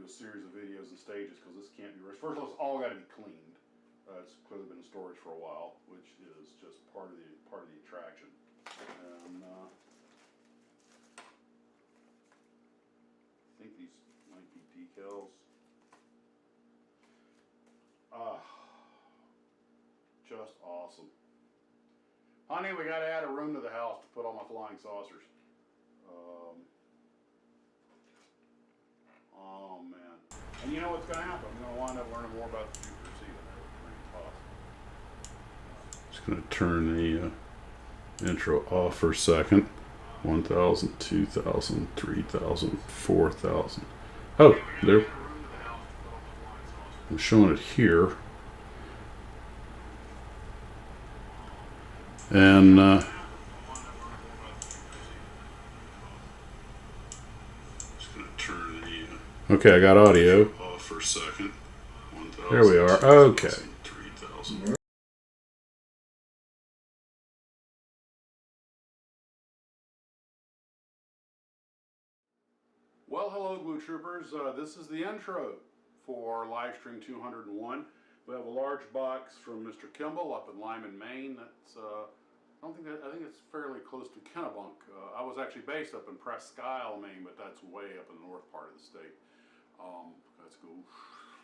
a series of videos in stages because this can't be rushed. First of all, it's all got to be cleaned. It's clearly been in storage for a while, which is just part of the attraction. And I think these might be decals. Just awesome. Honey, we got to add a room to the house to put all my flying saucers. Oh man. And you know what's going to happen? I'm going to wind up learning more about the Jupiter season. Just going to turn the intro off for a second. 1,000, 2,000, 3,000, 4,000. Oh, there. I'm showing it here. And okay, I got audio. Off for a second. There we are. Okay. Well, hello, Blue Troopers. This is the intro for Livestream 201. We have a large box from Mr. Kimball up in Lyman, Maine. That's I think it's fairly close to Kennebunk. I was actually based up in Presque Isle, Maine, but that's way up in the north part of the state. That's a cool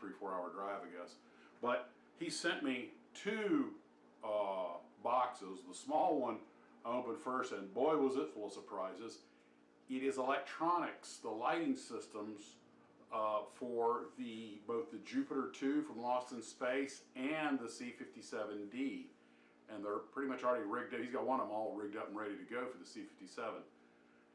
3-4 hour drive, I guess. But he sent me two boxes. The small one I opened first, and boy was it full of surprises. It is electronics, the lighting systems for both the Jupiter 2 from Lost in Space and the C-57D. And they're pretty much already rigged up. He's got one of them all rigged up and ready to go for the C-57.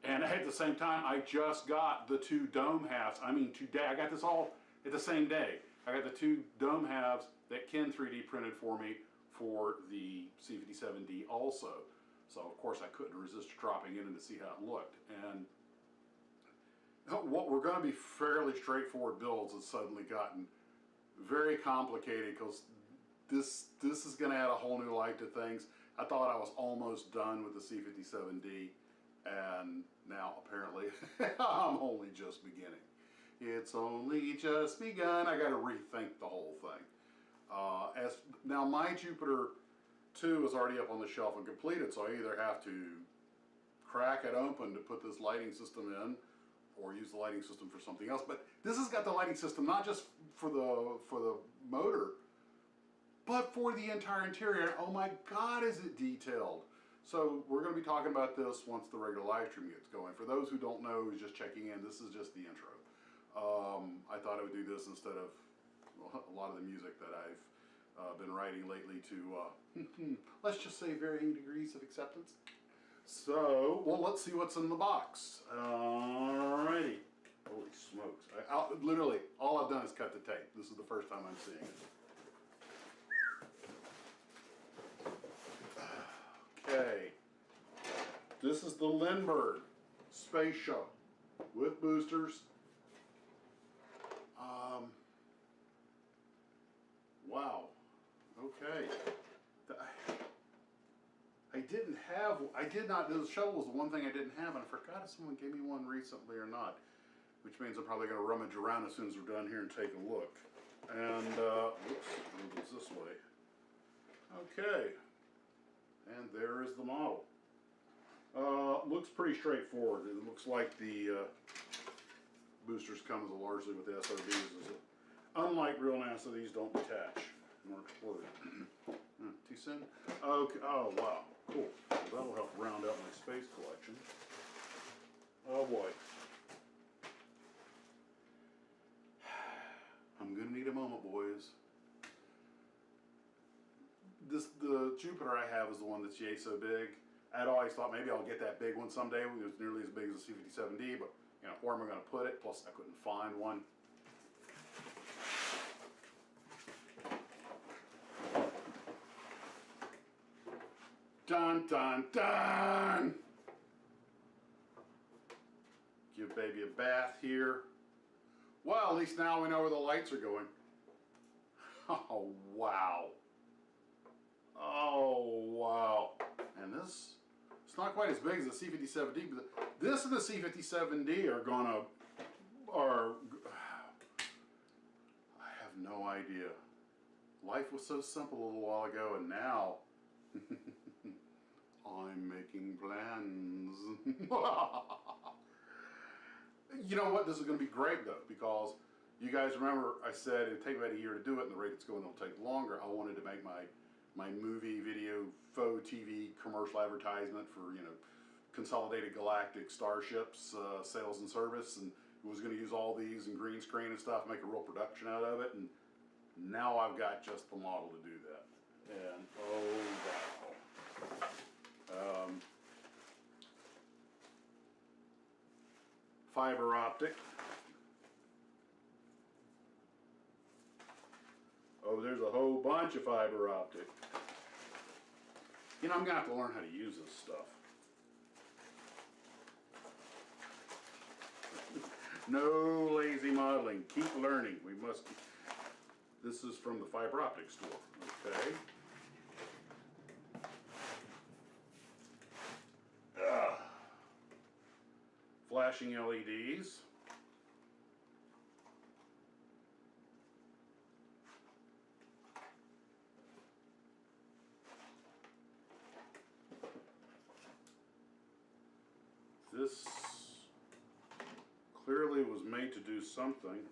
And at the same time, I just got the two dome halves. I mean, today, I got this all at the same day. I got the two dome halves that Ken 3D printed for me for the C-57D also. So, of course, I couldn't resist dropping in to see how it looked. And what were going to be fairly straightforward builds has suddenly gotten very complicated because this is going to add a whole new light to things. I thought I was almost done with the C-57D, and now apparently I'm only just beginning. It's only just begun. I got to rethink the whole thing. Now my Jupiter 2 is already up on the shelf and completed, so I either have to crack it open to put this lighting system in, or use the lighting system for something else. But this has got the lighting system not just for the motor, but for the entire interior. Oh my God, is it detailed? So we're going to be talking about this once the regular live stream gets going. For those who don't know, who's just checking in, this is just the intro. I thought I would do this instead of a lot of the music that I've been writing lately to, let's just say, varying degrees of acceptance. So, well, let's see what's in the box. Alrighty. Holy smokes. Literally, all I've done is cut the tape. This is the first time I'm seeing it. Okay, this is the Lindbergh Space Shuttle with boosters. Wow. Okay. The shuttle was the one thing I didn't have, and I forgot if someone gave me one recently or not, which means I'm probably going to rummage around as soon as we're done here and take a look. And, oops, it goes this way. Okay. And there is the model. Looks pretty straightforward. It looks like the boosters come largely with the SRBs. Unlike real NASA, these don't detach nor explode. Too soon? Okay. Oh wow, cool. Well, that'll help round out my space collection. Oh boy. I'm gonna need a moment, boys. The Jupiter I have is the one that's yay so big. I'd always thought maybe I'll get that big one someday. It was nearly as big as the C-57D, but you know, where am I going to put it? Plus, I couldn't find one. Dun dun dun! Give baby a bath here. Well, at least now we know where the lights are going. Oh wow. Oh wow. And this, it's not quite as big as the C-57D, but this and the C-57D are idea. Life was so simple a little while ago, and now I'm making plans. You know what? This is going to be great though, because you guys remember I said it'd take about a year to do it, and the rate it's going, it'll take longer. I wanted to make my movie, video, faux TV commercial advertisement for, you know, Consolidated Galactic Starships sales and service, and it was going to use all these and green screen and stuff, make a real production out of it, and now I've got just the model to do that. And oh wow. Fiber optic. Oh, there's a whole bunch of fiber optic. You know, I'm going to have to learn how to use this stuff. No lazy modeling. Keep learning. We must. This is from the fiber optic store. Okay. Flashing LEDs. This clearly was made to do something.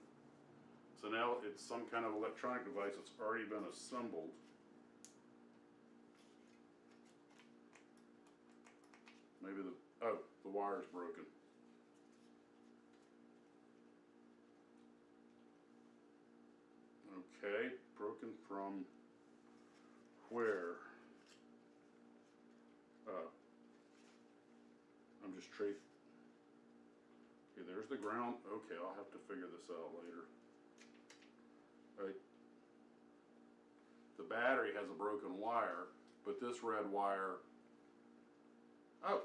So now it's some kind of electronic device that's already been assembled. Maybe the wire's broken. Okay, broken from where? I'm just tracing. Okay, there's the ground. Okay, I'll have to figure this out later. Right. The battery has a broken wire, but this red wire, oh,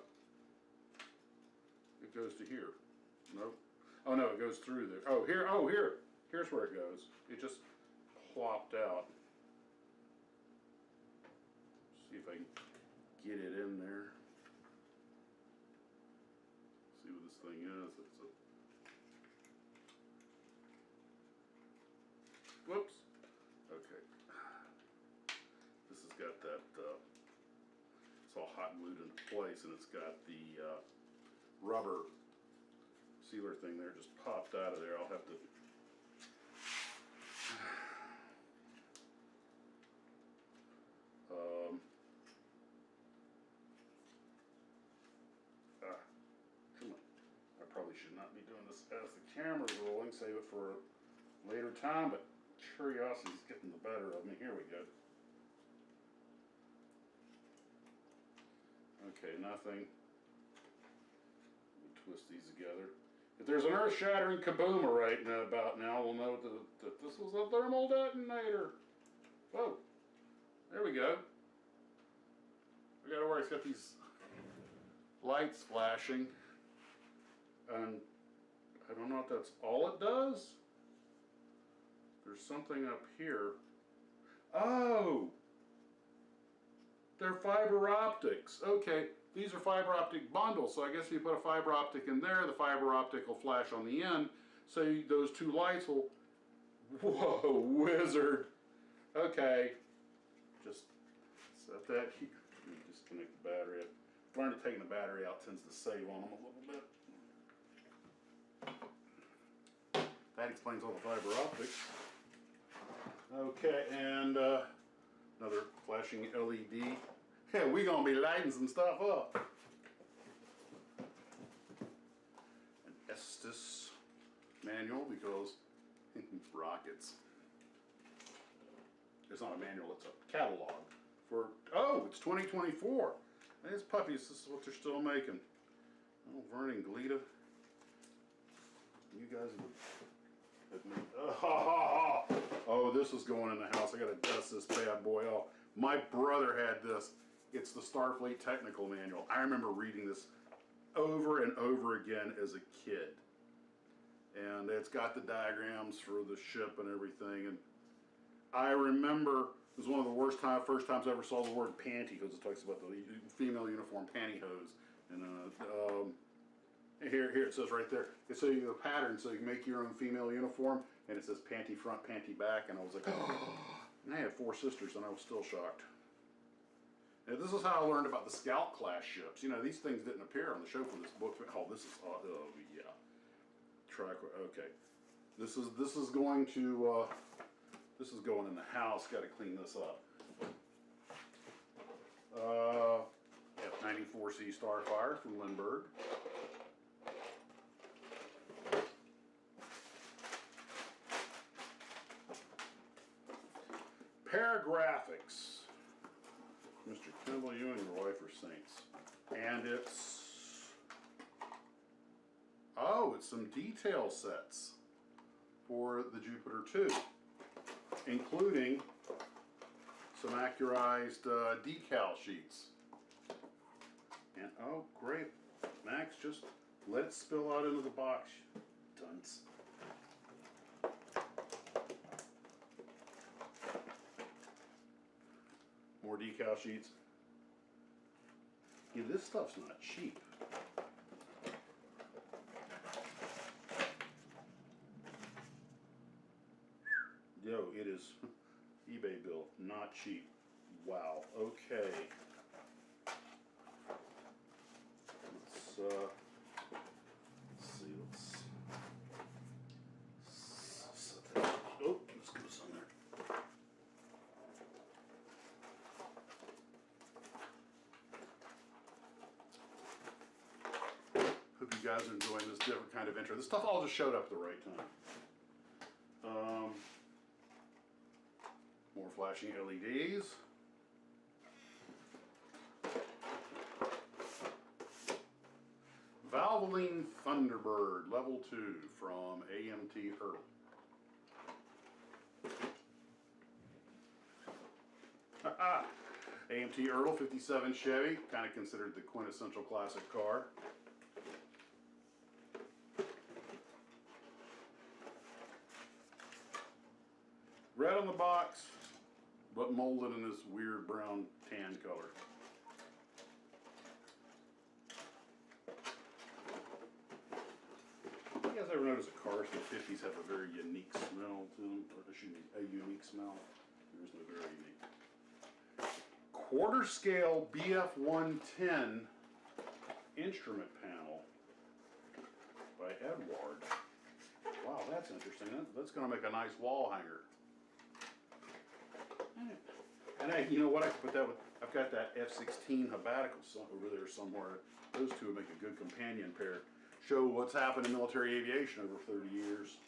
it goes to here. Nope. Oh no, it goes through there. Oh, here, here's where it goes. It just plopped out. See if I can get it in there. See what this thing is. It's a, whoops. Okay. This has got that, it's all hot glued into place, and it's got the rubber sealer thing there just popped out of there. I'll have to come on. I probably should not be doing this as the camera's rolling. Save it for a later time, but curiosity's getting the better of me. Here we go. Okay, nothing. Twist these together. If there's an earth-shattering kaboom right about now, we'll know that this was a thermal detonator. Whoa, there we go. We gotta worry, it's got these lights flashing, and I don't know if that's all it does. There's something up here. Oh, they're fiber optics. Okay. These are fiber optic bundles, so I guess if you put a fiber optic in there, the fiber optic will flash on the end, so those two lights will, whoa, wizard. Okay, just set that here. Disconnect the battery. I've learned that taking the battery out tends to save on them a little bit. That explains all the fiber optics. Okay, and another flashing LED. Yeah, we're gonna be lighting some stuff up. An Estes manual, because rockets. It's not a manual, it's a catalog for, oh, it's 2024. These puppies, this is what they're still making. Oh, Vernon Glita. You guys have made, oh, this is going in the house. I gotta dust this bad boy off. My brother had this. It's the Starfleet Technical Manual. I remember reading this over and over again as a kid. And it's got the diagrams for the ship and everything. And I remember it was one of the first times I ever saw the word pantyhose. It talks about the female uniform pantyhose. And Here it says right there. So you have a pattern, so you can make your own female uniform, and it says panty front, panty back, and I was like, oh. And I had 4 sisters, and I was still shocked. And this is how I learned about the Scout class ships. You know, these things didn't appear on the show for this book. Oh, this is, oh yeah. Okay. This is going to, this is going in the house. Got to clean this up. F-94C Starfire from Lindbergh. Paragraphics. Mr. Kimball, you and your wife are saints. And it's, oh, it's some detail sets for the Jupiter 2, including some accurized decal sheets. And oh, great. Max, just let it spill out into the box, dunce. More decal sheets. Yeah, this stuff's not cheap. Yo, it is eBay bill, not cheap. Wow, okay. Let's see, let's set that. Oh, let's go some there. Hope you guys are enjoying this different kind of intro. This stuff all just showed up at the right time. More flashing LEDs. Valvoline Thunderbird Level 2 from AMT Hurdle. AMT Hurdle 57 Chevy, kind of considered the quintessential classic car. Red on the box, but molded in this weird brown tan color. You guys ever notice that cars from the 50s have a very unique smell to them? Or excuse me, a unique smell? Yours look very unique. Quarter scale BF110 instrument panel by Edward. Wow, that's interesting. That's going to make a nice wall hanger. And you know what? I could put that with. I've got that F-16 Habatical over there somewhere. Those two would make a good companion pair. Show what's happened in military aviation over 30 years.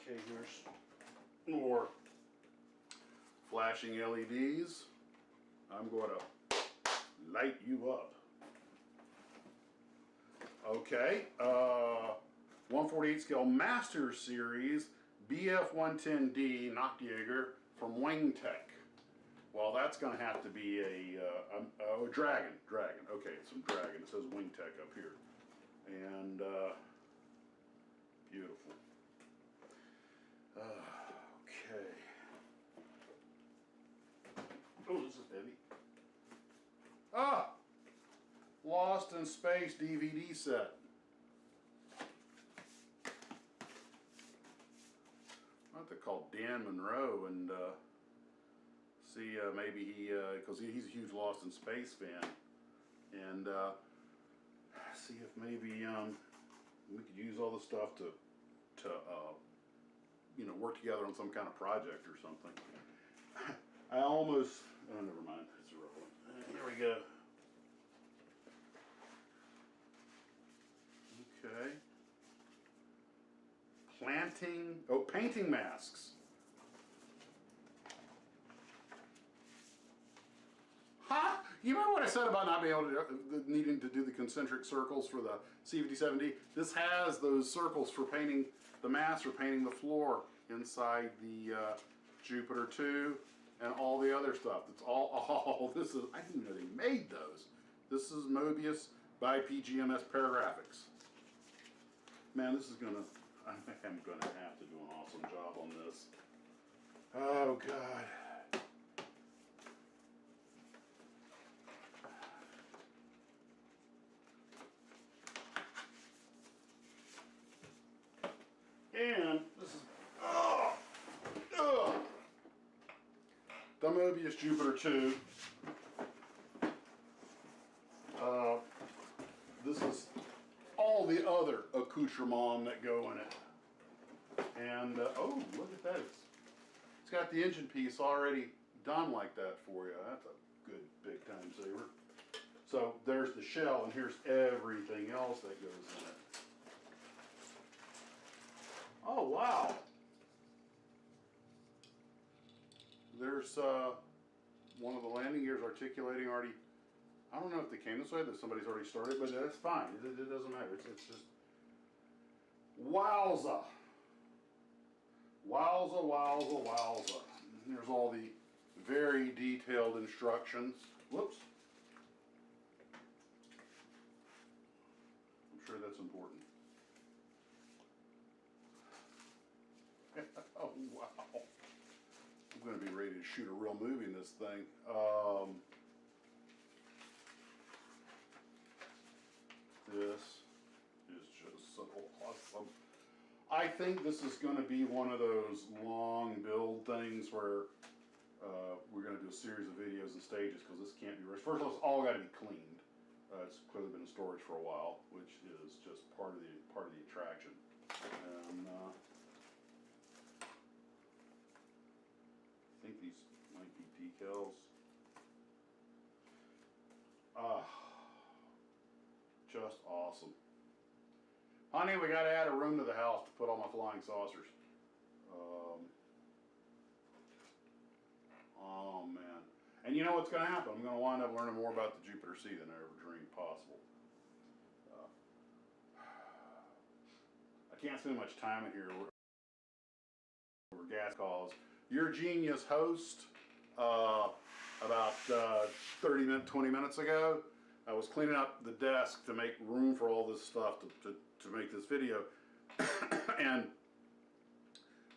Okay, here's more flashing LEDs. I'm going to light you up. Okay, 148 scale Master Series BF110D Noctjager from Wing Tech. Well, that's going to have to be a Dragon. Okay, some Dragon. It says Wing Tech up here. And beautiful. Okay. Oh, this is heavy. Ah! Lost in Space DVD set. I have to call Dan Monroe and see maybe he, because he's a huge Lost in Space fan, and see if maybe we could use all the stuff to you know, work together on some kind of project or something. I almost, oh, never mind, it's irrelevant. Here we go. Okay. Painting masks. Huh? You remember what I said about not being able to, needing to do the concentric circles for the C57D? This has those circles for painting the mask or painting the floor inside the Jupiter 2 and all the other stuff. It's all this is, I didn't know they made those. This is Mobius by PGMS Paragraphics. Man, this is gonna, I think I'm gonna have to do an awesome job on this. Oh God. the Mobius Jupiter 2. This is all the other accoutrements that go in it. And, oh, look at that. It's got the engine piece already done like that for you. That's a good big time saver. So there's the shell, and here's everything else that goes in it. Oh, wow. There's one of the landing gears articulating already. I don't know if they came this way, that somebody's already started, but that's fine. It doesn't matter. It's just, wowza. Wowza, wowza, wowza. And there's all the very detailed instructions. Whoops. I'm sure that's important. Oh, wow. I'm going to be ready to shoot a real movie in this thing. This is just so awesome. I think this is going to be one of those long build things where we're going to do a series of videos and stages, because this can't be rushed. First of all, it's all got to be cleaned. It's clearly been in storage for a while, which is just part of the attraction. And I think these might be decals. Just awesome. Honey, we got to add a room to the house to put all my flying saucers. Oh man. And you know what's going to happen? I'm going to wind up learning more about the Jupiter C than I ever dreamed possible. I can't spend much time in here over gas calls. Your genius host, about 20 minutes ago, I was cleaning up the desk to make room for all this stuff to make this video. And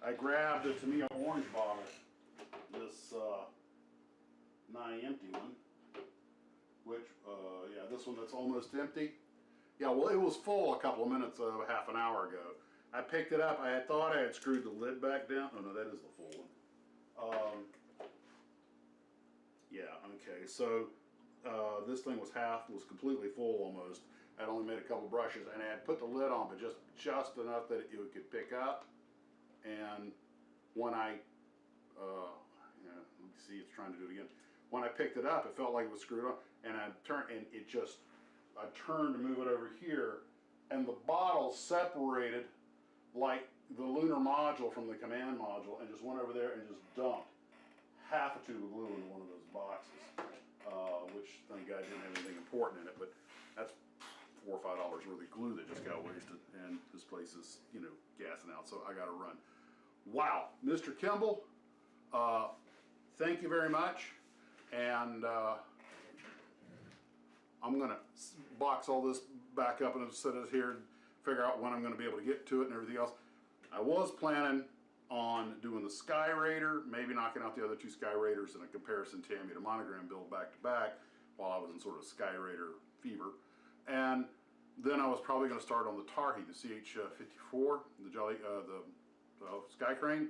I grabbed a Tamiya orange bottle, this nigh empty one, which, yeah, this one that's almost empty. Yeah, well, it was full a couple of minutes, half an hour ago. I picked it up. I thought I had screwed the lid back down. Oh no, that is the full one. Yeah, okay, so this thing was completely full almost. I'd only made a couple brushes, and I had put the lid on, but just enough that it could pick up. And when I, yeah, you can see it's trying to do it again. When I picked it up, it felt like it was screwed on, and I turned to move it over here, and the bottle separated like the lunar module from the command module, and just went over there and just dumped half a tube of glue into one of those boxes, which thank God didn't have anything important in it, but that's $4 or $5 worth of glue that just got wasted, and this place is, you know, gassing out, so I gotta run. Wow, Mr. Kimball, thank you very much, and I'm gonna box all this back up and set it here and figure out when I'm gonna be able to get to it and everything else. I was planning on doing the Sky Raider, maybe knocking out the other two Sky Raiders in a comparison Tamiya to Monogram build back to back while I was in sort of Sky Raider fever. And then I was probably going to start on the Tarhi, the CH-54, the Sky Crane.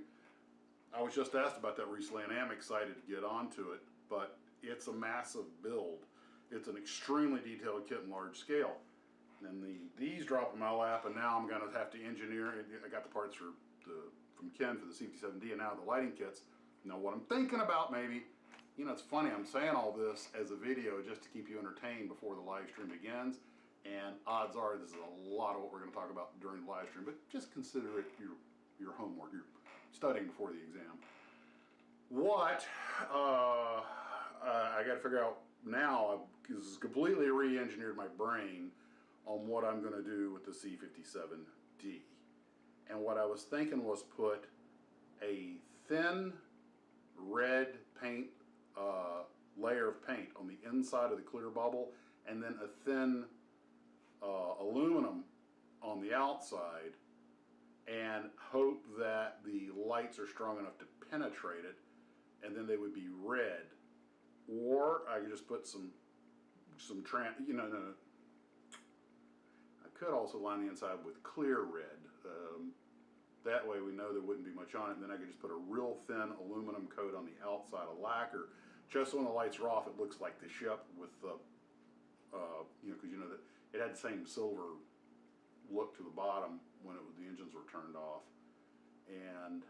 I was just asked about that recently, and I am excited to get onto it, but it's a massive build. It's an extremely detailed kit and large scale. And these drop in my lap, and now I'm going to have to engineer. I got the parts from Ken for the C57D, and now the lighting kits. Now what I'm thinking about, maybe, you know, it's funny, I'm saying all this as a video just to keep you entertained before the live stream begins, and odds are this is a lot of what we're going to talk about during the live stream, but just consider it your homework, you're studying before the exam. What I got to figure out now, because this has completely re-engineered my brain on what I'm going to do with the C57D. And what I was thinking was put a thin red paint, layer of paint on the inside of the clear bubble, and then a thin aluminum on the outside, and hope that the lights are strong enough to penetrate it, and then they would be red. Or I could just put some I could also line the inside with clear red. That way we know there wouldn't be much on it, and then I could just put a real thin aluminum coat on the outside of lacquer. Just when the lights are off, it looks like the ship with the, you know, because you know that it had the same silver look to the bottom when the engines were turned off. And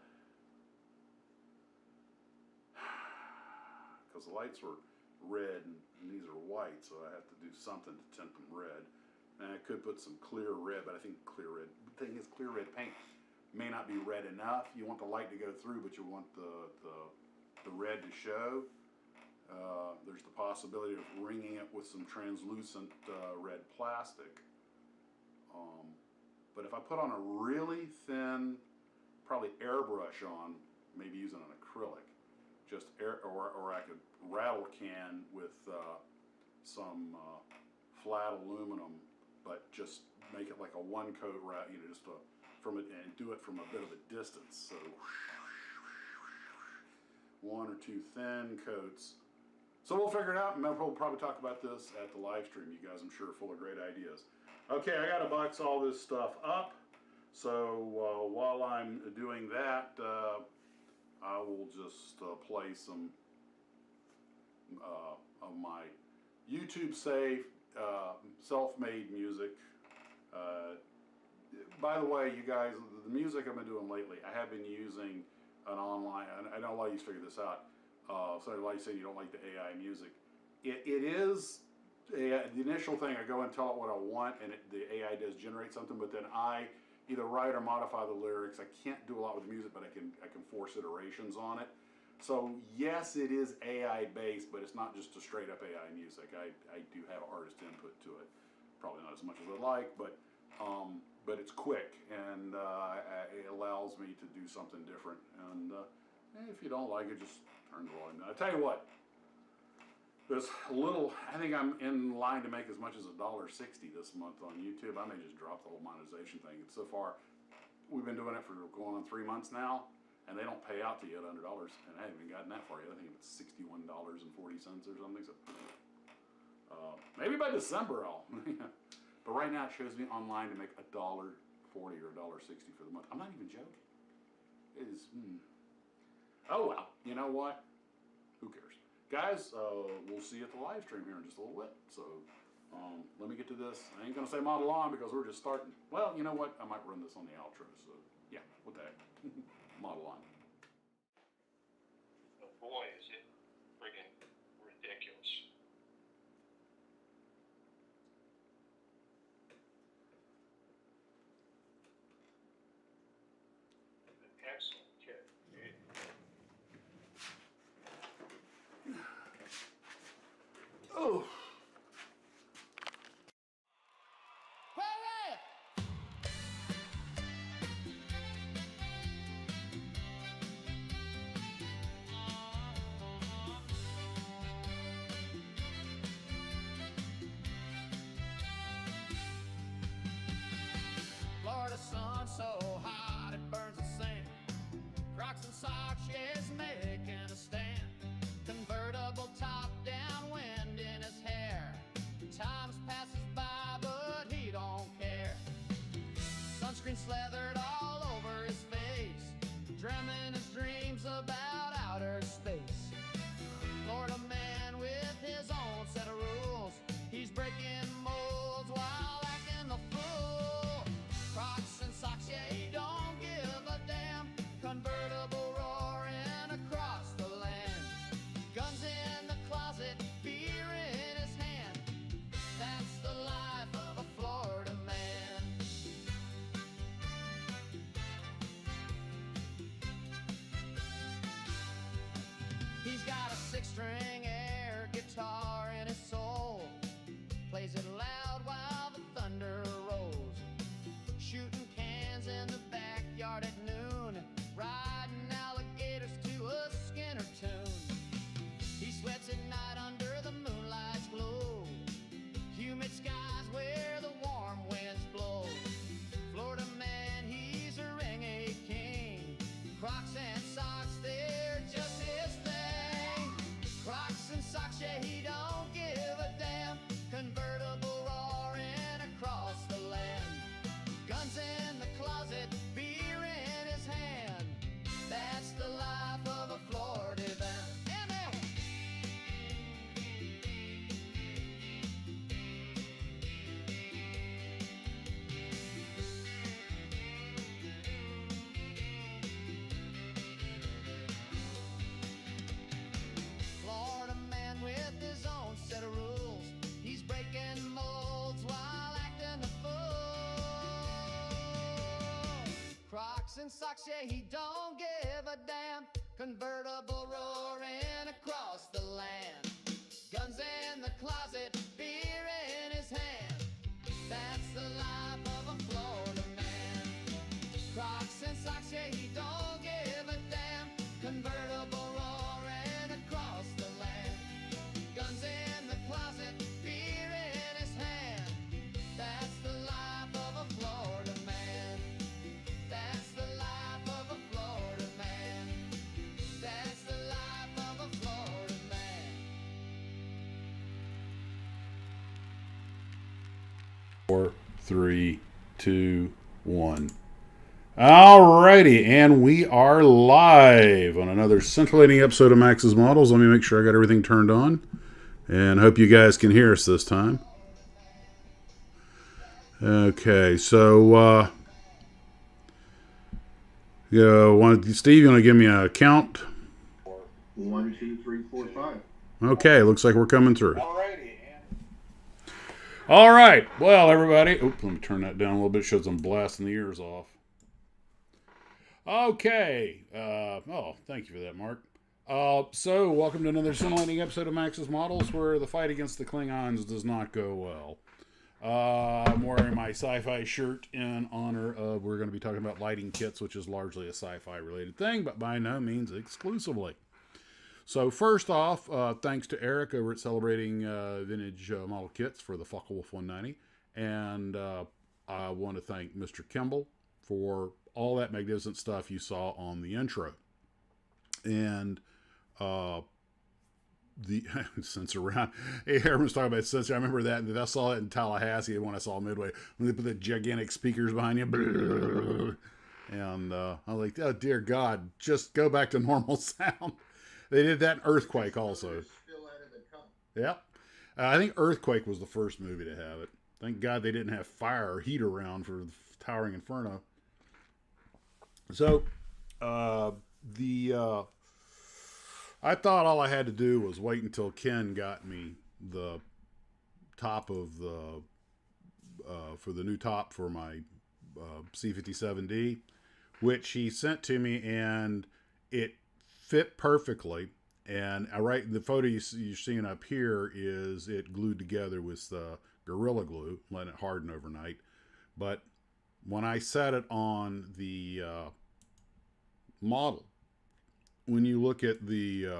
because the lights were red and these are white, so I have to do something to tint them red. And I could put some clear red, but I think clear red, the thing is clear red paint may not be red enough. You want the light to go through, but you want the red to show. There's the possibility of ringing it with some translucent red plastic. But if I put on a really thin, probably airbrush on, maybe using an acrylic, just or I could rattle can with some flat aluminum, but just make it like a one coat, you know, just from it, and do it from a bit of a distance. So one or two thin coats. So we'll figure it out, and we'll probably talk about this at the live stream. You guys, I'm sure, are full of great ideas. Okay, I got to box all this stuff up. So while I'm doing that, I will just play some of my YouTube save self-made music. By the way, you guys, the music I've been doing lately, I have been using an online, I know a lot of you figured this out, so like you saying you don't like the AI music. It is, the initial thing, I go and tell it what I want, and the AI does generate something, but then I either write or modify the lyrics. I can't do a lot with the music, but I can force iterations on it. So yes, it is AI based, but it's not just a straight up AI music. I do have artist input to it. Probably not as much as I'd like, but it's quick, and it allows me to do something different. And if you don't like it, just turn the volume down. I tell you what, there's a little, I think I'm in line to make as much as $1.60 this month on YouTube. I may just drop the whole monetization thing. So far, we've been doing it for going on 3 months now, and they don't pay out to you at $100, and I haven't even gotten that far yet. I think it's $61.40 or something. So maybe by December I'll. But right now it shows me online to make $1.40 or $1.60 for the month. I'm not even joking. It is. Oh well, you know what? Who cares, guys? We'll see you at the live stream here in just a little bit. So let me get to this. I ain't gonna say model on because we're just starting. Well, you know what? I might run this on the outro. So yeah, what the heck? Model on. Oh boy, is it friggin' ridiculous. An excellent kit. Oh. Florida sun so hot it burns the sand. Crocs and socks, yes, making a stand. Convertible top down, wind in his hair. Times passes by, but he don't care. Sunscreen slathered all over his face, dreaming his dreams about outer space. Florida man with his own set of rules. He's breaking molds while acting the fool. Crocs and socks, yeah, he don't give a damn. Convertible roaring across the land. Guns in the closet, beer in his hand. That's the life of a Florida man. He's got a 6-string air guitar in his soul. Plays it loud while the thunder rolls. Shooting cans in the backyard at noon. Riding alligators to a Skinner tune. He sweats at night under the moonlight's glow. Humid skies where the warm winds blow. Florida man, he's a ring-a king. Crocs and socks, they're just his thing. Crocs and socks, yeah, he don't and socks, yeah, he don't give a damn. Convertible roaring across the land. Guns in the closet, beer in his hand. That's the life of a Florida man. Crocs and socks, yeah, he don't give a damn. Convertible roaring across the land. Guns in the closet, beer in his hand. That's the life of a Florida man. That's the life of a Florida man. That's the life of a Florida man. 4, 3, 2, 1. Alrighty, and we are live on another scintillating episode of Max's Models. Let me make sure I got everything turned on, and hope you guys can hear us this time. Okay, so Steve, you want to give me a count? 1, 2, 3, 4, 5. Okay, looks like we're coming through. All right, well, everybody. Oops, let me turn that down a little bit. Shows I'm blasting the ears off. Okay. Thank you for that, Mark. So, welcome to another scintillating episode of Max's Models, where the fight against the Klingons does not go well. I'm wearing my sci-fi shirt in honor of, we're going to be talking about lighting kits, which is largely a sci-fi related thing, but by no means exclusively. So first off, thanks to Eric over at Celebrating Vintage Model Kits for the Focke-Wulf 190. And I want to thank Mr. Kimball for all that magnificent stuff you saw on the intro. And the sensor round. Hey, everyone's talking about sensor. I remember that. I saw it in Tallahassee when I saw Midway. When they put the gigantic speakers behind you. And I was like, oh, dear God, just go back to normal sound. They did that in Earthquake also. Yep. I think Earthquake was the first movie to have it. Thank God they didn't have fire or heat around for Towering Inferno. So, I thought all I had to do was wait until Ken got me the top of the, for the new top for my C57D, which he sent to me, and it fit perfectly. And the photo you're seeing up here is it glued together with Gorilla Glue, letting it harden overnight. But when I set it on the model, when you look at the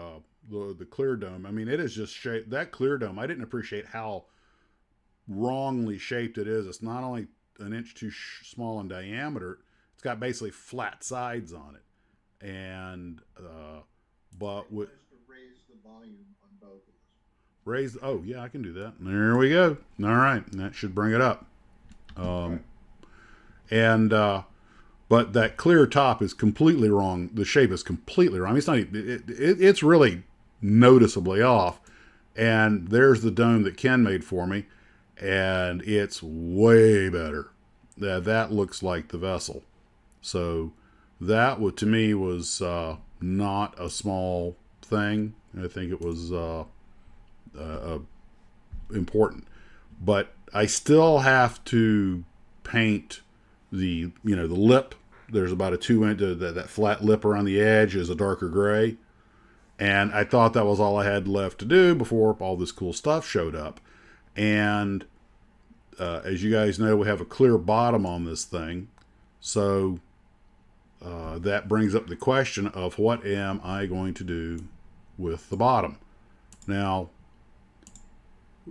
clear dome, I mean, it is just shaped. That clear dome, I didn't appreciate how wrongly shaped it is. It's not only an inch too small in diameter, it's got basically flat sides on it. And but with raise the volume on both of us. Raise, oh yeah, I can do that. There we go. All right, that should bring it up. But that clear top is completely wrong. The shape is completely wrong. I mean, it's not. It's really noticeably off. And there's the dome that Ken made for me, and it's way better. That looks like the vessel. So that to me was not a small thing. I think it was important, but I still have to paint the lip. There's about a 2 inch, that flat lip around the edge is a darker gray. And I thought that was all I had left to do before all this cool stuff showed up. And as you guys know, we have a clear bottom on this thing. So that brings up the question of what am I going to do with the bottom. Now,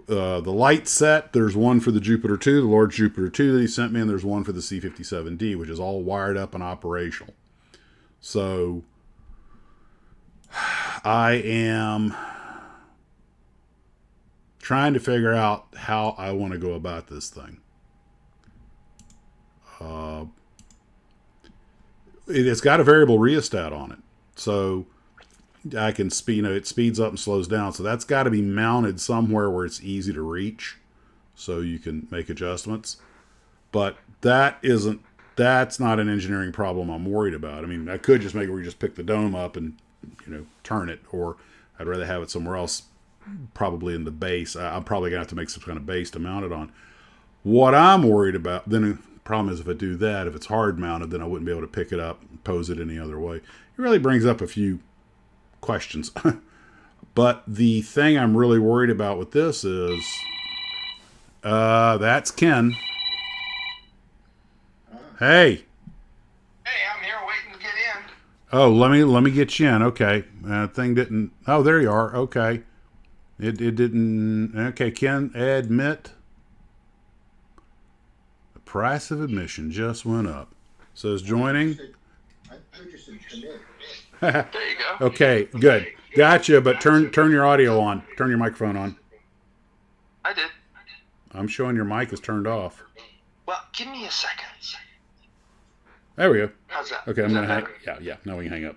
the light set, there's one for the Jupiter 2, the large Jupiter 2 that he sent me, and there's one for the C57D, which is all wired up and operational. So I am trying to figure out how I want to go about this thing. It's got a variable rheostat on it, so I can speed. It speeds up and slows down. So that's got to be mounted somewhere where it's easy to reach, so you can make adjustments. But that's not an engineering problem I'm worried about. I mean, I could just make it where you just pick the dome up and turn it, or I'd rather have it somewhere else, probably in the base. I'm probably gonna have to make some kind of base to mount it on. What I'm worried about, then Problem is, if I do that, if it's hard mounted, then I wouldn't be able to pick it up and pose it any other way. It really brings up a few questions. But the thing I'm really worried about with this is, that's Ken. Hey. Hey, I'm here waiting to get in. Oh, let me get you in. Okay. Thing didn't. Oh, there you are. Okay. It didn't. Okay, Ken, admit. The price of admission just went up. Says joining. I thought you said commit. There you go. Okay, good. Gotcha, but turn your audio on. Turn your microphone on. I did. I'm showing your mic is turned off. Well, give me a second. There we go. How's that? Okay, I'm Is going to that hang. better? Yeah, now we can hang up.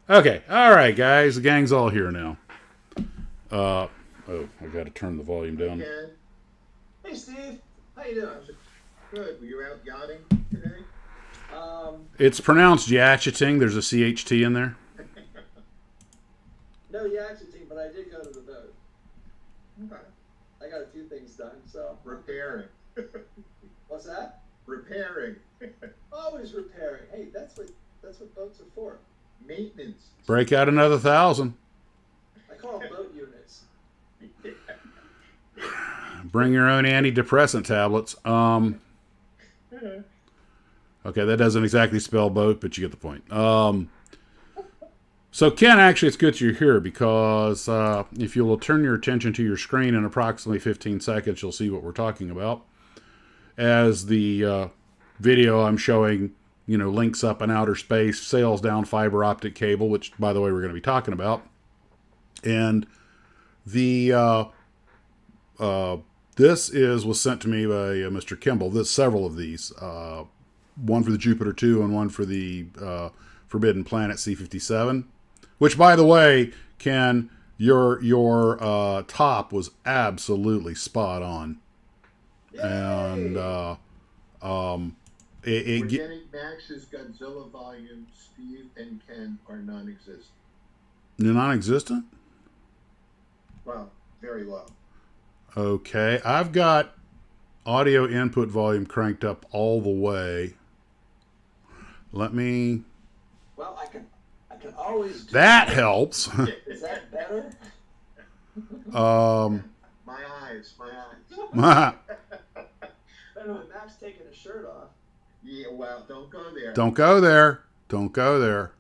Okay, all right, guys. The gang's all here now. Oh, I got to turn the volume down. Ken, Hey Steve, how you doing? good. Were you out yachting today? It's pronounced yachiting. There's a CHT in there. No yachiting, but I did go to the boat. Okay. I got a few things done, so. Repairing. What's that? Repairing. Always repairing. Hey, that's what boats are for. Maintenance. Break out another 1,000. I call them boat units. Bring your own antidepressant tablets. Okay, that doesn't exactly spell boat, but you get the point. So Ken, actually, it's good you're here because if you will turn your attention to your screen in approximately 15 seconds, you'll see what we're talking about. As the video I'm showing, links up in outer space, sails down fiber optic cable, which, by the way, we're going to be talking about. And the this was sent to me by Mr. Kimball. There's several of these. One for the Jupiter 2 and one for the Forbidden Planet C-57. Which, by the way, Ken, your top was absolutely spot on. Yay! And Organic Max's Godzilla volume, Steve and Ken are non-existent. non-existent? Well, very low. Okay, I've got audio input volume cranked up all the way. Let me. Well, I can always do That helps. Is that better? My eyes. I don't know, Max taking his shirt off. Yeah, well, don't go there. Don't go there. Don't go there.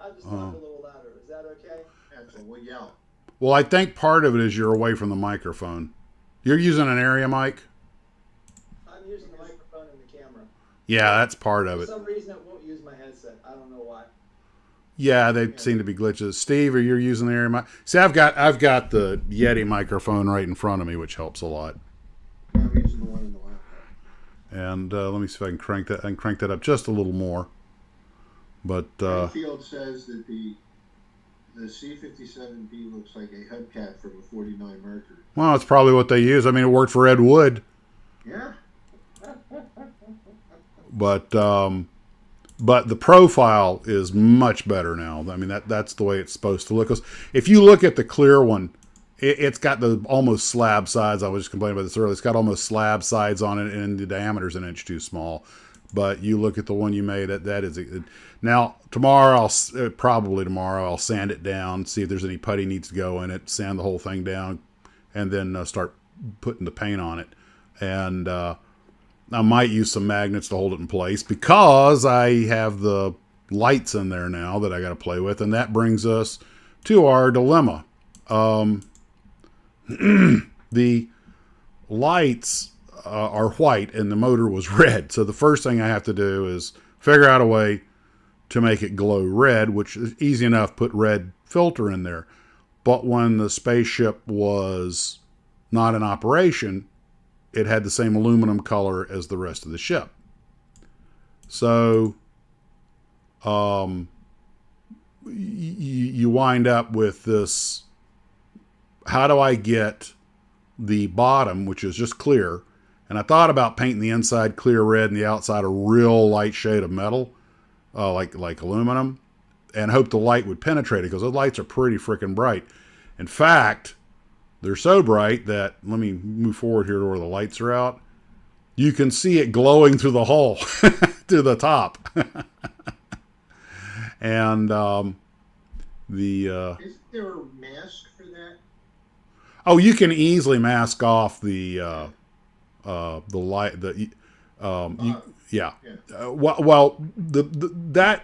I'll just talk a little louder. Is that okay? That's what we'll yell. Well, I think part of it is you're away from the microphone. You're using an area mic? I'm using the microphone and the camera. Yeah, that's part of For it. some reason, it won't use my headset. I don't know why. Yeah, they seem to be glitches. Steve, are you using the area mic? See, I've got the Yeti microphone right in front of me, which helps a lot. I'm using the one in the laptop. And let me see if I can crank that. I can crank that up just a little more. But Field says that the C-57B looks like a hubcap from a 49 Mercury. well, it's probably what they use. I mean, it worked for Ed Wood, Yeah. but the profile is much better now. I mean, that's the way it's supposed to look. 'Cause if you look at the clear one, it's got the almost slab sides. I was just complaining about this earlier. It's got almost slab sides on it, and the diameter's an inch too small. But you look at the one you made, that is it. Now tomorrow, probably tomorrow, I'll sand it down, see if there's any putty needs to go in it, sand the whole thing down, and then start putting the paint on it. And I might use some magnets to hold it in place because I have the lights in there now that I got to play with, and that brings us to our dilemma. The lights are white and the motor was red. So the first thing I have to do is figure out a way to make it glow red, which is easy enough, put red filter in there. But when the spaceship was not in operation, it had the same aluminum color as the rest of the ship. So you wind up with this, how do I get the bottom, which is just clear, and I thought about painting the inside clear red and the outside a real light shade of metal, like aluminum, and hope the light would penetrate it, because those lights are pretty freaking bright. In fact, they're so bright that, let me move forward here to where the lights are out. You can see it glowing through the hull to the top. And Is there a mask for that? oh, you can easily mask off the light. Yeah. That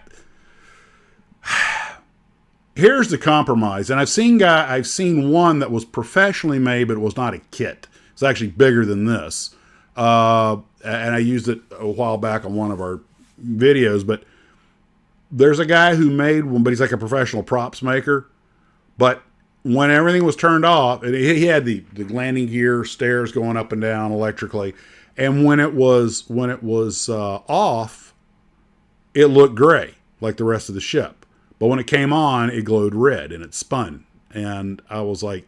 here's the compromise. And I've seen one that was professionally made, but it was not a kit. It's actually bigger than this. And I used it a while back on one of our videos, but there's a guy who made one, but he's like a professional props maker. But when everything was turned off, and he had the landing gear, stairs going up and down electrically. And when it was off, it looked gray like the rest of the ship. But when it came on, it glowed red and it spun. And I was like,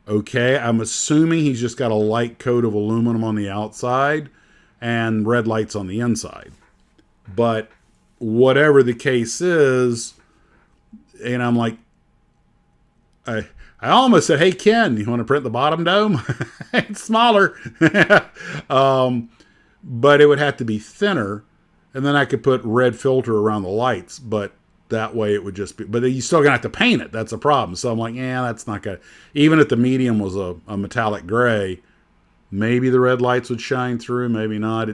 okay, I'm assuming he's just got a light coat of aluminum on the outside and red lights on the inside. But whatever the case is, and I'm like, I almost said, hey, Ken, you want to print the bottom dome? It's smaller. But it would have to be thinner. And then I could put red filter around the lights. But that way it would just be, but you still gonna have to paint it. That's a problem. So I'm like, yeah, that's not gonna, even if the medium was a metallic gray, maybe the red lights would shine through, maybe not.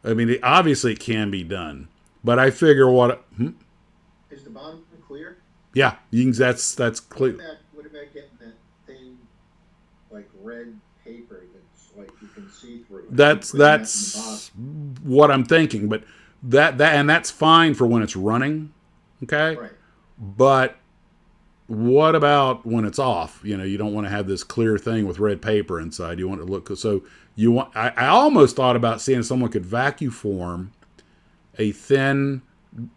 Obviously it can be done. But I figure Is the bottom clear? Yeah, that's clear. What about getting that thing, like red paper that's like you can see through? That's what I'm thinking. But that's fine for when it's running, okay? Right. But what about when it's off? You don't want to have this clear thing with red paper inside. You want it to look so. I almost thought about seeing if someone could vacuum form a thin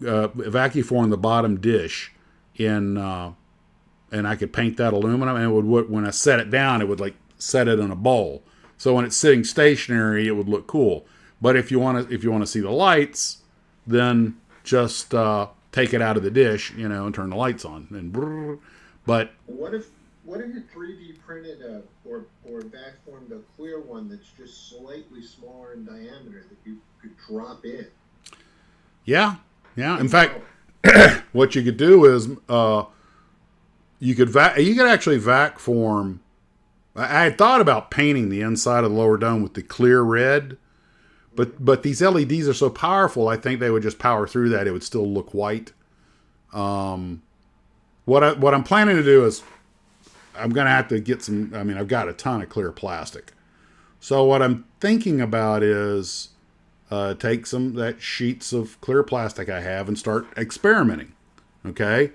vacuum form the bottom dish in and I could paint that aluminum, and it would, when I set it down, it would like set it in a bowl. So when it's sitting stationary, it would look cool. But if you want to see the lights, then just take it out of the dish, and turn the lights on. And but what if you 3D printed or back formed a clear one that's just slightly smaller in diameter that you could drop in? Yeah. In fact, what you could do is you could actually vac form. I had thought about painting the inside of the lower dome with the clear red, but these LEDs are so powerful. I think they would just power through that. It would still look white. What I'm planning to do is I'm going to have to get some. I've got a ton of clear plastic. So what I'm thinking about is take some that sheets of clear plastic I have and start experimenting. Okay,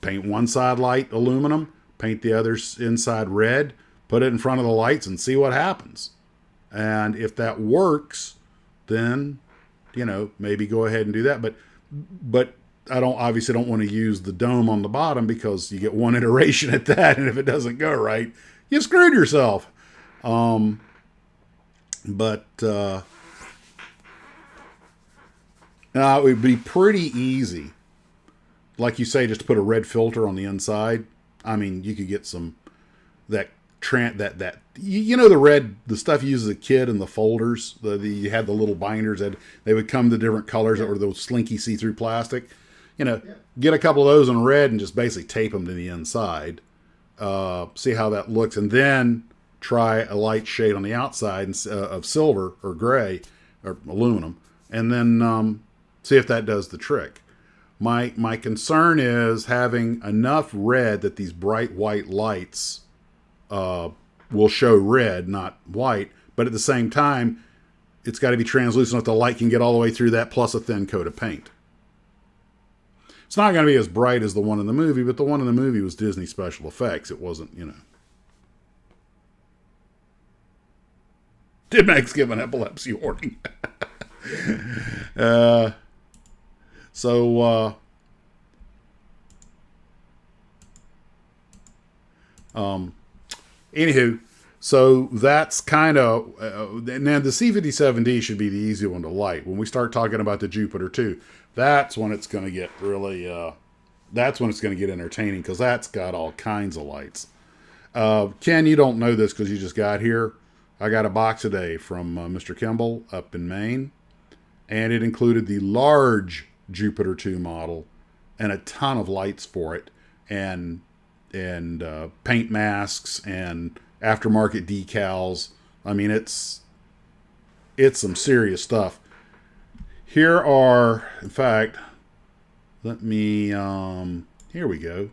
paint one side light aluminum, paint the other inside red, put it in front of the lights and see what happens. And if that works, then maybe go ahead and do that. But I obviously don't want to use the dome on the bottom, because you get one iteration at that, and if it doesn't go right, you screwed yourself. It would be pretty easy, like you say, just to put a red filter on the inside. You could get some the red, the stuff you use as a kid in the folders. You had the little binders that they would come to different colors that were those slinky see-through plastic. Get a couple of those in red and just basically tape them to the inside. See how that looks, and then try a light shade on the outside of silver or gray or aluminum, and then see if that does the trick. My concern is having enough red that these bright white lights will show red, not white, but at the same time, it's got to be translucent enough the light can get all the way through that, plus a thin coat of paint. It's not going to be as bright as the one in the movie, but the one in the movie was Disney special effects. It wasn't, Did Max give an epilepsy warning? Anywho, so that's kind of now the C57D should be the easy one to light. When we start talking about the Jupiter 2, that's when it's going to get really that's when it's going to get entertaining, because that's got all kinds of lights. Ken, you don't know this because you just got here. I got a box today from Mr. Kimball up in Maine, and it included the large Jupiter 2 model and a ton of lights for it, and paint masks and aftermarket decals. I mean, it's some serious stuff. Here are, in fact, let me, here we go.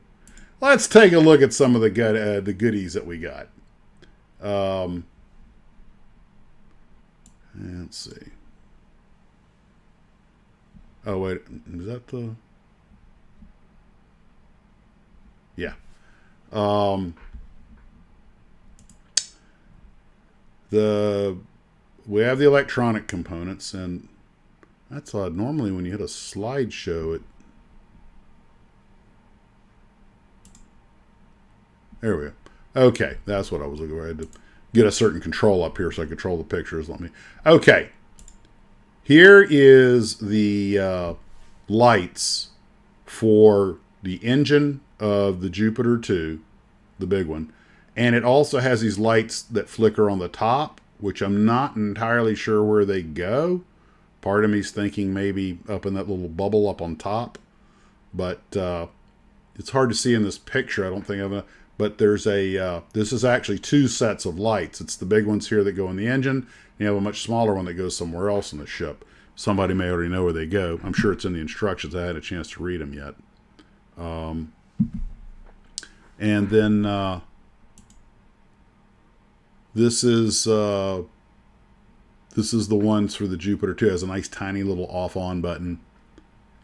Let's take a look at some of the goodies that we got. Let's see. Oh, wait, is that the... Yeah. We have the electronic components, and that's odd. Normally when you hit a slideshow, there we go. Okay, that's what I was looking for. I had to get a certain control up here so I control the pictures. Okay. Here is the lights for the engine of the Jupiter 2, the big one. And it also has these lights that flicker on the top, which I'm not entirely sure where they go. Part of me's thinking maybe up in that little bubble up on top. But it's hard to see in this picture. I don't think I've... But there's this is actually two sets of lights. It's the big ones here that go in the engine. And you have a much smaller one that goes somewhere else in the ship. Somebody may already know where they go. I'm sure it's in the instructions. I hadn't had a chance to read them yet. And then this is the ones for the Jupiter 2. It has a nice tiny little off-on button.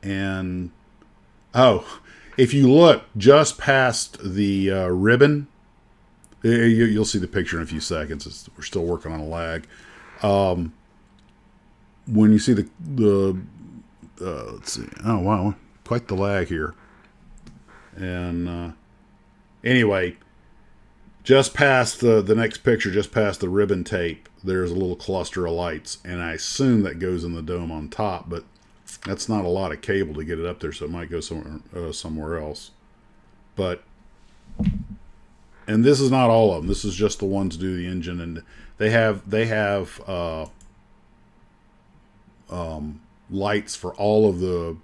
And if you look just past the ribbon, you'll see the picture in a few seconds. We're still working on a lag. When you see let's see. Oh, wow. Quite the lag here. And anyway, just past the next picture, just past the ribbon tape, there's a little cluster of lights. And I assume that goes in the dome on top, but that's not a lot of cable to get it up there, so it might go somewhere else. But, and this is not all of them. This is just the ones to do the engine, and they have lights for all of the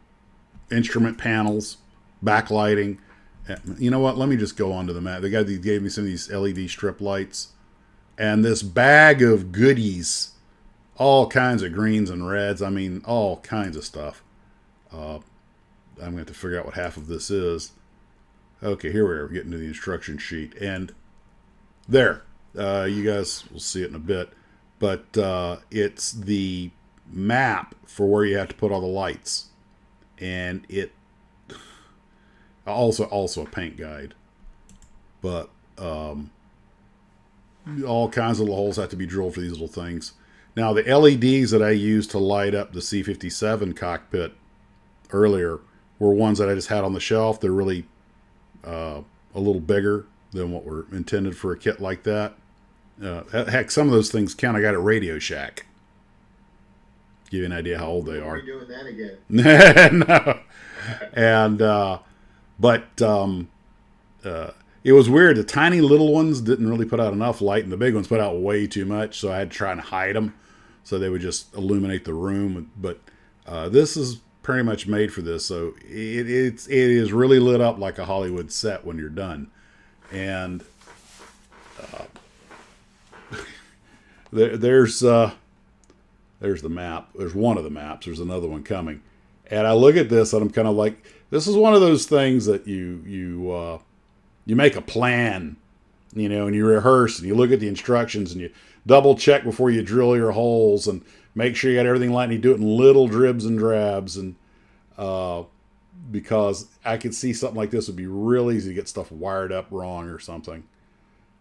instrument panels, backlighting. You know what? Let me just go on to the map. The guy that gave me some of these LED strip lights, and this bag of goodies. All kinds of greens and reds. I mean, all kinds of stuff. I'm going to have to figure out what half of this is. Okay, here we are. We're getting to the instruction sheet. And there. You guys will see it in a bit. But it's the map for where you have to put all the lights. And it... Also a paint guide. But all kinds of little holes have to be drilled for these little things. Now, the LEDs that I used to light up the C-57 cockpit earlier were ones that I just had on the shelf. They're really a little bigger than what were intended for a kit like that. Heck, some of those things I got at Radio Shack. Give you an idea how old they are. Are you doing that again? No. And, it was weird. The tiny little ones didn't really put out enough light, and the big ones put out way too much, so I had to try and hide them so they would just illuminate the room. But this is pretty much made for this, so it is really lit up like a Hollywood set when you're done. And there's the map. There's one of the maps. There's another one coming. And I look at this, and I'm kind of like, this is one of those things that you make a plan, and you rehearse, and you look at the instructions, and you double check before you drill your holes, and make sure you got everything lined. You do it in little dribs and drabs, and because I could see something like this would be real easy to get stuff wired up wrong or something.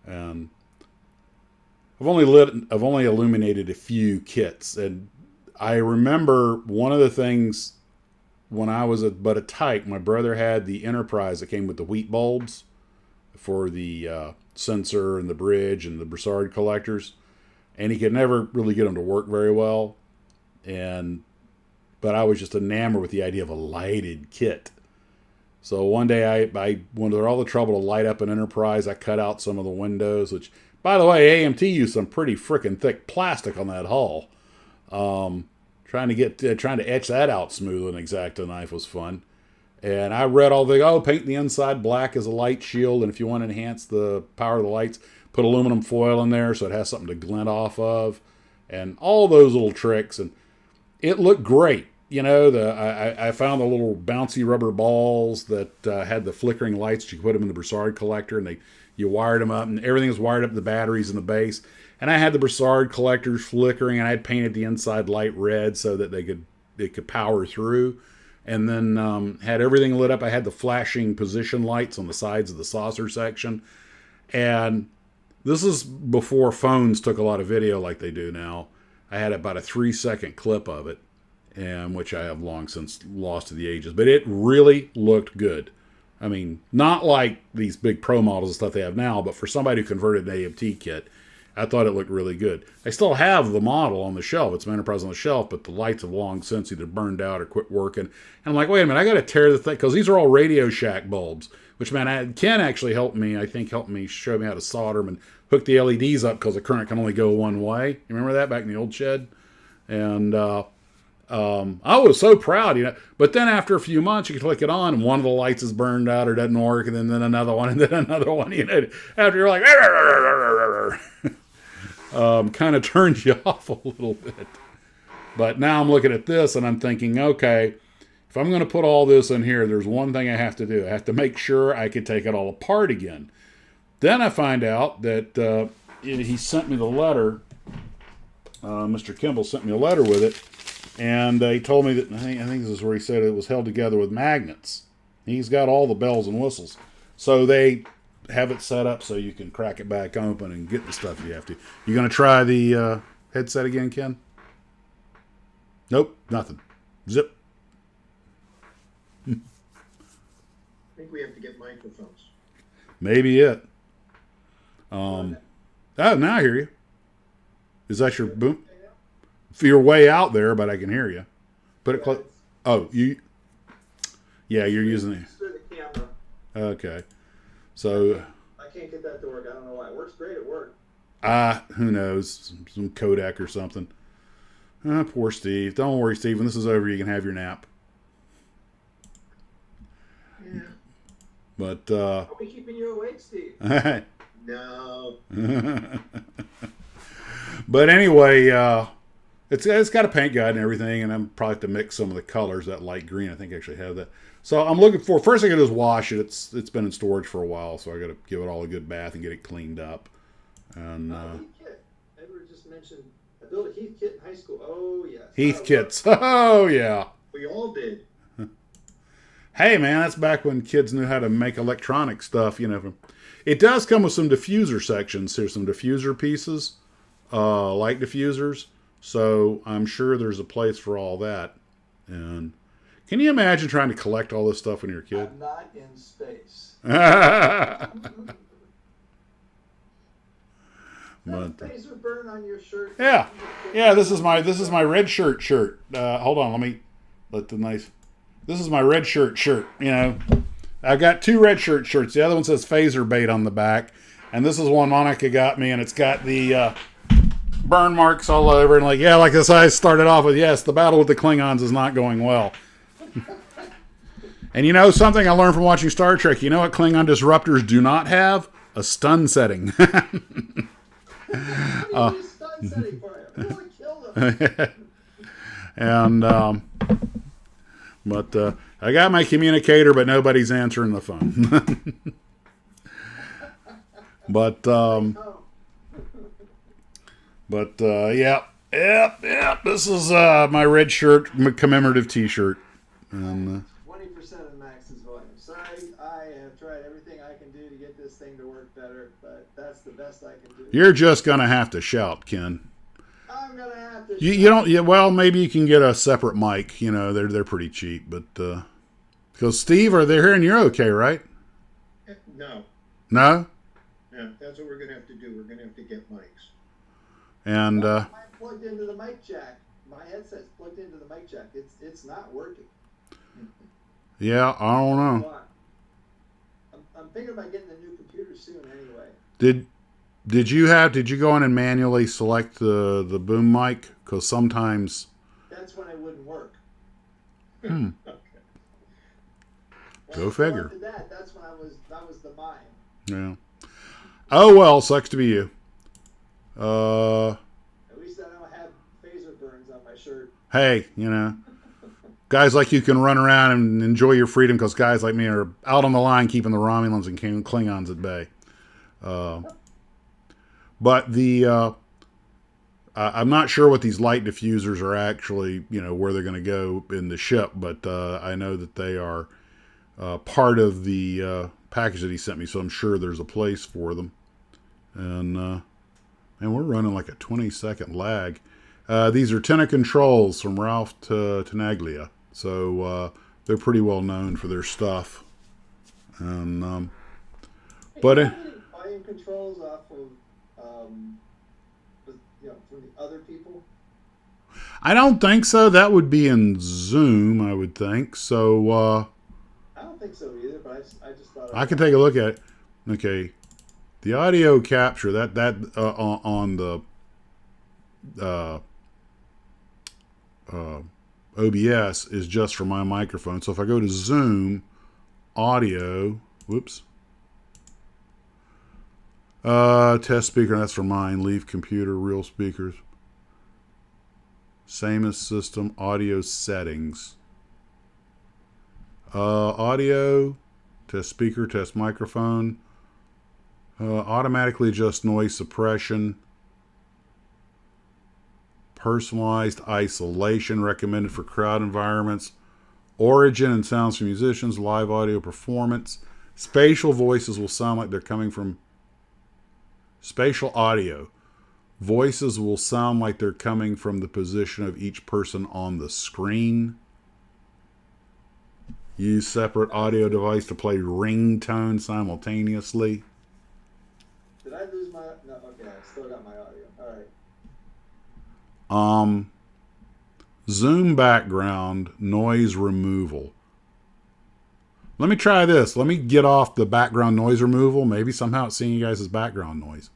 And I've only illuminated a few kits, and I remember one of the things when I was but a tyke, my brother had the Enterprise that came with the wheat bulbs for the sensor and the bridge and the Broussard collectors, and he could never really get them to work very well. But I was just enamored with the idea of a lighted kit. So one day I went through all the trouble to light up an Enterprise. I cut out some of the windows, which, by the way, AMT used some pretty freaking thick plastic on that hull. Trying to etch that out smooth with an X-Acto knife was fun. And I read all paint the inside black as a light shield, and if you want to enhance the power of the lights, put aluminum foil in there so it has something to glint off of, and all those little tricks. And it looked great. You know, I found the little bouncy rubber balls that had the flickering lights. You could put them in the Broussard collector, and you wired them up, and everything was wired up to the batteries and the base. And I had the Broussard collectors flickering, and I had painted the inside light red so that it could power through. And then had everything lit up. I had the flashing position lights on the sides of the saucer section. And this is before phones took a lot of video like they do now. I had about a 3-second clip of it, and which I have long since lost to the ages. But it really looked good. I mean, not like these big pro models and stuff they have now, but for somebody who converted an AMT kit, I thought it looked really good. I still have the model on the shelf. It's my Enterprise on the shelf, but the lights have long since either burned out or quit working. And I'm like, wait a minute, I got to tear the thing, because these are all Radio Shack bulbs, which, man, Ken actually helped me, show me how to solder them and hook the LEDs up, because the current can only go one way. You remember that back in the old shed? And I was so proud, you know. But then after a few months, you can click it on, and one of the lights is burned out or doesn't work, and then another one, and then another one. You know, after you're like, kind of turns you off a little bit. But now I'm looking at this, and I'm thinking, okay, if I'm going to put all this in here, there's one thing I have to do. I have to make sure I can take it all apart again. Then I find out that he sent me the letter. Mr. Kimball sent me a letter with it. And he told me that, I think this is where he said it was held together with magnets. He's got all the bells and whistles. So they have it set up so you can crack it back open and get the stuff you have to. You going to try the headset again, Ken? Nope, nothing. Zip. I think we have to get microphones. Maybe it. Now I hear you. Is that your boom? You're way out there, but I can hear you. Put it close. Oh, you. Yeah, you're using it. Through the camera. Okay. So. I can't get that to work. I don't know why. It works great at work. Who knows? Some codec or something. Poor Steve. Don't worry, Steve. When this is over, you can have your nap. Yeah. But. Are we keeping you awake, Steve? No. But anyway, it's got a paint guide and everything, and I'm probably have to mix some of the colors. That light green, I think I actually have that. So I'm looking for, first thing I got to do is wash it. It's been in storage for a while, so I got to give it all a good bath and get it cleaned up. And Heath kit. Edward just mentioned I built a Heath kit in high school. Oh yes. Heath kits. Oh yeah. We all did. Hey man, that's back when kids knew how to make electronic stuff. You know, it does come with some diffuser sections. Here's some diffuser pieces, light diffusers. So I'm sure there's a place for all that. And can you imagine trying to collect all this stuff when you're a kid? I'm not in space. But, Phaser burn on your shirt. yeah. This is my red shirt. Hold on, this is my red shirt. You know, I've got 2 red shirts. The other one says phaser bait on the back, and this is one Monica got me, and it's got the burn marks all over, and like this I started off with, yes, the battle with the Klingons is not going well. And you know something I learned from watching Star Trek, you know what Klingon disruptors do not have? A stun setting. And but I got my communicator, but nobody's answering the phone. Yep. This is my red shirt commemorative T-shirt. And 20% of Max's volume. Sorry, I have tried everything I can do to get this thing to work better, but that's the best I can do. you're just gonna have to shout, Ken. I'm gonna have to. You don't. Yeah, well, maybe you can get a separate mic. You know, they're pretty cheap, but because Steve, are they hearing you're okay, right? No. No. Yeah, that's what we're gonna have to do. We're gonna have to get mics. And I'm plugged into the mic jack. My headset's plugged into the mic jack. It's not working. yeah, I don't know. I'm thinking about getting a new computer soon anyway. Did you go in and manually select the boom mic? Because sometimes That's when it wouldn't work. Go When I figure. selected that's when that was the mine. Yeah. Oh well, sucks to be you. At least I don't have phaser burns on my shirt. Hey, guys like you can run around and enjoy your freedom because guys like me are out on the line keeping the Romulans and Klingons at bay. But I'm not sure what these light diffusers are actually, where they're going to go in the ship, but I know that they are part of the package that he sent me, so I'm sure there's a place for them. And we're running like a 20-second lag. These are Tenna controls from Ralph Tenaglia, so they're pretty well known for their stuff. And but volume controls off of from the other people. I don't think so. That would be in Zoom, I would think. So I don't think so either, but I just thought I can take a look at it. Okay, the audio capture that on the OBS is just for my microphone. So if I go to Zoom, audio, whoops, test speaker, that's for mine. Leave computer, real speakers. Same as system, audio settings. Audio, test speaker, test microphone. Automatically adjust noise suppression. Personalized isolation recommended for crowd environments. Origin and sounds for musicians. Live audio performance. Spatial voices will sound like they're coming from... Spatial audio. Voices will sound like they're coming from the position of each person on the screen. Use separate audio device to play ringtone simultaneously. Did I lose my... No, okay, I still got my audio. All right. Zoom background noise removal. Let me try this. Let me get off the background noise removal. Maybe somehow it's seeing you guys as background noise.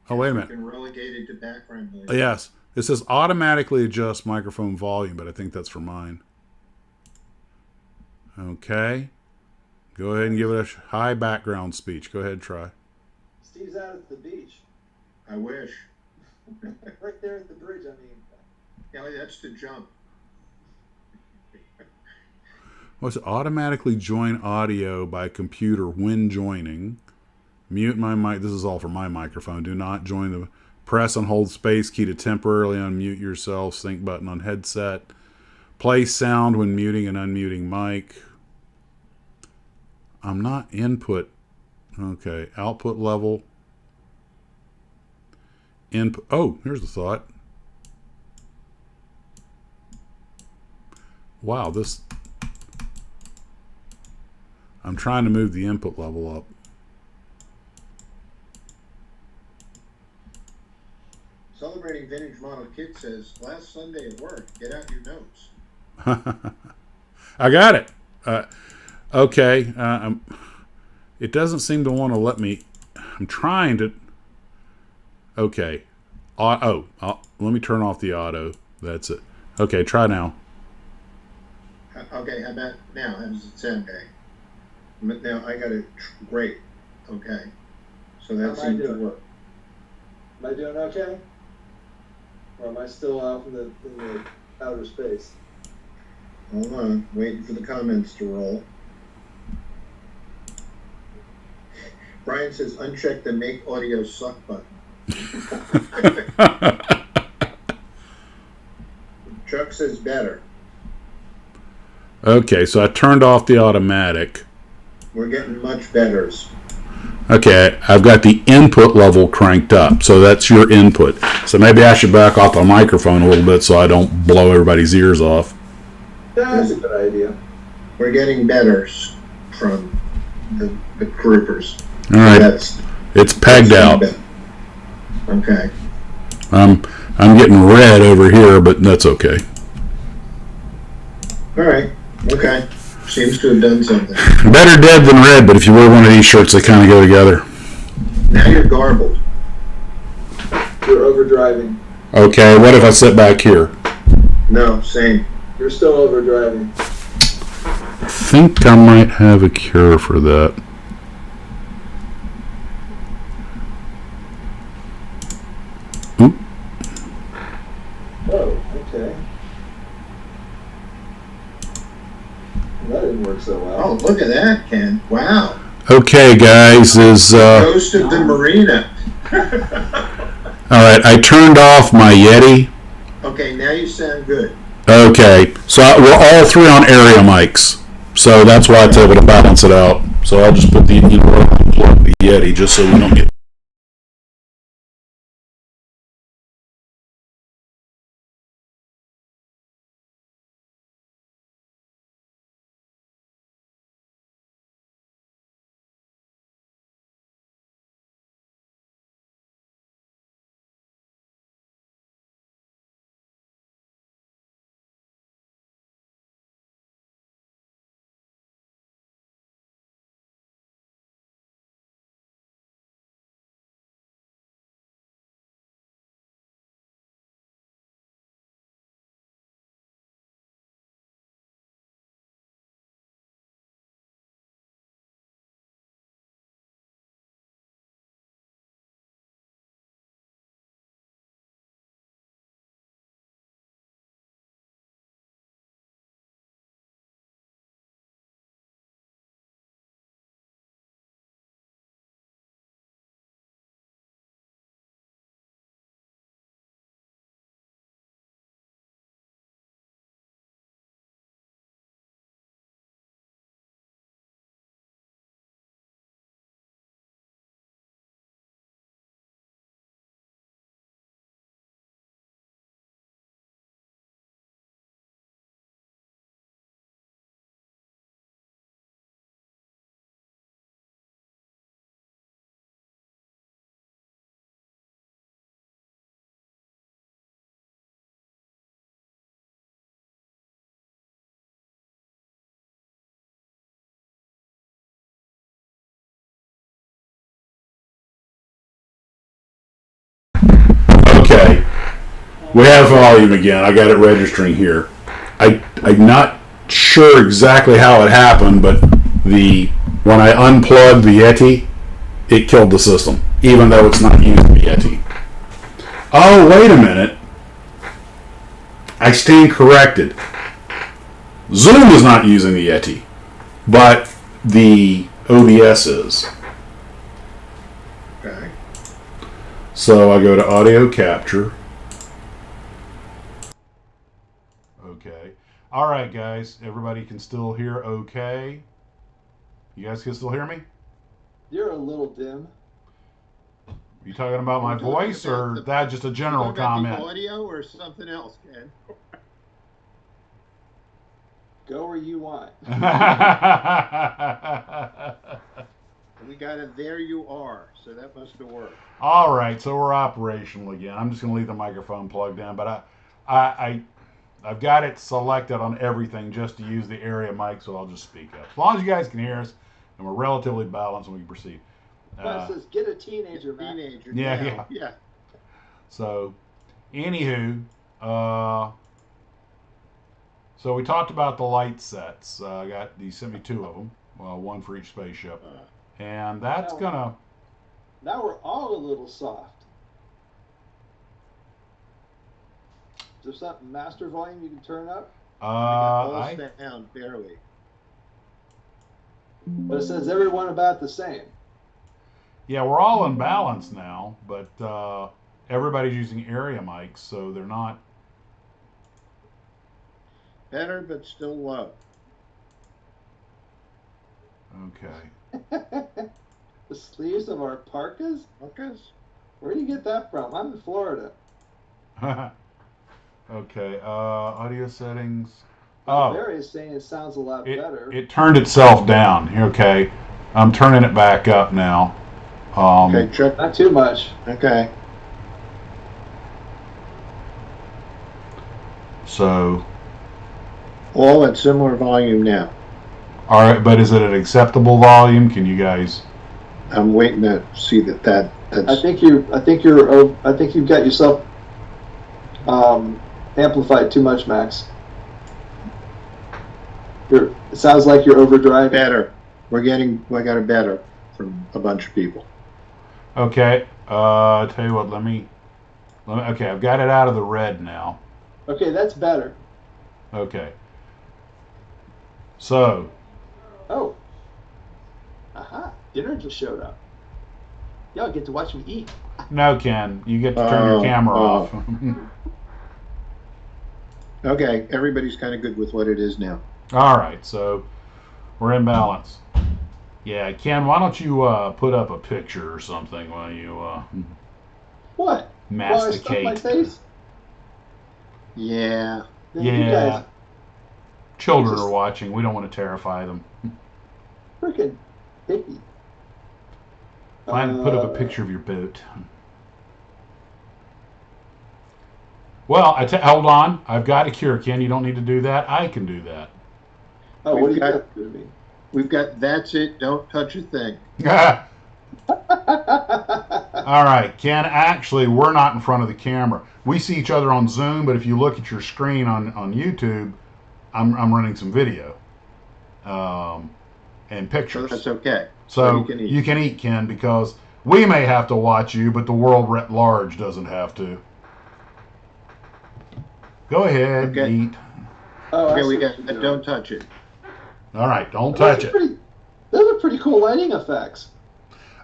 Oh, wait a minute. You can relegate it to background noise. Yes. It says automatically adjust microphone volume, but I think that's for mine. Okay. Go ahead and give it a high background speech. Go ahead and try. Steve's out at the beach. I wish. Right there at the bridge, I mean. Yeah, that's the jump. What's it? Automatically join audio by computer when joining. Mute my mic. This is all for my microphone. Do not join the... Press and hold space key to temporarily unmute yourself. Sync button on headset. Play sound when muting and unmuting mic. I'm not input. Okay. Output level. Input. Oh, here's the thought. Wow, this... I'm trying to move the input level up. Celebrating Vintage Model Kit says, last Sunday at work, get out your notes. I got it. Okay. It doesn't seem to want to let me. I'm trying to. Okay. Let me turn off the auto. That's it. Okay, try now. Okay, how about now? How does it sound, okay? Now I got it great. Okay. So that How am I seems to doing? work. Am I doing okay? Or am I still out in the outer space? Hold on, waiting for the comments to roll. Brian says, uncheck the make audio suck button. Chuck says better. Okay, so I turned off the automatic. We're getting much betters. Okay, I've got the input level cranked up, so that's your input. So maybe I should back off the microphone a little bit so I don't blow everybody's ears off. That's a good idea. We're getting betters from the groupers. All right, it's pegged out. Okay. I'm getting red over here, but that's okay. All right. Okay. Seems to have done something. Better dead than red, but if you wear one of these shirts, they kind of go together. Now you're garbled. You're overdriving. Okay, what if I sit back here? No, same. You're still overdriving. I think I might have a cure for that. Oop. Oh, okay. That didn't work so well. Oh, look at that, Ken. Wow. Okay, guys, Ghost of the marina. all right, I turned off my Yeti. Okay, now you sound good. Okay, so we're all three on area mics, so that's why it's able to balance it out. So I'll just put the unplug the Yeti just so we don't get. Okay, we have volume again. I got it registering here. I'm not sure exactly how it happened, but when I unplugged the Yeti, it killed the system, even though it's not using the Yeti. Oh, wait a minute. I stand corrected. Zoom is not using the Yeti, but the OBS is. Okay. So I go to audio capture. Okay. All right, guys. Everybody can still hear okay. You guys can still hear me? You're a little dim. Are you talking about my voice or that just a general comment? The audio or something else, Ken? Go where you want. We got a there you are, so that must have worked. All right, so we're operational again. I'm just going to leave the microphone plugged in, but I've got it selected on everything just to use the area mic, so I'll just speak up. As long as you guys can hear us and we're relatively balanced and we can proceed. But it says get a teenager, Matt. Teenager. Yeah. So, anywho, so we talked about the light sets. He sent me 2 of them, one for each spaceship, and that's gonna. Now we're all a little soft. Is there something master volume you can turn up? I down barely. But it says everyone about the same. Yeah, we're all in balance now, but everybody's using area mics, so they're not. Better, but still low. Okay. The sleeves of our parkas? Parkas? Where do you get that from? I'm in Florida. Okay, audio settings. Barry is saying it sounds a lot better. It turned itself down. Okay, I'm turning it back up now. Okay, check. Not too much. Okay. So. All at similar volume now. All right, but is it an acceptable volume? Can you guys? I'm waiting to see that's. I think you've got yourself amplified too much, Max. It sounds like you're overdriving. Better. I got it better from a bunch of people. Okay. Tell you what. Let me. Okay, I've got it out of the red now. Okay, that's better. Okay. So. Oh. Aha! Dinner just showed up. Y'all get to watch me eat. No, Ken. You get to turn your camera off. Okay, everybody's kind of good with what it is now. All right, so we're in balance. Yeah, Ken, why don't you put up a picture or something while you What? masticate? Why I stuff my face? Yeah. Then you Yeah. guys Children are watching. We don't want to terrify them. freaking picky. Put up a picture of your boat. Well, hold on. I've got a cure, Ken. You don't need to do that. I can do that. Oh, what do you got- got to me? We've got that's it, don't touch a thing. All right, Ken, actually, we're not in front of the camera. We see each other on Zoom, but if you look at your screen on YouTube, I'm running some video and So pictures. that's okay. So you you can eat, Ken, because we may have to watch you, but the world at large doesn't have to. Go ahead, Okay. eat. Oh, I Okay, see we what got you're that, doing. don't touch it. All right, don't touch it. Those are pretty cool lighting effects.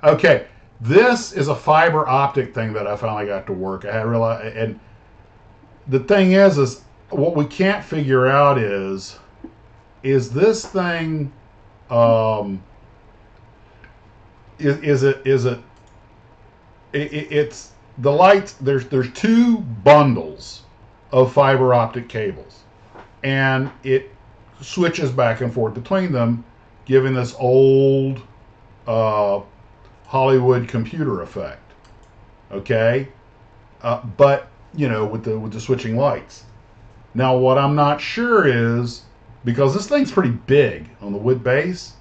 Okay, this is a fiber optic thing that I finally got to work. I had realized, and the thing is what we can't figure out is this thing, it's the lights. There's two bundles of fiber optic cables, and it switches back and forth between them, giving this old Hollywood computer effect. Okay, but with the switching lights. Now, what I'm not sure is, because this thing's pretty big on the wood base,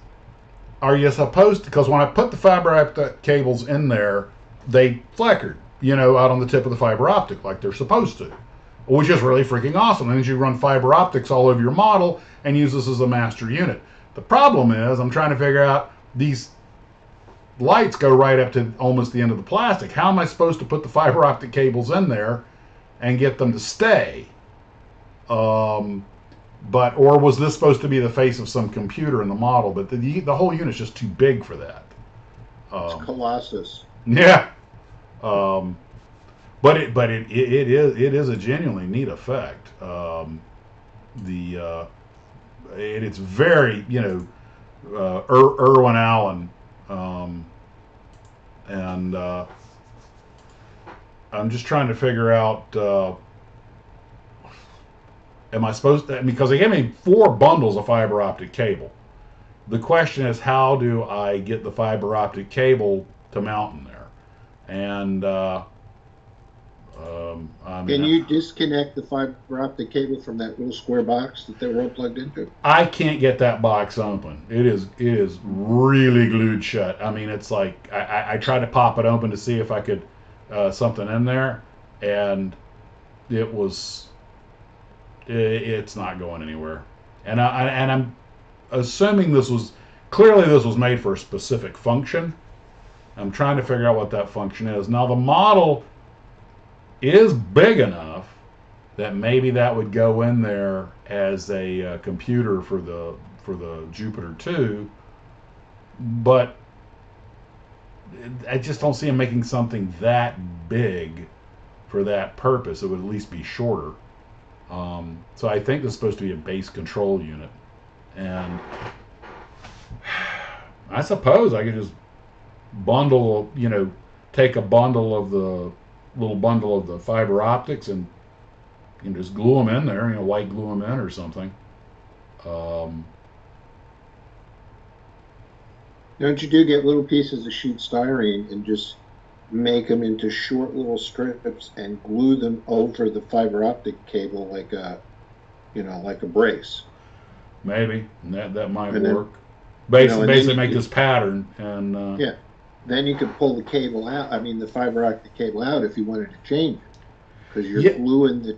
are you supposed to? Because when I put the fiber optic cables in there, they flickered, out on the tip of the fiber optic like they're supposed to, which is really freaking awesome. And you run fiber optics all over your model and use this as a master unit. The problem is, I'm trying to figure out, these lights go right up to almost the end of the plastic. How am I supposed to put the fiber optic cables in there and get them to stay? Or was this supposed to be the face of some computer in the model? But the whole unit's just too big for that. It's Colossus. Yeah. But it is a genuinely neat effect. It's very Irwin Allen, and I'm just trying to figure out. Am I supposed to? Because they gave me 4 bundles of fiber optic cable. The question is, how do I get the fiber optic cable to mount in there? And Can you disconnect the fiber optic cable from that little square box that they were all plugged into? I can't get that box open. It is really glued shut. I mean, it's like I tried to pop it open to see if I could something in there, and it's not going anywhere. And I'm assuming this was made for a specific function. I'm trying to figure out what that function is. Now, the model is big enough that maybe that would go in there as a computer for the Jupiter 2, but I just don't see him making something that big for that purpose. It would at least be shorter. So I think this is supposed to be a base control unit, and I suppose I could just take a bundle of the little bundle of the fiber optics and just glue them in there, white glue them in or something. Don't you get little pieces of sheet styrene and just make them into short little strips and glue them over the fiber optic cable like a brace? Maybe that might And then, work. Basically, and then you make could- this pattern and Yeah. Then you could pull the cable out. I mean, the fiber optic cable out if you wanted to change it, because you're Yeah. gluing the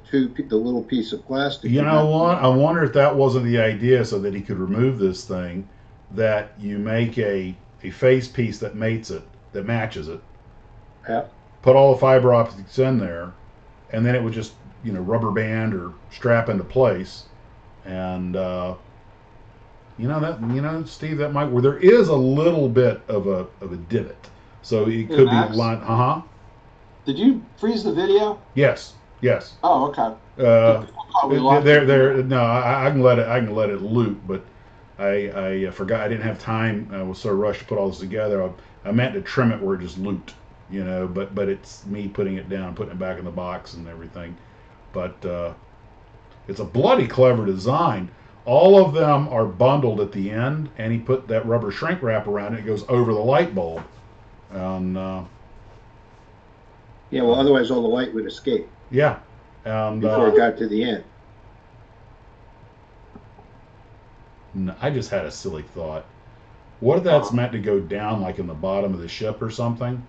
little piece of plastic. You You're know not what? gluing- I wonder if that wasn't the idea, so that he could remove this thing. That you make a face piece that mates it, that matches it. Yeah. Put all the fiber optics in there, and then it would just rubber band or strap into place. And Steve, that might where there is a little bit of a divot, so it could be Max? line. Did you freeze the video? Yes. Oh, okay. We lost There. No, I can let it loop, but I forgot. I didn't have time. I was so rushed to put all this together. I meant to trim it where it just looped, but it's me putting it down, putting it back in the box and everything. But it's a bloody clever design. All of them are bundled at the end, and he put that rubber shrink wrap around it. It goes over the light bulb. And Yeah, well, otherwise all the light would escape yeah. And before it got to the end. I just had a silly thought. What if that's meant to go down like in the bottom of the ship or something?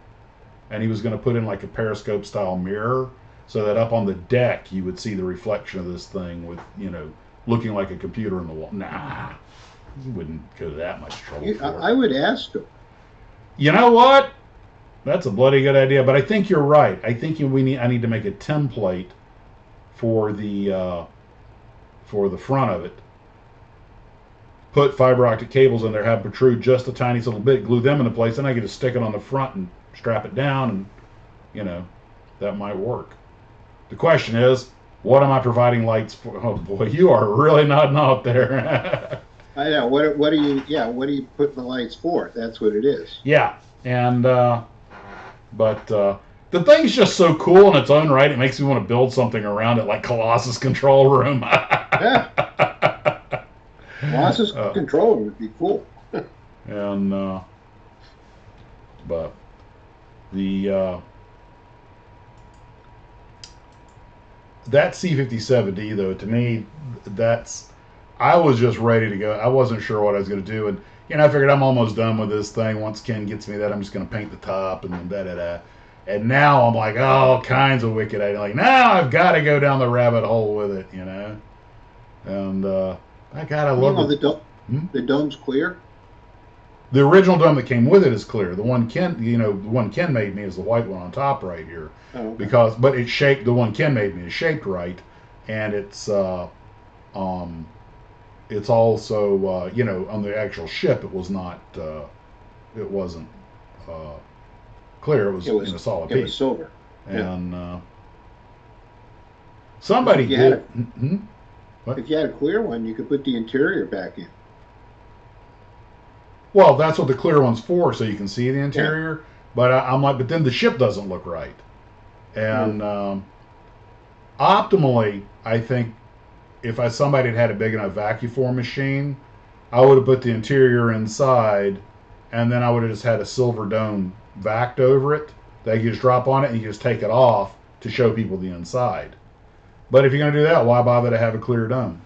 And he was going to put in like a periscope style mirror so that up on the deck you would see the reflection of this thing with, looking like a computer in the wall. Nah, you wouldn't go to that much trouble for it. I would ask him. You know what? That's a bloody good idea, but I think you're right. I think I need to make a template for the front of it. Put fiber optic cables in there, have them protrude just a tiny little bit, glue them into place, and I get to stick it on the front and strap it down, and that might work. The question is, what am I providing lights for? Oh boy, you are really nodding out there. I know. What are you putting the lights for? That's what it is. Yeah, and but the thing's just so cool in its own right. It makes me want to build something around it, like Colossus control room. Yeah. Colossus control would be cool. And but the that C57D though, to me, I was just ready to go. I wasn't sure what I was going to do, and I figured I'm almost done with this thing. Once Ken gets me that, I'm just going to paint the top and then da-da-da. And now I'm like, all kinds of wicked ideas. Like, now I've got to go down the rabbit hole with it, And I got to look. The dome's clear. The original dome that came with it is clear. The one Ken made me is the white one on top right here. Oh, okay. But it's shaped. The one Ken made me is shaped right, and it's also on the actual ship it was not it wasn't clear. It was in a solid piece. It was silver. And somebody did. If you had a clear one, you could put the interior back in. Well, that's what the clear one's for, so you can see the interior. But I'm like, but then the ship doesn't look right. And optimally, I think if somebody had a big enough vacuum form machine, I would have put the interior inside, and then I would have just had a silver dome vacked over it. They could just drop on it, and you just take it off to show people the inside. But if you're going to do that, why bother to have a clear dome?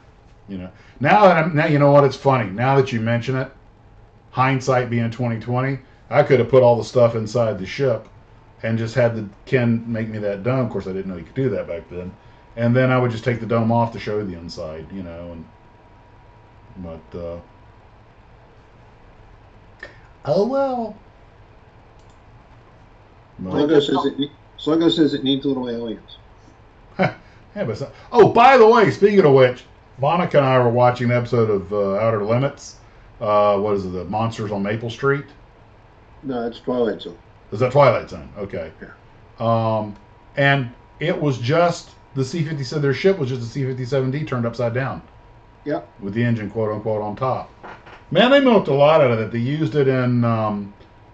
Now you know what? It's funny. Now that you mention it, hindsight being 2020, I could have put all the stuff inside the ship and just had the Ken make me that dome. Of course, I didn't know you could do that back then. And then I would just take the dome off to show the inside, oh well. Sluggo says it needs little aliens. Yeah, but by the way, speaking of which, Monica and I were watching an episode of Outer Limits. What is it? The Monsters on Maple Street? No, it's Twilight Zone. Is that Twilight Zone? Okay. Yeah. And it was just the C-57. Their ship was just a C-57D turned upside down. Yep. With the engine, quote unquote, on top. Man, they milked a lot out of it. They used it in the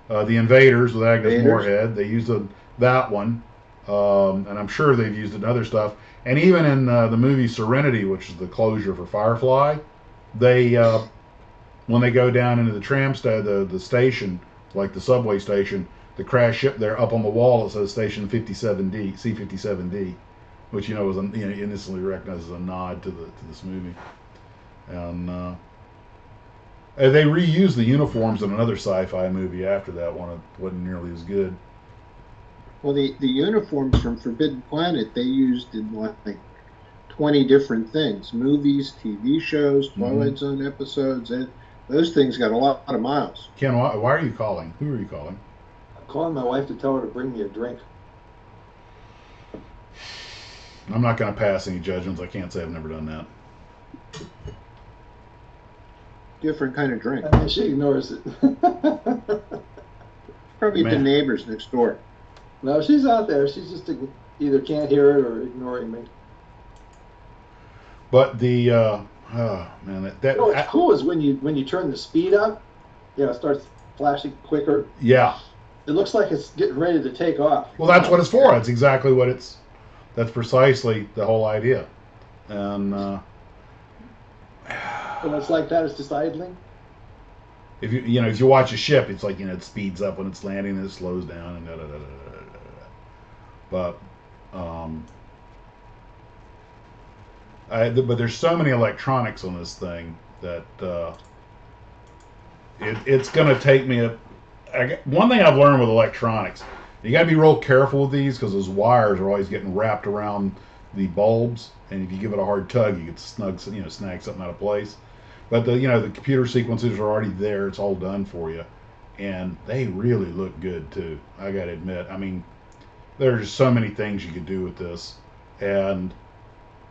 Invaders with Agnes Moorehead. They used that one, and I'm sure they've used it in other stuff. And even in the movie Serenity, which is the closure for Firefly, they when they go down into the the station, like the subway station, the crash ship there, up on the wall it says Station 57D, C-57D, which was instantly recognized as a nod to this movie. And They reused the uniforms in another sci-fi movie after that one. It wasn't nearly as good. Well, the uniforms from Forbidden Planet they used in like 20 different things: movies, TV shows, Twilight Zone episodes, and those things got a lot of miles. Ken, why are you calling? Who are you calling? I'm calling my wife to tell her to bring me a drink. I'm not going to pass any judgments. I can't say I've never done that. Different kind of drink. I mean, she ignores it. Probably the Man. neighbors next door. No, she's out there. She's just either can't hear it or ignoring me. But the oh man, that You know what's cool is when you turn the speed up, it starts flashing quicker. yeah. It looks like it's getting ready to take off. Well, that's what it's for. That's exactly what it's. That's precisely the whole idea. And When it's like that, it's just idling. if you watch a ship, it's like it speeds up when it's landing and it slows down and da da da da da da. But but there's so many electronics on this thing that it's going to take me one thing I've learned with electronics, you got to be real careful with these because those wires are always getting wrapped around the bulbs, and if you give it a hard tug, you get snag something out of place. But the computer sequences are already there; it's all done for you, and they really look good too. I got to admit, I mean, there's so many things you could do with this, and.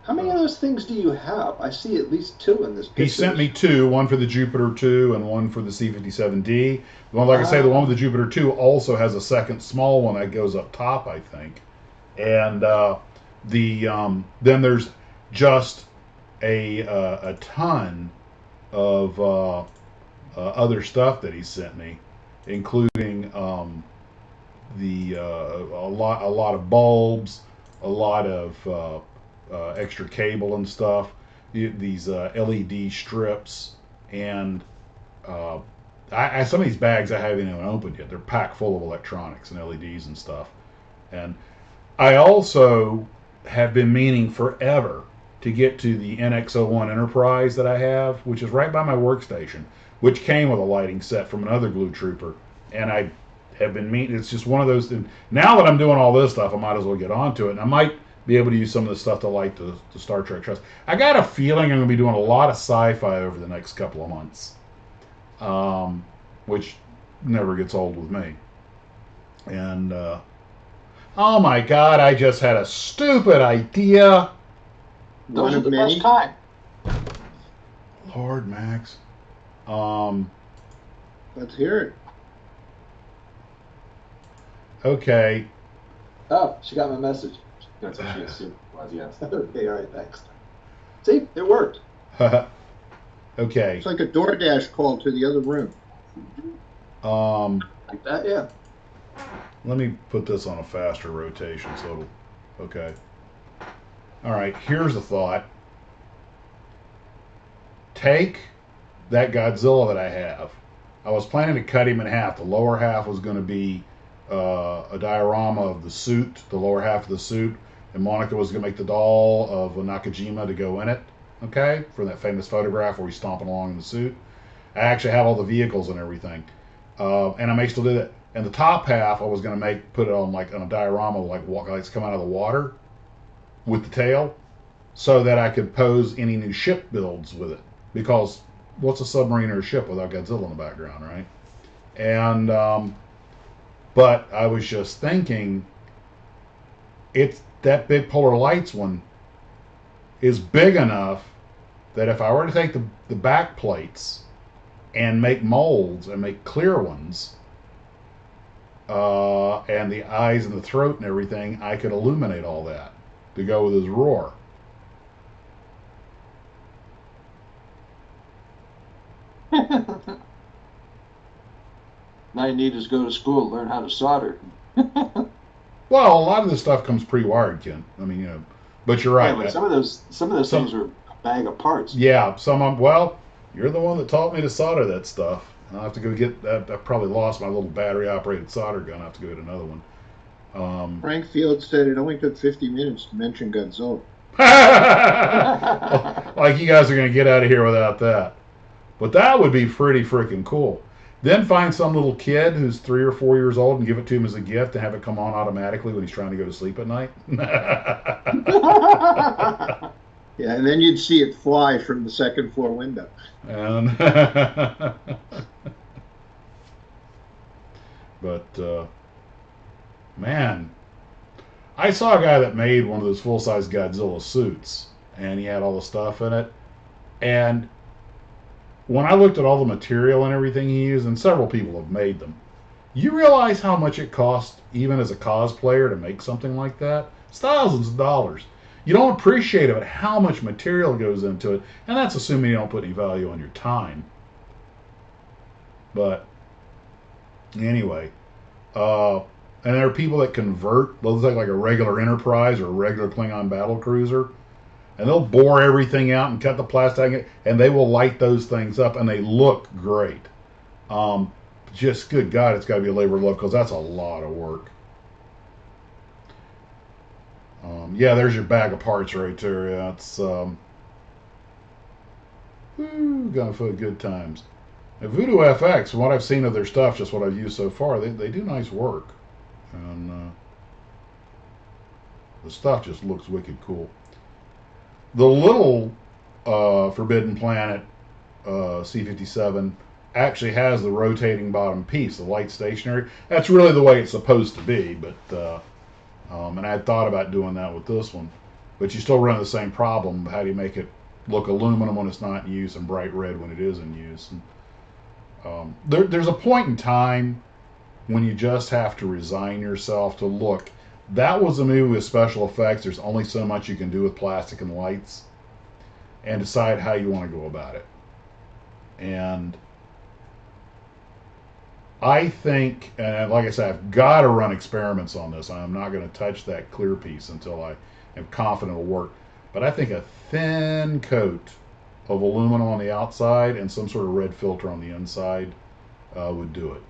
How many of those things do you have? I see at least 2 in this picture. He sent me 2, one for the Jupiter 2 and one for the C-57D. The one, like I say, the one with the Jupiter 2 also has a second small one that goes up top, I think. And then there's just a ton of other stuff that he sent me, including a lot of bulbs, a lot of extra cable and stuff, these LED strips, and some of these bags I haven't even opened yet. They're packed full of electronics and LEDs and stuff. And I also have been meaning forever to get to the NX-01 Enterprise that I have, which is right by my workstation, which came with a lighting set from another Glue Trooper. And I have been meaning, it's just one of those things. Now that I'm doing all this stuff, I might as well get onto it. And I might be able to use some of the stuff to light the Star Trek Trust. I got a feeling I'm going to be doing a lot of sci-fi over the next couple of months, which never gets old with me. And, oh my God, I just had a stupid idea. Those are the best kind. Lord, Max. Let's hear it. Okay. Oh, she got my message. That's what she assumed was, yes. Okay, all right, thanks. See, it worked. Okay. It's like a DoorDash call to the other room. Like that, yeah. Let me put this on a faster rotation so it'll, okay. All right, here's a thought. Take that Godzilla that I have. I was planning to cut him in half. The lower half was going to be a diorama of the suit, the lower half of the suit, and Monica was going to make the doll of Nakajima to go in it, okay, for that famous photograph where he's stomping along in the suit. I actually have all the vehicles and everything, and I may still do that. And the top half I was going to put it on like on a diorama, like it's come out of the water with the tail, so that I could pose any new ship builds with it. Because what's a submarine or a ship without Godzilla in the background, right? And but I was just thinking, it's that big Polar Lights one is big enough that if I were to take the back plates and make molds and make clear ones, and the eyes and the throat and everything, I could illuminate all that to go with his roar. Now you need to go to school, learn how to solder. Well, a lot of this stuff comes pre-wired, Ken. I mean, but you're right. Yeah, but some of those things are a bag of parts. Yeah, some of them. Well, you're the one that taught me to solder that stuff. I'll have to go get that. I probably lost my little battery-operated solder gun. I'll have to go get another one. Frank Field said it only took 50 minutes to mention Godzilla. Like you guys are going to get out of here without that. But that would be pretty freaking cool. Then find some little kid who's 3 or 4 years old and give it to him as a gift and have it come on automatically when he's trying to go to sleep at night. Yeah, and then you'd see it fly from the second floor window. And but man, I saw a guy that made one of those full-size Godzilla suits, and he had all the stuff in it. And when I looked at all the material and everything he used, and several people have made them, you realize how much it costs, even as a cosplayer, to make something like that? It's thousands of dollars. You don't appreciate it, how much material goes into it, and that's assuming you don't put any value on your time. But anyway, and there are people that convert those like a regular Enterprise or a regular Klingon battle cruiser, and they'll bore everything out and cut the plastic, and they will light those things up, and they look great. Just good God, it's got to be a labor of love, because that's a lot of work. Yeah, there's your bag of parts right there. Yeah, it's gonna feel good times. Now, Voodoo FX, from what I've seen of their stuff, just what I've used so far, they do nice work, and the stuff just looks wicked cool. The little Forbidden Planet C-57 actually has the rotating bottom piece, the light stationary. That's really the way it's supposed to be, but and I had thought about doing that with this one, but you still run the same problem. How do you make it look aluminum when it's not in use and bright red when it is in use? And, there's a point in time when you just have to resign yourself to look. That was a movie with special effects. There's only so much you can do with plastic and lights, and decide how you want to go about it. And I think, and like I said, I've got to run experiments on this. I'm not going to touch that clear piece until I am confident it'll work. But I think a thin coat of aluminum on the outside and some sort of red filter on the inside would do it.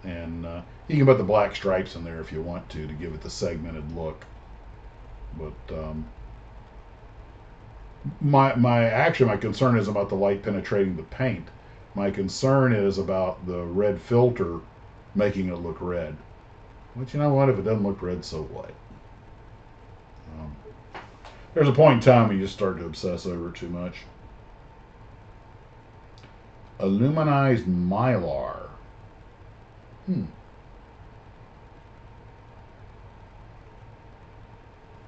And you can put the black stripes in there if you want to give it the segmented look. But my concern isn't about the light penetrating the paint. My concern is about the red filter making it look red. But you know what? If it doesn't look red, so what? There's a point in time when you just start to obsess over it too much. Aluminized mylar. I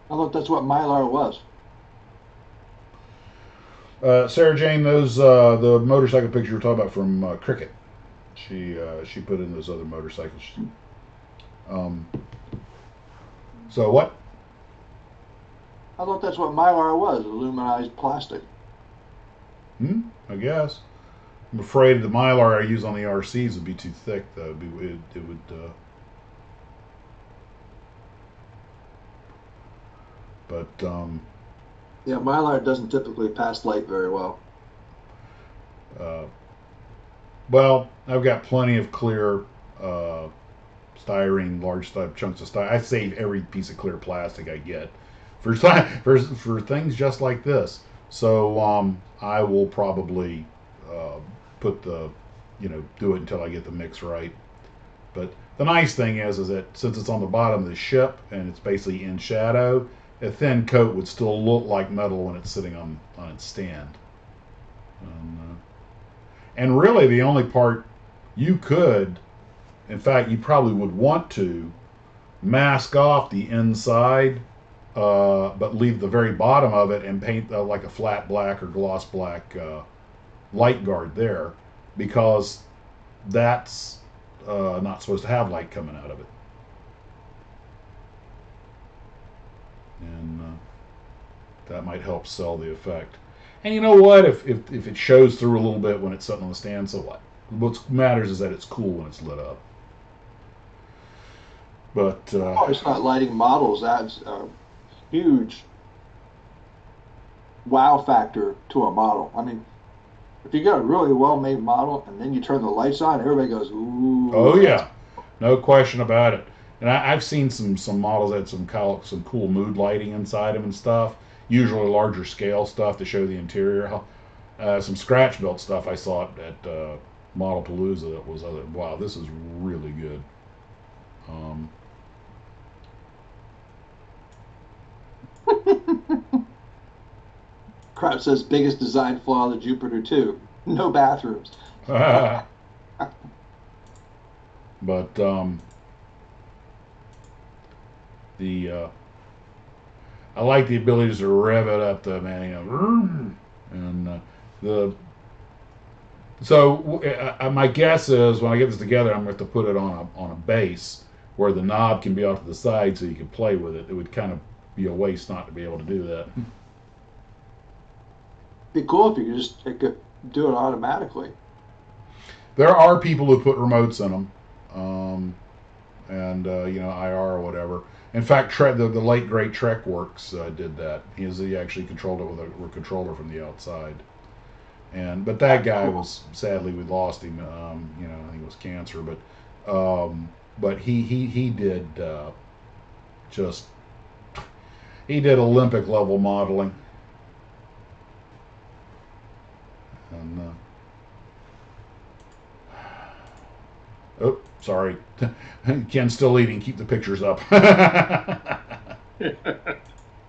thought that's what Mylar was. Sarah Jane knows the motorcycle picture you were talking about from Cricket. She put in those other motorcycles. So what? I thought that's what Mylar was, aluminized plastic. I guess. I'm afraid the mylar I use on the RCs would be too thick, though. It would. Yeah, Mylar doesn't typically pass light very well. Well, I've got plenty of clear styrene, large chunks of styrene. I save every piece of clear plastic I get for things just like this. So I will probably put the, do it until I get the mix right. But the nice thing is that since it's on the bottom of the ship and it's basically in shadow, a thin coat would still look like metal when it's sitting on its stand. And really the only part you could, in fact you probably would want to, mask off the inside, but leave the very bottom of it and paint like a flat black or gloss black light guard there, because that's not supposed to have light coming out of it. And that might help sell the effect. And you know what? If it shows through a little bit when it's sitting on the stand, so what? What matters is that it's cool when it's lit up. But It's not lighting models. Adds a huge wow factor to a model. I mean, if you got a really well-made model and then you turn the lights on, everybody goes, ooh. Oh yeah, no question about it. And I've seen some models that had some cool mood lighting inside them and stuff. Usually larger scale stuff to show the interior. some scratch built stuff I saw at Model Palooza that was other. Wow, this is really good. Crowd says biggest design flaw of the Jupiter 2. No bathrooms. But I like the ability to rev it up the man, and my guess is when I get this together, I'm going to put it on a base where the knob can be off to the side so you can play with it. It would kind of be a waste not to be able to do that. It'd be cool if you could do it automatically. There are people who put remotes in them, and IR or whatever. In fact, the late great Trekworks did that. He actually controlled it with a controller from the outside. But that guy was, sadly, we lost him. I think it was cancer. But he did he did Olympic level modeling. And oh, sorry. Ken's still eating. Keep the pictures up.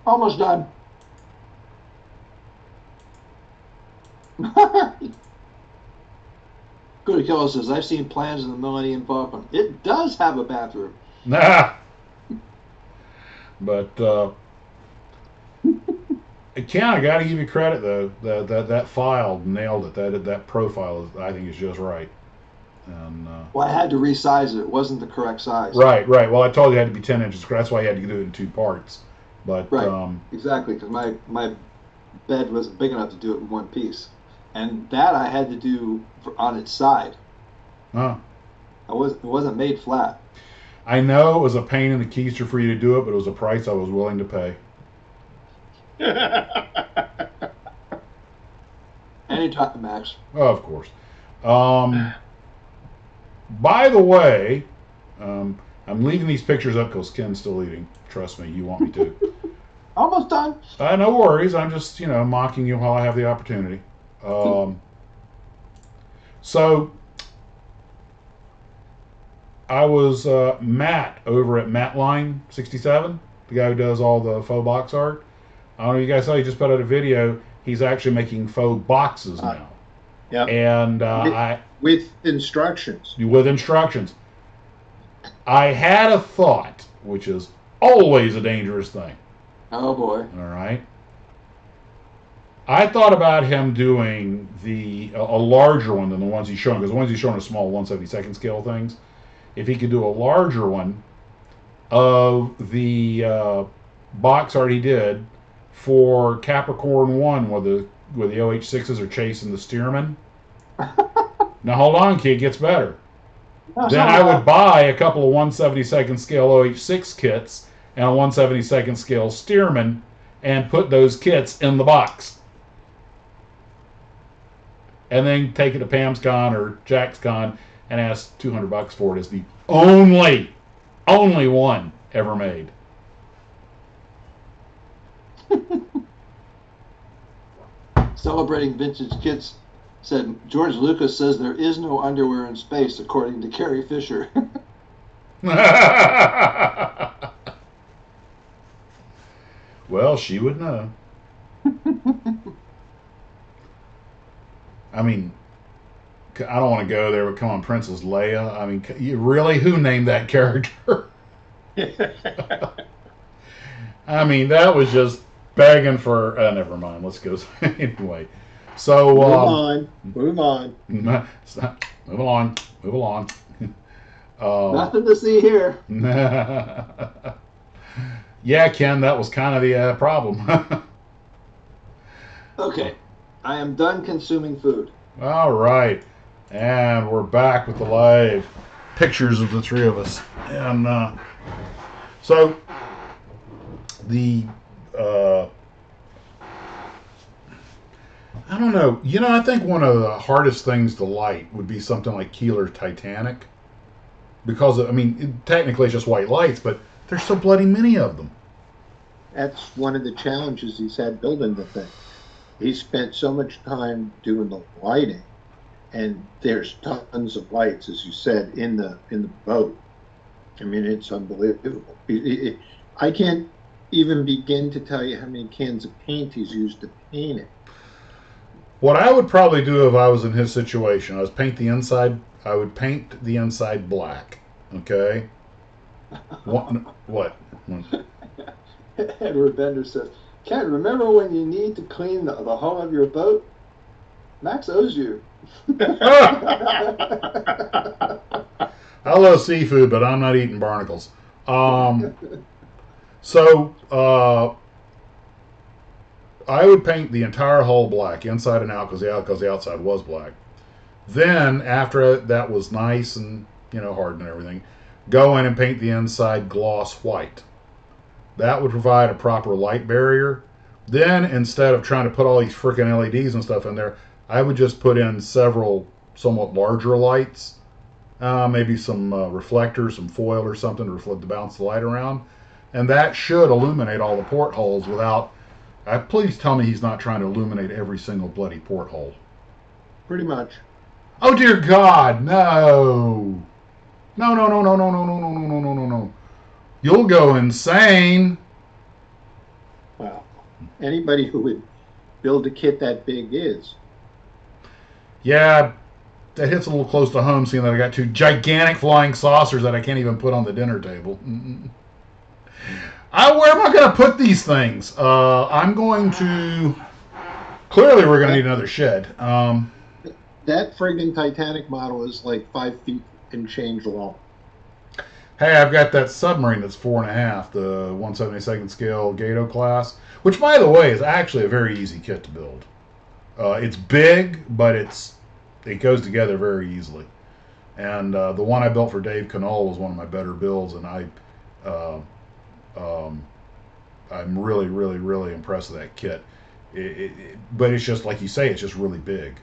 Almost done. Good Killer says, I've seen plans in the Millennium Falcon. It does have a bathroom. Nah. But Ken, I got to give you credit though. That file nailed it. That profile I think is just right. And well, I had to resize it. It wasn't the correct size. Right. Well, I told you it had to be 10 inches. That's why you had to do it in 2 parts. But right, exactly, because my bed wasn't big enough to do it in one piece, and that I had to do on its side. Huh. It wasn't made flat. I know it was a pain in the keister for you to do it, but it was a price I was willing to pay. Anytime, Max. Oh, of course. By the way, I'm leaving these pictures up because Ken's still eating. Trust me, you want me to. Almost done. No worries. I'm just, mocking you while I have the opportunity. So, I was Matt over at Mattline67, the guy who does all the faux box art. I don't know if you guys saw, he just put out a video. He's actually making faux boxes now. Yeah. And with instructions. With instructions. I had a thought, which is always a dangerous thing. Oh boy. All right. I thought about him doing a larger one than the ones he's showing, because the ones he's showing are small 1/72 scale things. If he could do a larger one of the box art he did for Capricorn 1 where the OH6s are chasing the Stearman. Now hold on, kid, gets better. Then I would buy a couple of 1/72 scale OH6 kits and a 1/72 scale Stearman and put those kits in the box. And then take it to Pam's Con or Jack's Con and ask $200 for it as the only one ever made. Celebrating vintage kits said George Lucas says there is no underwear in space, according to Carrie Fisher. Well, she would know. I mean, I don't want to go there, but come on, Princess Leia. I mean, really, who named that character? I mean, that was just begging for. Never mind. Let's go anyway. So move on. Move along. Nothing to see here. Yeah, Ken, that was kind of the problem. Okay, I am done consuming food. All right, and we're back with the live pictures of the three of us. And so the I don't know. I think one of the hardest things to light would be something like Keeler's Titanic, because technically it's just white lights, but there's so bloody many of them. That's one of the challenges he's had building the thing. he spent so much time doing the lighting, and there's tons of lights, as you said, in the boat. I mean, it's unbelievable. I can't even begin to tell you how many cans of paint he's used to paint it. What I would probably do if I was in his situation, I would paint the inside. I would paint the inside black. Okay. What? Edward Bender says, Ken, remember when you need to clean the hull of your boat? Max owes you. I love seafood, but I'm not eating barnacles. So I would paint the entire hull black, inside and out, because the outside was black. Then, after that was nice and hardened and everything, go in and paint the inside gloss white. That would provide a proper light barrier. Then, instead of trying to put all these freaking LEDs and stuff in there, I would just put in several somewhat larger lights, maybe some reflectors, some foil or something to bounce the light around, and that should illuminate all the portholes without. Please tell me he's not trying to illuminate every single bloody porthole. Pretty much. Oh dear God, no! No, no, no, no, no, no, no, no, no, no, no, no, no. You'll go insane. Well, anybody who would build a kit that big is. Yeah, that hits a little close to home, seeing that I got two gigantic flying saucers that I can't even put on the dinner table. Where am I going to put these things? I'm going to... Clearly, we're going to need another shed. That friggin' Titanic model is like 5 feet and change long. Hey, I've got that submarine that's 4.5, the 1/72 scale Gato class, which, by the way, is actually a very easy kit to build. It's big, but it goes together very easily. And the one I built for Dave Knoll was one of my better builds, and I'm really, really, really impressed with that kit. But it's just, like you say, it's just really big.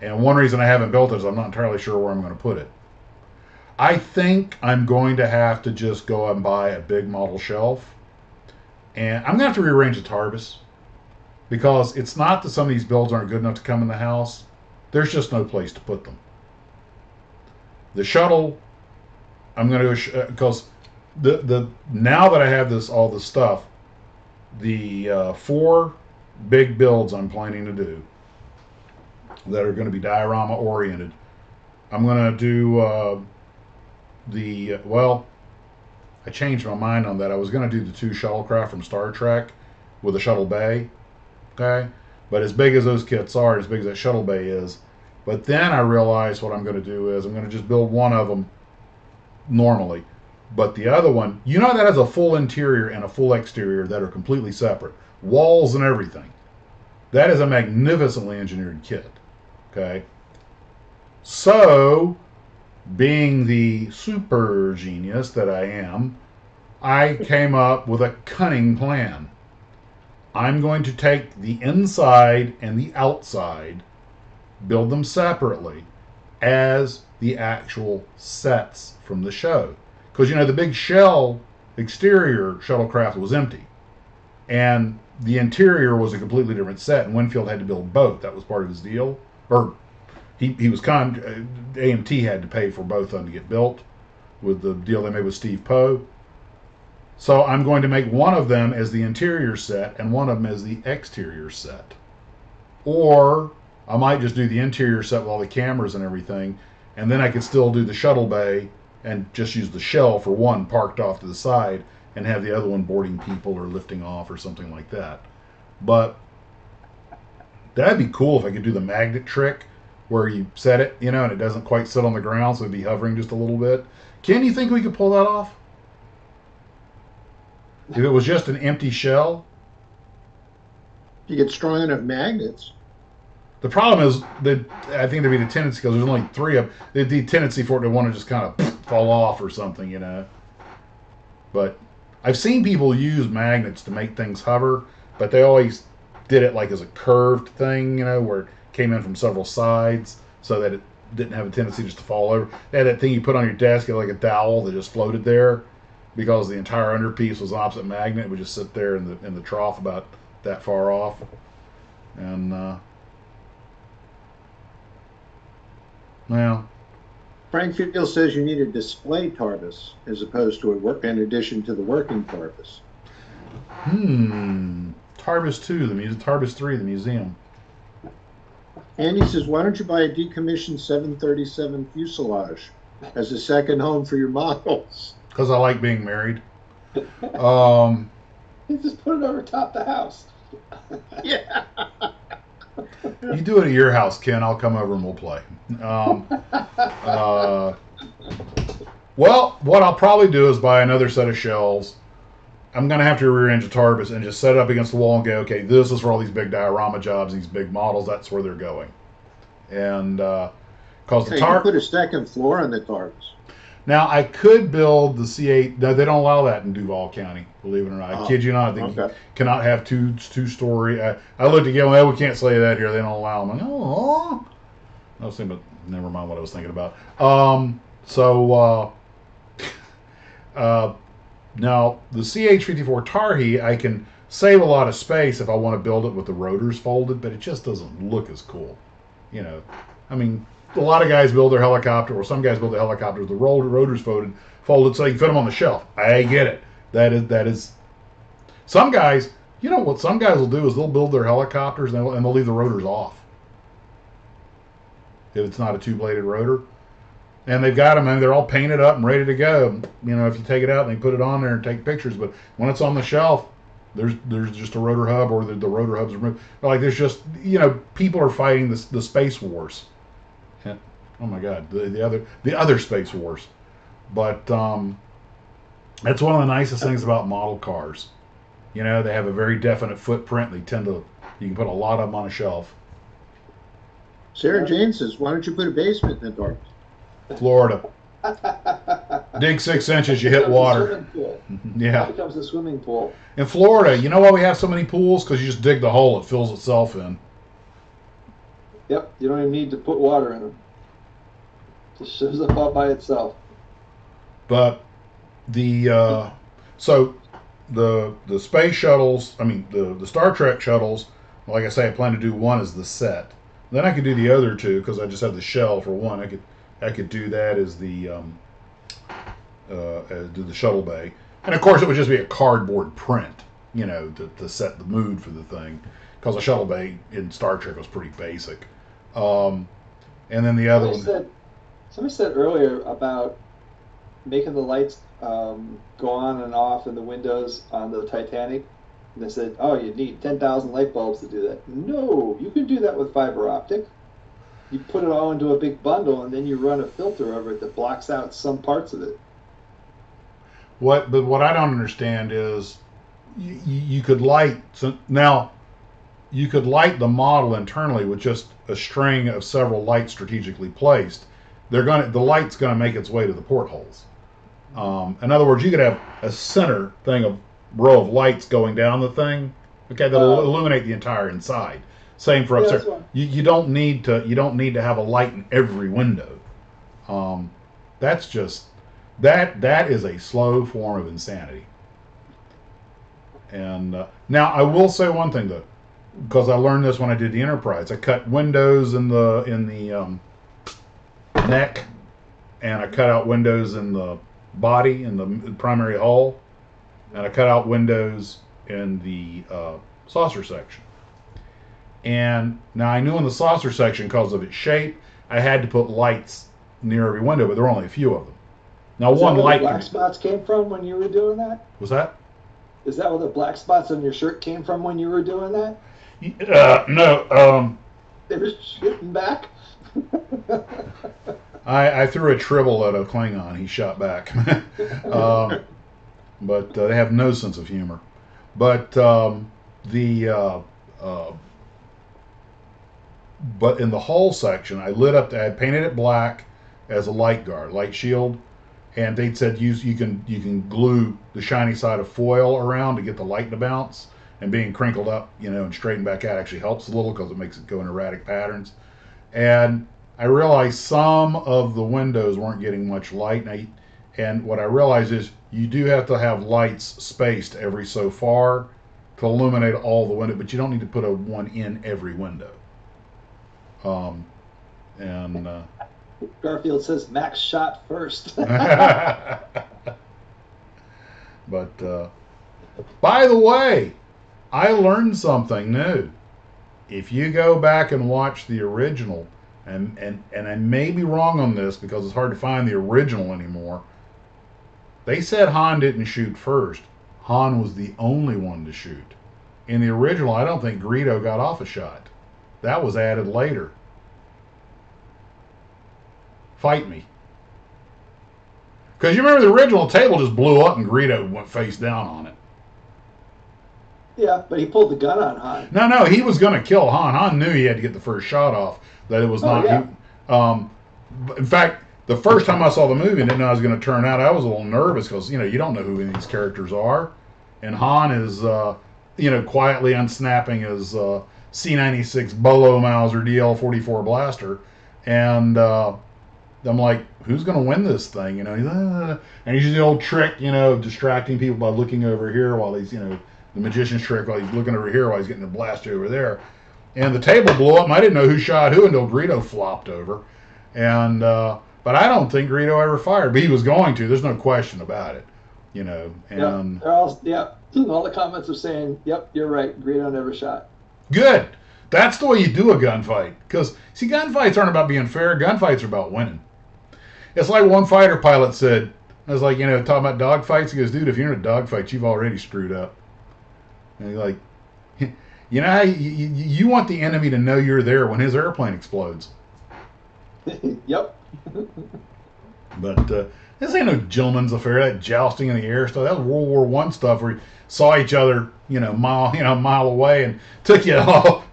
And one reason I haven't built it is I'm not entirely sure where I'm going to put it. I think I'm going to have to just go and buy a big model shelf. And I'm going to have to rearrange the TARDIS. Because it's not that some of these builds aren't good enough to come in the house. There's just no place to put them. The shuttle, I'm going to... Because now that I have all this stuff, the 4 big builds I'm planning to do that are going to be diorama oriented, I'm going to do I changed my mind on that. I was going to do the 2 shuttlecraft from Star Trek with a shuttle bay, okay? But as big as those kits are, as big as that shuttle bay is, but then I realized what I'm going to do is I'm going to just build one of them normally. But the other one, that has a full interior and a full exterior that are completely separate. Walls and everything. That is a magnificently engineered kit. Okay? So, being the super genius that I am, I came up with a cunning plan. I'm going to take the inside and the outside, build them separately as the actual sets from the show. Because, the big shell exterior shuttlecraft was empty. And the interior was a completely different set, and Winfield had to build both. That was part of his deal. Or he was AMT had to pay for both of them to get built with the deal they made with Steve Poe. So I'm going to make one of them as the interior set and one of them as the exterior set. Or I might just do the interior set with all the cameras and everything, and then I could still do the shuttle bay and just use the shell for one parked off to the side and have the other one boarding people or lifting off or something like that. But that'd be cool if I could do the magnet trick where you set it, and it doesn't quite sit on the ground, so it'd be hovering just a little bit. Ken, you think we could pull that off? If it was just an empty shell? You get strong enough magnets. The problem is that I think there'd be the tendency, because there's only 3 of them, there'd be a tendency for it to want to just kind of fall off or something, But I've seen people use magnets to make things hover, but they always did it like as a curved thing, where it came in from several sides so that it didn't have a tendency just to fall over. They had that thing you put on your desk, like a dowel that just floated there, because the entire underpiece was an opposite magnet. It would just sit there in the trough about that far off. And well, Frank Field says you need a display TARDIS as opposed to a work in addition to the working TARDIS. TARDIS 2, TARDIS 3, the museum. Andy says, why don't you buy a decommissioned 737 fuselage as a second home for your models? Because I like being married. You just put it over top the house. Yeah. You do it at your house, Ken. I'll come over and we'll play. Well, what I'll probably do is buy another set of shelves. I'm going to have to rearrange a TARDIS and just set it up against the wall and go, okay, this is for all these big diorama jobs, these big models. That's where they're going. And because the You TARDIS... put a second floor on the TARDIS. Now, I could build the C8. No, they don't allow that in Duval County, believe it or not. I kid you not. They cannot have two-story. I looked again. Well, we can't say that here. They don't allow them. I was thinking, but never mind what I was thinking about. Now, the CH-54 Tarhe, I can save a lot of space if I want to build it with the rotors folded, but it just doesn't look as cool. You know, I mean, a lot of guys build their helicopter, or some guys build their helicopter with the rotors folded so you can fit them on the shelf. I get it. That is. Some guys, you know what some guys will do is they'll build their helicopters and they'll leave the rotors off if it's not a two-bladed rotor. And they've got them, and they're all painted up and ready to go. You know, if you take it out and they put it on there and take pictures, but when it's on the shelf, there's just a rotor hub, or the rotor hub's removed. Like there's just, you know, people are fighting the space wars. And, oh my God, the other space wars. But that's one of the nicest things about model cars. You know, they have a very definite footprint. They tend to, you can put a lot of them on a shelf. Sarah Jane says, why don't you put a basement in the TARDIS? Florida. Dig 6 inches, you hit water. Yeah. It becomes a swimming pool. In Florida, you know why we have so many pools? Because you just dig the hole, it fills itself in. Yep, you don't even need to put water in them. It just shows up all by itself. But the the space shuttles, I mean the Star Trek shuttles, like I say, I plan to do one as the set. Then I could do the other two because I just have the shell for one. I could do that as the do the shuttle bay, and of course it would just be a cardboard print, you know, to set the mood for the thing, because the shuttle bay in Star Trek was pretty basic. And then the other one. Somebody said earlier about making the lights go on and off in the windows on the Titanic. And they said, oh, you need 10,000 light bulbs to do that. No, you can do that with fiber optic. You put it all into a big bundle, and then you run a filter over it that blocks out some parts of it. But what I don't understand is you could light. So now you could light the model internally with just a string of several lights strategically placed. The light's gonna make its way to the portholes. In other words, you could have a center thing of row of lights going down the thing. Okay, that'll illuminate the entire inside. Same for upstairs. You don't need to have a light in every window. That's just that is a slow form of insanity. And now I will say one thing though, because I learned this when I did the Enterprise. I cut windows in the neck, and I cut out windows in the body, in the primary hull, and I cut out windows in the saucer section. And now I knew in the saucer section, because of its shape, I had to put lights near every window, but there were only a few of them. Now one light. Where the black spots came from when you were doing that? Was that? Is that where the black spots on your shirt came from when you were doing that? No. They were shooting back. I threw a tribble at a Klingon. He shot back. But they have no sense of humor. But but in the hull section, I had painted it black as a light guard, light shield, and they'd said you can glue the shiny side of foil around to get the light to bounce, and being crinkled up, you know, and straightened back out actually helps a little because it makes it go in erratic patterns. And I realized some of the windows weren't getting much light, and what I realized is you do have to have lights spaced every so far to illuminate all the window, but you don't need to put a one in every window. And Garfield says Max shot first. but by the way, I learned something new. If you go back and watch the original, and I may be wrong on this because it's hard to find the original anymore, they said Han didn't shoot first. Han was the only one to shoot. In the original, I don't think Greedo got off a shot. That was added later. Fight me. Because you remember the original table just blew up and Greedo went face down on it. Yeah, but he pulled the gun on Han. No, he was going to kill Han. Han knew he had to get the first shot off. That it was not. Yeah. In fact, the first time I saw the movie and didn't know how it was going to turn out, I was a little nervous because you don't know who any of these characters are, and Han is quietly unsnapping his C96 Bolo Mauser DL44 blaster, and I'm like, who's going to win this thing? And he's using the old trick, of distracting people by looking over here while he's, the magician's trick while he's looking over here while he's getting the blaster over there. And the table blew up, and I didn't know who shot who until Greedo flopped over. And but I don't think Greedo ever fired, but he was going to. There's no question about it, And all the comments are saying, "Yep, you're right. Greedo never shot." Good. That's the way you do a gunfight. Because see, gunfights aren't about being fair. Gunfights are about winning. It's like one fighter pilot said. I was like, talking about dogfights. He goes, "Dude, if you're in a dogfight, you've already screwed up." And he's like, how you want the enemy to know you're there when his airplane explodes. Yep. But this ain't no gentleman's affair. That jousting in the air stuff, that was World War I stuff where you saw each other, mile away, and took you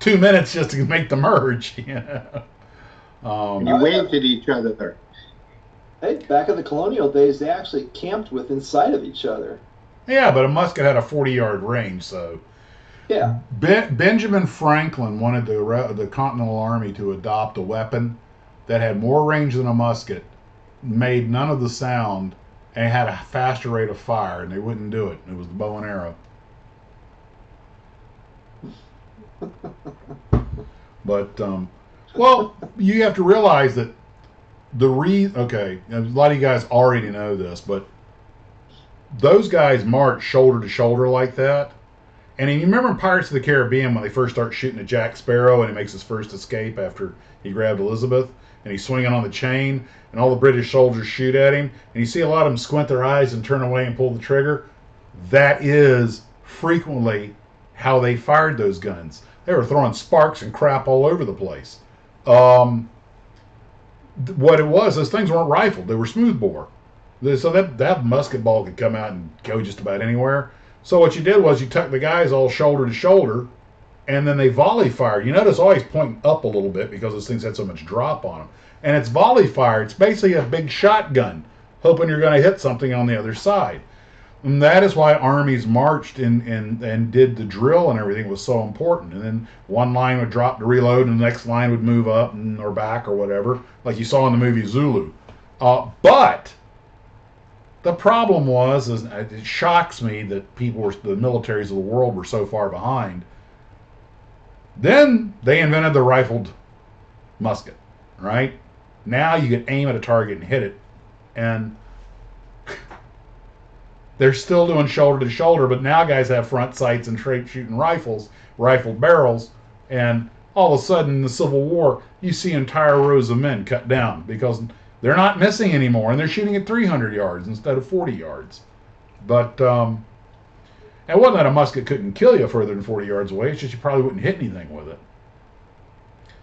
2 minutes just to make the merge. And you waved at each other. Hey, back in the colonial days, they actually camped with inside of each other. Yeah, but a musket had a 40-yard range, so. Yeah. Benjamin Franklin wanted the Continental Army to adopt a weapon that had more range than a musket, made none of the sound, and had a faster rate of fire, and they wouldn't do it. It was the bow and arrow. But, well, you have to realize that a lot of you guys already know this, but those guys march shoulder to shoulder like that. And you remember in Pirates of the Caribbean when they first start shooting at Jack Sparrow and he makes his first escape after he grabbed Elizabeth, and he's swinging on the chain, and all the British soldiers shoot at him, and you see a lot of them squint their eyes and turn away and pull the trigger? That is frequently how they fired those guns. They were throwing sparks and crap all over the place. What it was, those things weren't rifled. They were smoothbore. So that musket ball could come out and go just about anywhere. So what you did was you tucked the guys all shoulder to shoulder, and then they volley fired. You notice always pointing up a little bit because those things had so much drop on them. And it's volley fire. It's basically a big shotgun, hoping you're going to hit something on the other side. And that is why armies marched and did the drill and everything was so important. And then one line would drop to reload, and the next line would move up or back or whatever, like you saw in the movie Zulu. But the problem was, it shocks me that the militaries of the world were so far behind. Then they invented the rifled musket, right? Now you could aim at a target and hit it, and they're still doing shoulder to shoulder, but now guys have front sights and straight shooting rifles, rifled barrels, and all of a sudden in the Civil War, you see entire rows of men cut down because they're not missing anymore, and they're shooting at 300 yards instead of 40 yards. But it wasn't that a musket couldn't kill you further than 40 yards away. It's just you probably wouldn't hit anything with it.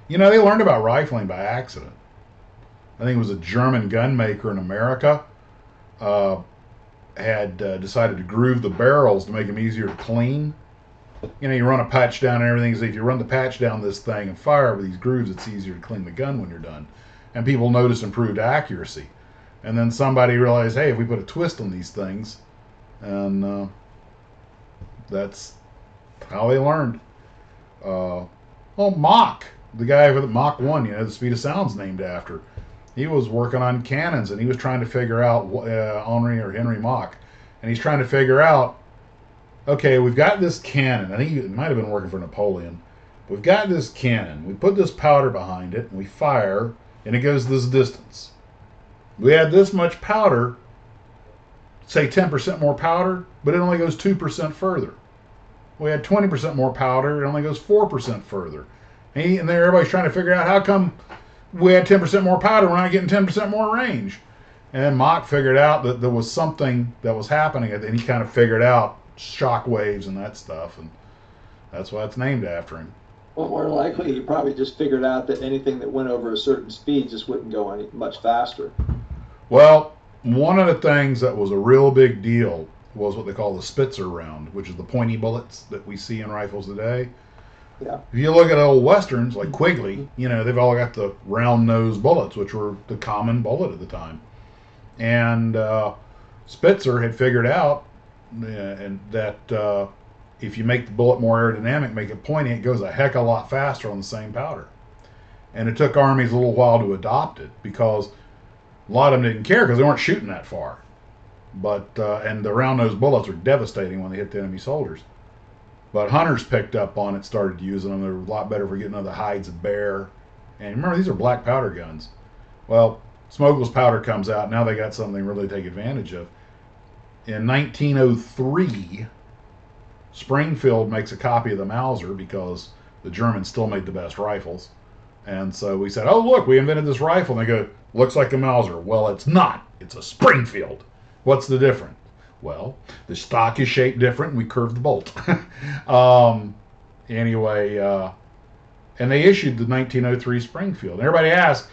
They learned about rifling by accident. I think it was a German gun maker in America had decided to groove the barrels to make them easier to clean. You run a patch down and everything. So if you run the patch down this thing and fire with these grooves, it's easier to clean the gun when you're done. And people noticed improved accuracy. And then somebody realized, hey, if we put a twist on these things, and that's how they learned. Mach, the guy for the Mach 1, the speed of sound's named after. He was working on cannons, and he was trying to figure out Henry Mach, and he's trying to figure out okay, we've got this cannon. I think it might have been working for Napoleon. We've got this cannon. We put this powder behind it, and we fire, and it goes this distance. We add this much powder, say 10% more powder, but it only goes 2% further. We add 20% more powder, it only goes 4% further. And then everybody's trying to figure out how come we had 10% more powder, we're not getting 10% more range. And then Mach figured out that there was something that was happening, and he kind of figured out shock waves and that stuff, and that's why it's named after him. Well, more likely, he probably just figured out that anything that went over a certain speed just wouldn't go any much faster. Well, one of the things that was a real big deal was what they call the Spitzer round, which is the pointy bullets that we see in rifles today. Yeah. If you look at old westerns like Quigley, they've all got the round nose bullets, which were the common bullet at the time. And Spitzer had figured out that if you make the bullet more aerodynamic, make it pointy, it goes a heck of a lot faster on the same powder. And it took armies a little while to adopt it because a lot of them didn't care because they weren't shooting that far. But and the round nose bullets are devastating when they hit the enemy soldiers. But hunters picked up on it, started using them. They were a lot better for getting under the hides of bear. And remember, these are black powder guns. Well, smokeless powder comes out. Now they got something really to take advantage of. In 1903, Springfield makes a copy of the Mauser because the Germans still made the best rifles. And so we said, oh, look, we invented this rifle. And they go, looks like a Mauser. Well, it's not. It's a Springfield. What's the difference? Well, the stock is shaped different, and we curved the bolt. Anyway, and they issued the 1903 Springfield. And everybody asked,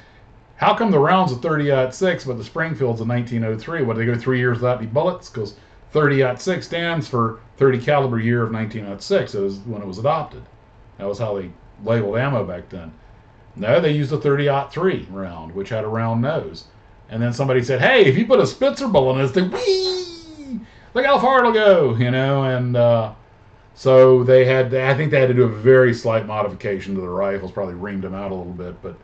how come the round's a 30-06, but the Springfield's a 1903? What, did they go 3 years without any bullets? Because 30-06 stands for 30 caliber year of 1906. It was when it was adopted. That was how they labeled ammo back then. No, they used a 30-03 round, which had a round nose. And then somebody said, hey, if you put a Spitzer bullet in this thing, whee, look how far it'll go, and so I think they had to do a very slight modification to the rifles, probably reamed them out a little bit, but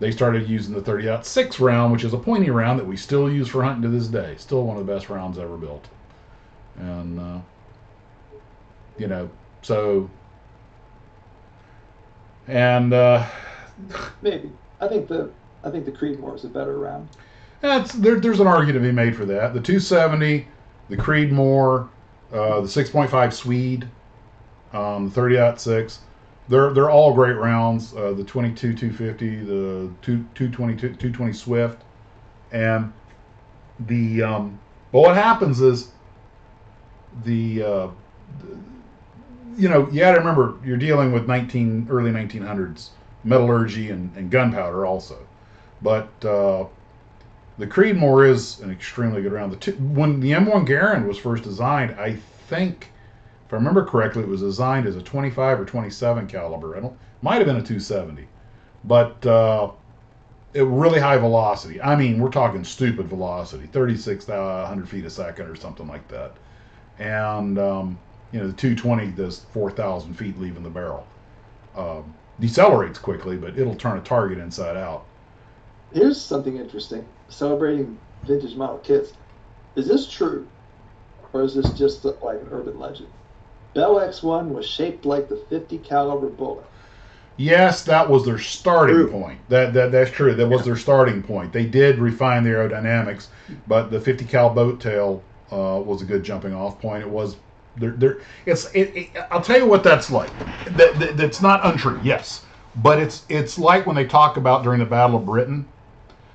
they started using the 30-06 round, which is a pointy round that we still use for hunting to this day. Still one of the best rounds ever built. And, so, and, Maybe. I think the Creedmoor is a better round. There's an argument to be made for that. The 270, the Creedmoor, the 6.5 Swede, the 30-06, they're all great rounds. The 22 250, the 220 Swift, and the but what happens is you got to remember you're dealing with early 1900s metallurgy and gunpowder also, but the Creedmoor is an extremely good round. When the M1 Garand was first designed, I think, if I remember correctly, it was designed as a 25 or 27 caliber. Might have been a 270, but it really high velocity. I mean, we're talking stupid velocity, 3,600 feet a second or something like that. And the 220 does 4,000 feet leaving the barrel. Decelerates quickly, but it'll turn a target inside out. Here's something interesting. Celebrating vintage model kits. Is this true? Or is this just like an urban legend? Bell X1 was shaped like the 50 caliber bullet. Yes, that was their starting point. That's true. That was their starting point. They did refine the aerodynamics, but the 50 cal boat tail was a good jumping off point. It was I'll tell you what that's like. That's not untrue, yes, but it's like when they talk about during the Battle of Britain.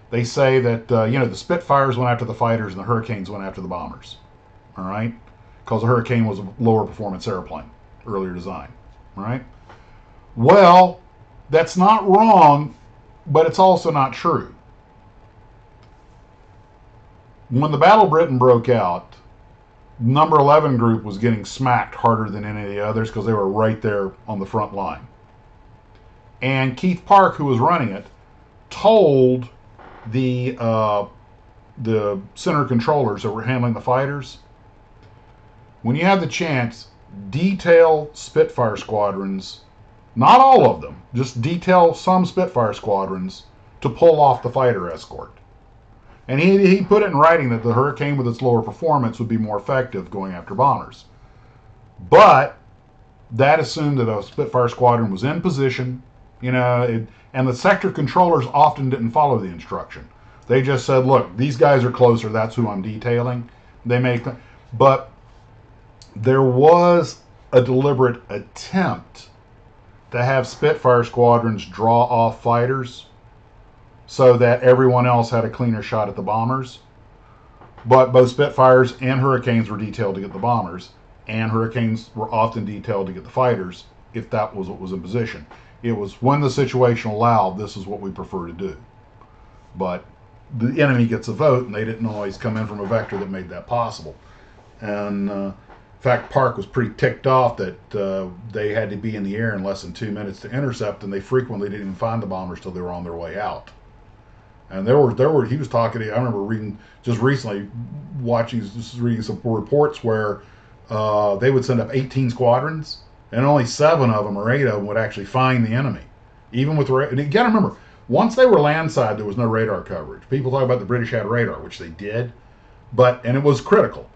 They say that the Spitfires went after the fighters and the Hurricanes went after the bombers. All right, because the Hurricane was a lower performance airplane, earlier design. All right. Well, that's not wrong, but it's also not true. When the Battle of Britain broke out, number 11 group was getting smacked harder than any of the others because they were right there on the front line. And Keith Park, who was running it, told the center controllers that were handling the fighters, when you have the chance, detail Spitfire squadrons, not all of them, just detail some Spitfire squadrons to pull off the fighter escort. And he put it in writing that the Hurricane with its lower performance would be more effective going after bombers. But that assumed that a Spitfire squadron was in position, and the sector controllers often didn't follow the instruction. They just said, look, these guys are closer, that's who I'm detailing. But there was a deliberate attempt to have Spitfire squadrons draw off fighters so that everyone else had a cleaner shot at the bombers. But both Spitfires and Hurricanes were detailed to get the bombers, and Hurricanes were often detailed to get the fighters if that was what was in position. It was when the situation allowed, this is what we prefer to do. But the enemy gets a vote, and they didn't always come in from a vector that made that possible. And in fact, Park was pretty ticked off that they had to be in the air in less than 2 minutes to intercept, and they frequently didn't even find the bombers till they were on their way out. And he was talking to, I remember reading just recently, reading some reports where they would send up 18 squadrons, and only 7 of them or 8 of them would actually find the enemy. Even with, and you gotta remember, once they were landside, there was no radar coverage. People talk about the British had radar, which they did, and it was critical.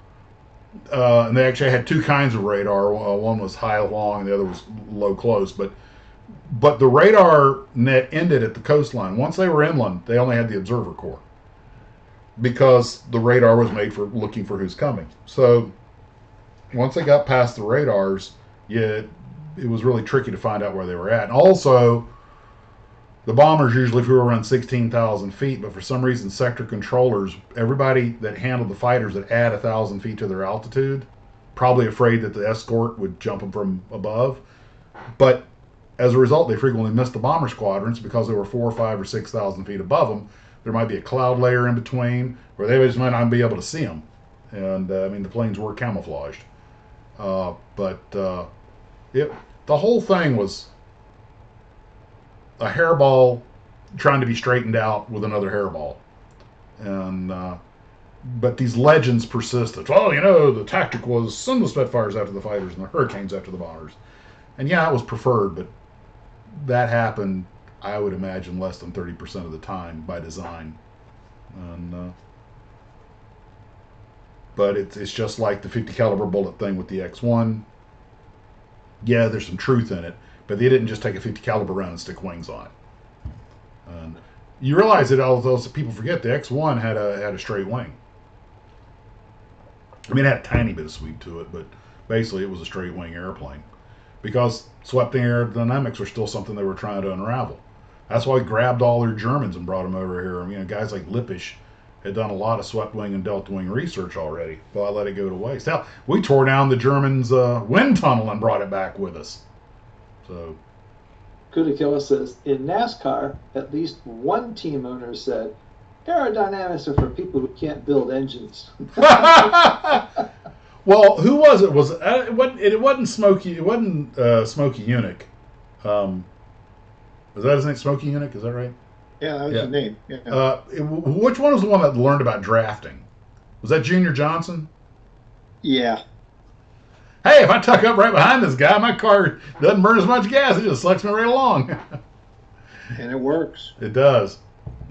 And they actually had 2 kinds of radar. One was high long, and the other was low close. But the radar net ended at the coastline. Once they were inland, they only had the observer corps because the radar was made for looking for who's coming. So once they got past the radars, it was really tricky to find out where they were at. And also, the bombers usually flew around 16,000 feet, but for some reason, sector controllers, everybody that handled the fighters that add 1,000 feet to their altitude, probably afraid that the escort would jump them from above. But as a result, they frequently missed the bomber squadrons because they were 4,000 or 5,000 or 6,000 feet above them. There might be a cloud layer in between, or they just might not be able to see them. And the planes were camouflaged. The whole thing was a hairball trying to be straightened out with another hairball. And but these legends persisted. Oh, the tactic was send the Spitfires after the fighters and the Hurricanes after the bombers. And yeah, it was preferred, but that happened, I would imagine, less than 30% of the time by design. And but it's just like the 50 caliber bullet thing with the X1. Yeah, there's some truth in it, but they didn't just take a 50 caliber round and stick wings on it. And you realize that although people forget, the X1 had a straight wing. I mean, it had a tiny bit of sweep to it, but basically it was a straight wing airplane because sweeping aerodynamics were still something they were trying to unravel. That's why we grabbed all their Germans and brought them over here. Guys like Lippisch had done a lot of swept wing and delta wing research already. Well, I let it go to waste. Hell, we tore down the Germans' wind tunnel and brought it back with us. So, Kudakilla says, in NASCAR, at least one team owner said, aerodynamics are for people who can't build engines. Well, who was it? It wasn't Smokey. It wasn't Smokey Unick. Was that his name? Smokey Unick? Is that right? Yeah, that was his name. Yeah. Which one was the one that learned about drafting? Was that Junior Johnson? Yeah. Hey, if I tuck up right behind this guy, my car doesn't burn as much gas. It just sucks me right along. And it works. It does.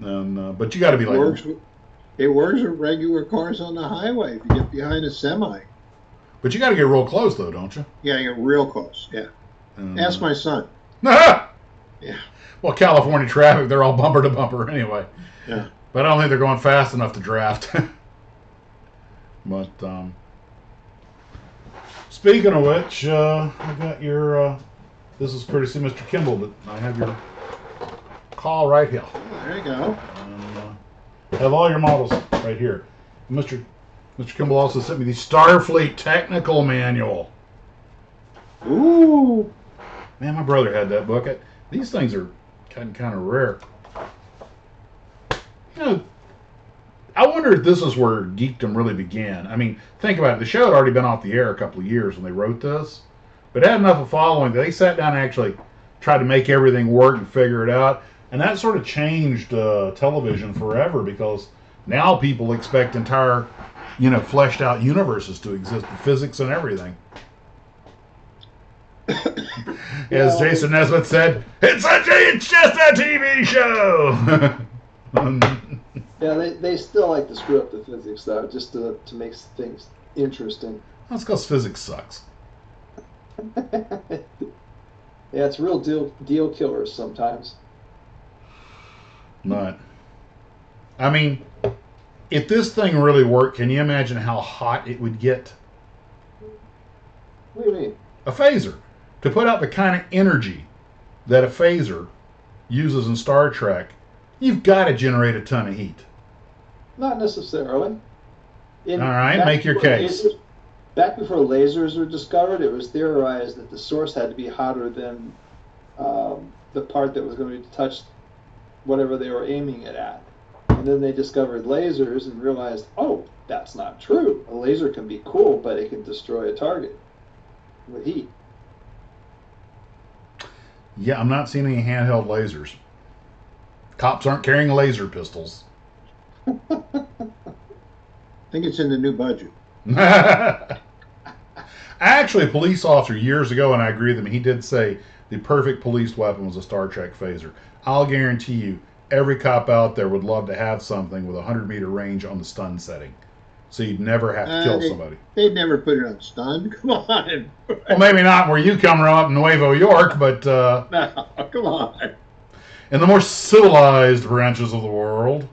And, but you got to be like... It works with regular cars on the highway if you get behind a semi. But you got to get real close, though, don't you? Yeah, you get real close, yeah. Ask my son. Yeah. Well, California traffic, they're all bumper to bumper anyway. Yeah. But I don't think they're going fast enough to draft. But, speaking of which, I got your, this is courtesy Mr. Kimball, but I have your call right here. There you go. And, have all your models right here. Mr. Kimball also sent me the Starfleet Technical Manual. Ooh. Man, my brother had that book. These things are kind of rare. I wonder if this is where geekdom really began. I mean, think about it. The show had already been off the air a couple of years when they wrote this, but it had enough of following that they sat down and actually tried to make everything work and figure it out. And that sort of changed television forever because now people expect entire, fleshed out universes to exist, the physics and everything. As Jason Nesbitt said, it's just a TV show. Yeah, they still like to screw up the physics though, just to make things interesting. That's because physics sucks. Yeah, it's real deal killers sometimes. But, I mean, if this thing really worked, can you imagine how hot it would get? What do you mean? A phaser. To put out the kind of energy that a phaser uses in Star Trek, you've got to generate a ton of heat. Not necessarily. All right, make your case. Back before lasers were discovered, it was theorized that the source had to be hotter than the part that was going to touch whatever they were aiming it at. And then they discovered lasers and realized, oh, that's not true. A laser can be cool, but it can destroy a target with heat. Yeah, I'm not seeing any handheld lasers. Cops aren't carrying laser pistols. I think it's in the new budget. Actually, a police officer years ago, and I agree with him, he did say the perfect police weapon was a Star Trek phaser. I'll guarantee you, every cop out there would love to have something with a 100-meter range on the stun setting. So you'd never have to kill somebody. They'd never put it on stun. Come on. Well, maybe not where you come from up in Nuevo York, but No, come on. in the more civilized branches of the world.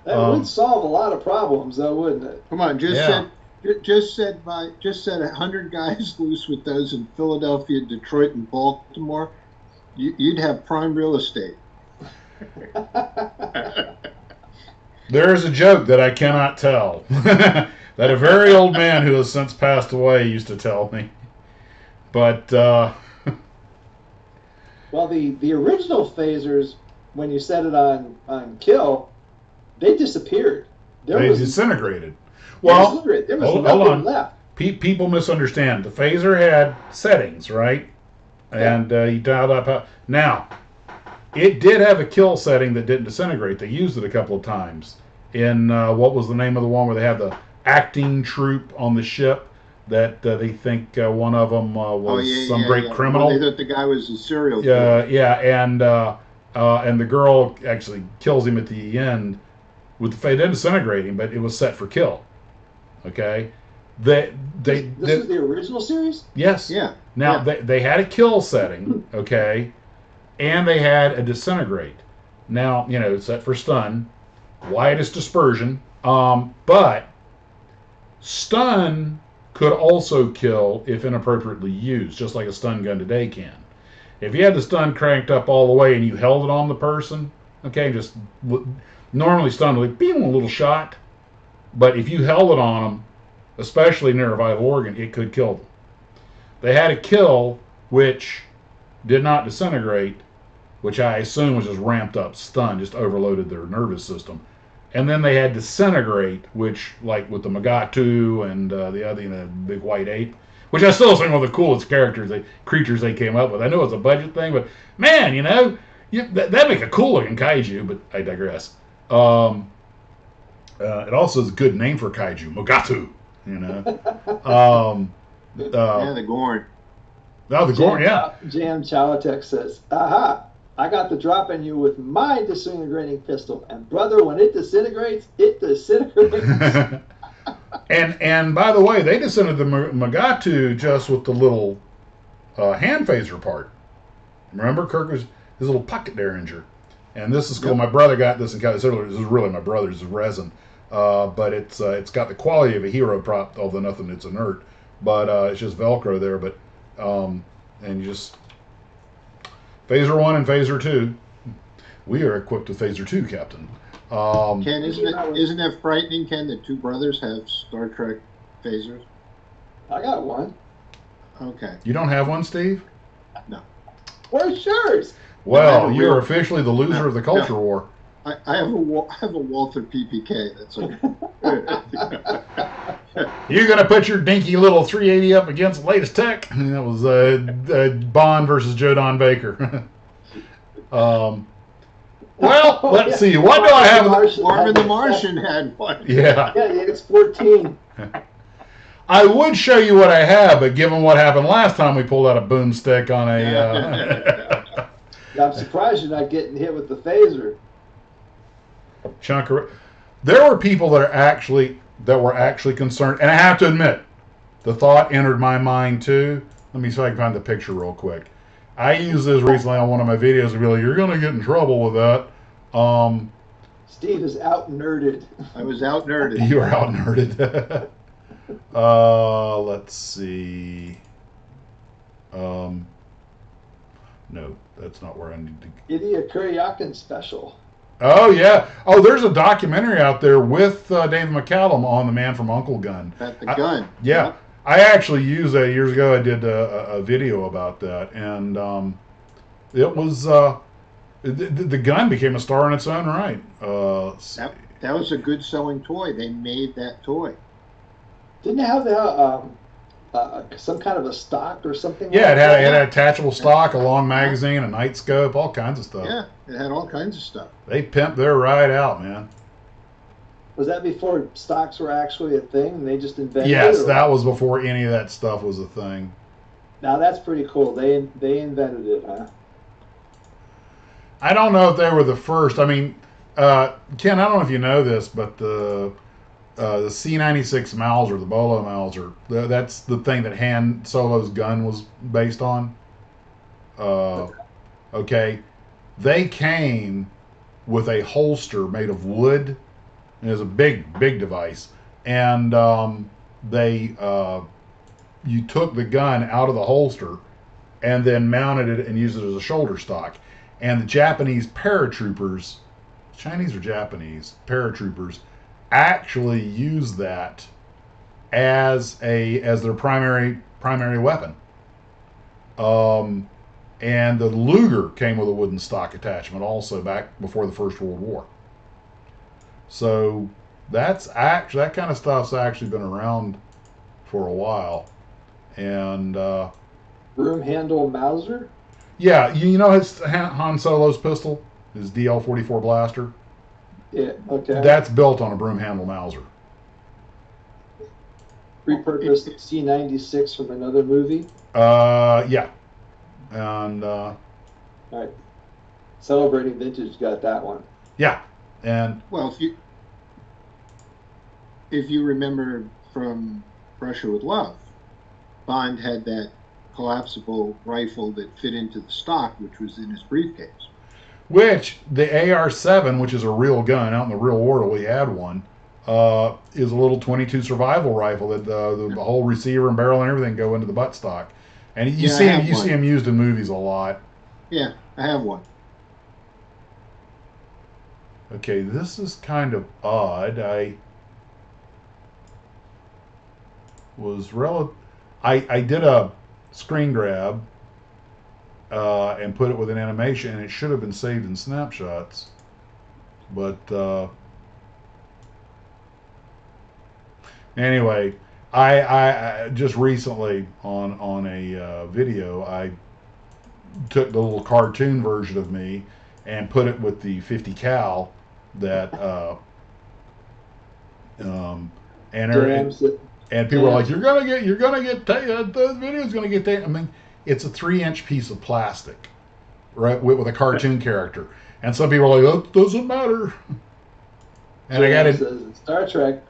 That would solve a lot of problems, though, wouldn't it? Come on, Yeah. just said 100 guys loose with those in Philadelphia, Detroit, and Baltimore. You'd have prime real estate. There is a joke that I cannot tell that a very old man who has since passed away used to tell me. But well, the original phasers, when you set it on kill, they disappeared. they disintegrated. Well, there was hold nothing on. left. People misunderstand. The phaser had settings, right? And you dialed up how. Now, it did have a kill setting that didn't disintegrate. They used it a couple of times. In what was the name of the one where they had the acting troupe on the ship that they think one of them was some great criminal. They thought the guy was a serial killer. And the girl actually kills him at the end with the they didn't disintegrate him, but it was set for kill. Okay, this is the original series? Yes. Yeah. Now they had a kill setting, okay, and they had a disintegrate. Now it's set for stun, widest dispersion, but stun could also kill if inappropriately used, just like a stun gun today can. If you had the stun cranked up all the way and you held it on the person, okay, just normally stun would be a little shot, but if you held it on them, especially near a vital organ, it could kill them. They had a kill which did not disintegrate, which I assume was just ramped up stun, just overloaded their nervous system. And then they had disintegrate, which, like with the Magatu and the other, big white ape, which I still think one of the coolest creatures they came up with. I know it's a budget thing, but man, that'd make a cool looking kaiju. But I digress. It also is a good name for kaiju, Magatu. The Gorn. Oh, the Gorn, yeah. Jan Chalatek says, "Aha! I got the drop on you with my disintegrating pistol, and brother, when it disintegrates, it disintegrates." And by the way, they disintegrated the Magatu just with the little hand phaser part. Remember, Kirk was his little pocket derringer. And this is cool. Yep. My brother got this in California. This is really my brother's. It's resin, but it's got the quality of a hero prop, although nothing. It's inert, but it's just Velcro there. But and you just Phaser 1 and Phaser 2. We are equipped with Phaser 2, Captain. Ken, isn't that frightening, Ken, that two brothers have Star Trek phasers? I got one. Okay. You don't have one, Steve? No. Where's yours? Well, you're officially the loser of the culture war. I have a Walther PPK. That's okay. You're going to put your dinky little 380 up against the latest tech? That was Bond versus Joe Don Baker. Well, let's see. What do I have? Marvin the Martian had one. Yeah. Yeah, it's 14. I would show you what I have, but given what happened last time we pulled out a boomstick on a... I'm surprised you're not getting hit with the phaser. Chunk of... There were people that were actually concerned, and I have to admit, the thought entered my mind too. Let me see if I can find the picture real quick. I used this recently on one of my videos to be like, you're going to get in trouble with that. Steve is out nerded. I was out nerded. You are out nerded. Let's see. No, that's not where I need to. Idiot Kuryakin special. Oh yeah. Oh, there's a documentary out there with David McCallum on the Man from Uncle Gun. At the gun. Yeah. Yep. I actually used that years ago. I did a video about that, and it was the gun became a star in its own right. That was a good selling toy. They made that toy. Didn't it have the some kind of a stock or something? Yeah, like it had that? an attachable stock, a long magazine, a night scope, all kinds of stuff. Yeah, it had all kinds of stuff. They pimped their ride out, man. Was that before stocks were actually a thing and they just invented Yes, it? Or? that was before any of that stuff was a thing. Now that's pretty cool. They invented it, huh? I don't know if they were the first. I mean, Ken, I don't know if you know this, but the C96 Mauser, the Bolo Mauser, that's the thing that Han Solo's gun was based on. Okay. They came with a holster made of wood. It was a big device. And you took the gun out of the holster and then mounted it and used it as a shoulder stock. And the Japanese paratroopers, Chinese or Japanese paratroopers, actually use that as their primary weapon. And the Luger came with a wooden stock attachment also back before the First World War. So that kind of stuff's actually been around for a while. And Broom handle Mauser? yeah, you know his Han Solo's pistol, his DL-44 blaster. Yeah, okay. That's built on a broom handle Mauser. Repurposed C96 from another movie? Yeah. And All right. Celebrating Vintage got that one. yeah. And Well, if you remember from Russia with Love, Bond had that collapsible rifle that fit into the stock, which was in his briefcase. which the AR-7, which is a real gun out in the real world, we had one, is a little .22 survival rifle that the whole receiver and barrel and everything go into the buttstock. And you see him used in movies a lot. Yeah, I have one. Okay, this is kind of odd. I did a screen grab and put it with an animation, and it should have been saved in snapshots. But anyway, I just recently on a video, I took the little cartoon version of me and put it with the 50 cal that and people are like, you're gonna get the video's gonna get taken. I mean, it's a 3-inch piece of plastic, right, with a cartoon character, and some people are like, oh, it doesn't matter. And I got it. Says in Star Trek,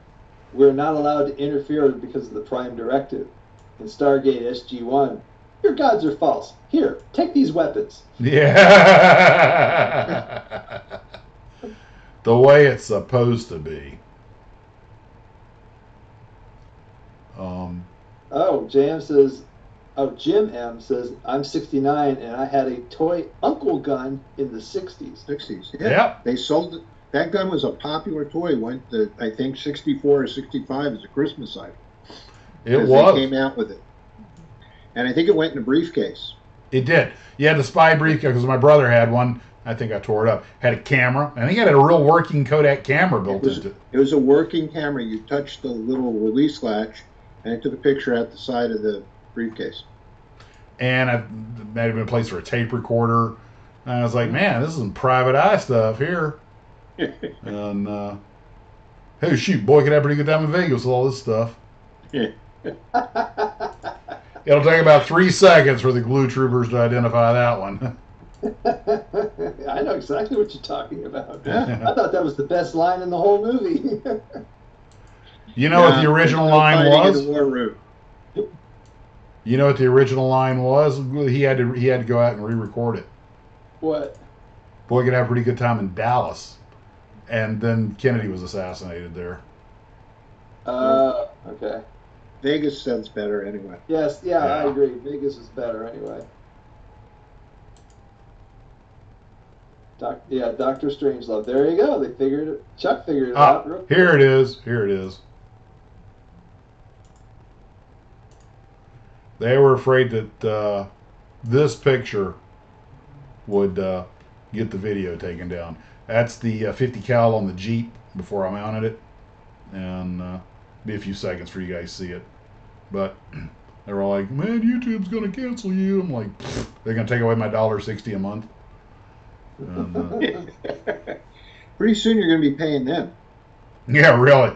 we're not allowed to interfere because of the Prime Directive. In Stargate SG-1, your gods are false. Here, take these weapons. Yeah. The way it's supposed to be. Jim M says, I'm 69 and I had a toy uncle gun in the 60s. 60s. Yeah. Yep. They sold it. That gun was a popular toy. Went to, I think, 64 or 65 as a Christmas item. It was. They came out with it. And I think it went in a briefcase. It did. You had the spy briefcase, because my brother had one. I think I tore it up. Had a camera. I think it had a real working Kodak camera built into it. It was a working camera. You touched the little release latch, and it took a picture out the side of the briefcase. And it might have been a place for a tape recorder. And I was like, man, this is some private eye stuff here. And, hey, shoot, boy, could have pretty good time in Vegas with all this stuff. Yeah. It'll take about 3 seconds for the glue troopers to identify that one. I know exactly what you're talking about. Yeah. I thought that was the best line in the whole movie. You know what the original line was? In the war room. You know what the original line was? He had to go out and re-record it. What? Boy, could have a pretty good time in Dallas, and then Kennedy was assassinated there. Okay. Vegas sounds better anyway. Yes, yeah, I Yeah. agree. Vegas is better anyway. Doctor Strangelove. There you go. They figured it. Chuck figured it out. Real quick. Here it is. Here it is. They were afraid that this picture would get the video taken down. That's the 50 cal on the Jeep before I mounted it, and be a few seconds for you guys to see it. But they were all like, "Man, YouTube's gonna cancel you." I'm like, "They're gonna take away my $1.60 a month." And, Pretty soon you're going to be paying them. yeah, really.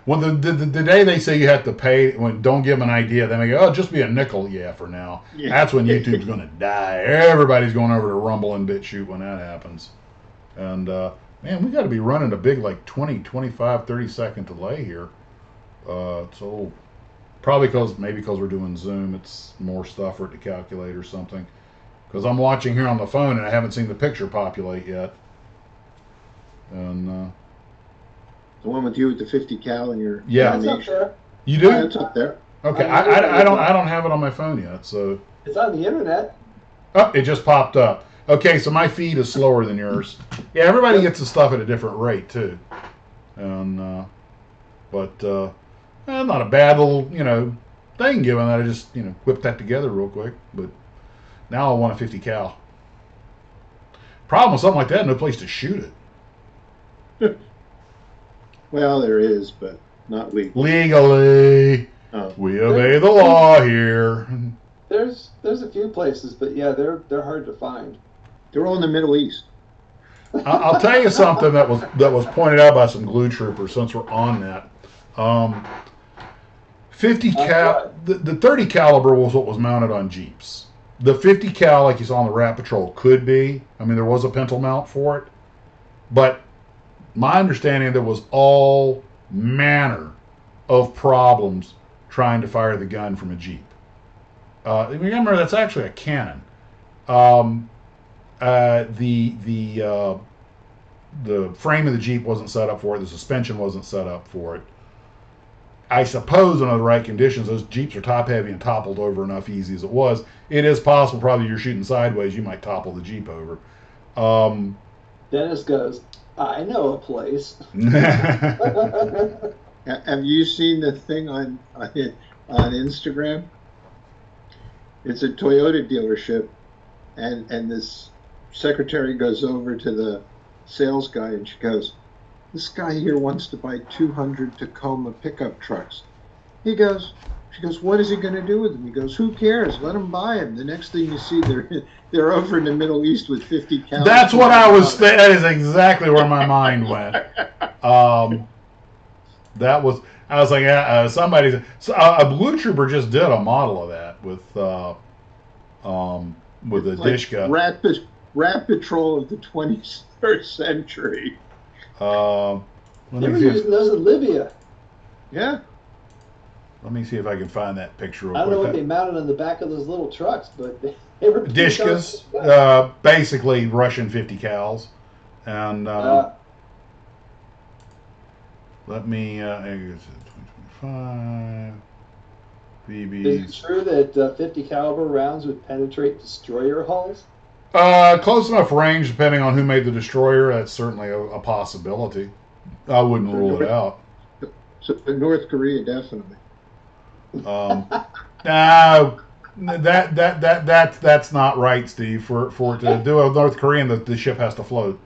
Well, the day they say you have to pay, when don't give them an idea, then they go, "Oh, just be a nickel." Yeah, for now. Yeah. That's when YouTube's going to die. Everybody's going over to Rumble and BitChute when that happens. And man, we got to be running a big like 20, 25, 30-second delay here. So probably because we're doing Zoom, it's more stuff for it to calculate or something. Because I'm watching here on the phone and I haven't seen the picture populate yet. And The one with you with the 50 cal and your Yeah. It's up there. you do? Yeah, it's up there. Okay, I don't have it on my phone yet, so It's on the internet. oh, it just popped up. Okay, so my feed is slower than yours. Yeah, everybody gets the stuff at a different rate too, and not a bad little thing given that I just whipped that together real quick. But now I want a 50 cal. Problem with something like that, no place to shoot it. Well, there is, but not legally. Legally, Oh. we obey the law here. There's a few places, but yeah, they're hard to find. They're all in the Middle East. I'll tell you something that was pointed out by some glue troopers since we're on that. 50 cal, the 30 caliber was what was mounted on Jeeps. The 50 cal, like you saw on the Rat Patrol, could be. I mean, there was a pintle mount for it, but my understanding there was all manner of problems trying to fire the gun from a Jeep. Remember, that's actually a cannon. The frame of the Jeep wasn't set up for it. The suspension wasn't set up for it. I suppose under the right conditions, those Jeeps are top heavy and toppled over enough easy as it was. It is possible, probably you're shooting sideways, you might topple the Jeep over. Dennis goes, I know a place. Have you seen the thing on Instagram? It's a Toyota dealership, and this secretary goes over to the sales guy and she goes, "This guy here wants to buy 200 Tacoma pickup trucks." She goes, "What is he going to do with them?" He goes, "Who cares? Let him buy them." The next thing you see, they're over in the Middle East with 50 cal. That's what I was. That is exactly where my mind went. I was like, somebody. A blue trooper just did a model of that with a It's dish gun. Rat Patrol of the 21st century. Let They me were see. using those in Libya. Yeah. Let me see if I can find that picture real I don't know what quick. they mounted on the back of those little trucks, but they were Dishkas, basically Russian 50 cals, and let me. 2025 is BBs. it true that 50 caliber rounds would penetrate destroyer hulls? Close enough range, depending on who made the destroyer. That's certainly a possibility. I wouldn't rule it out. So North Korea, definitely. No, that's not right, Steve. For it to do a North Korean, the ship has to float.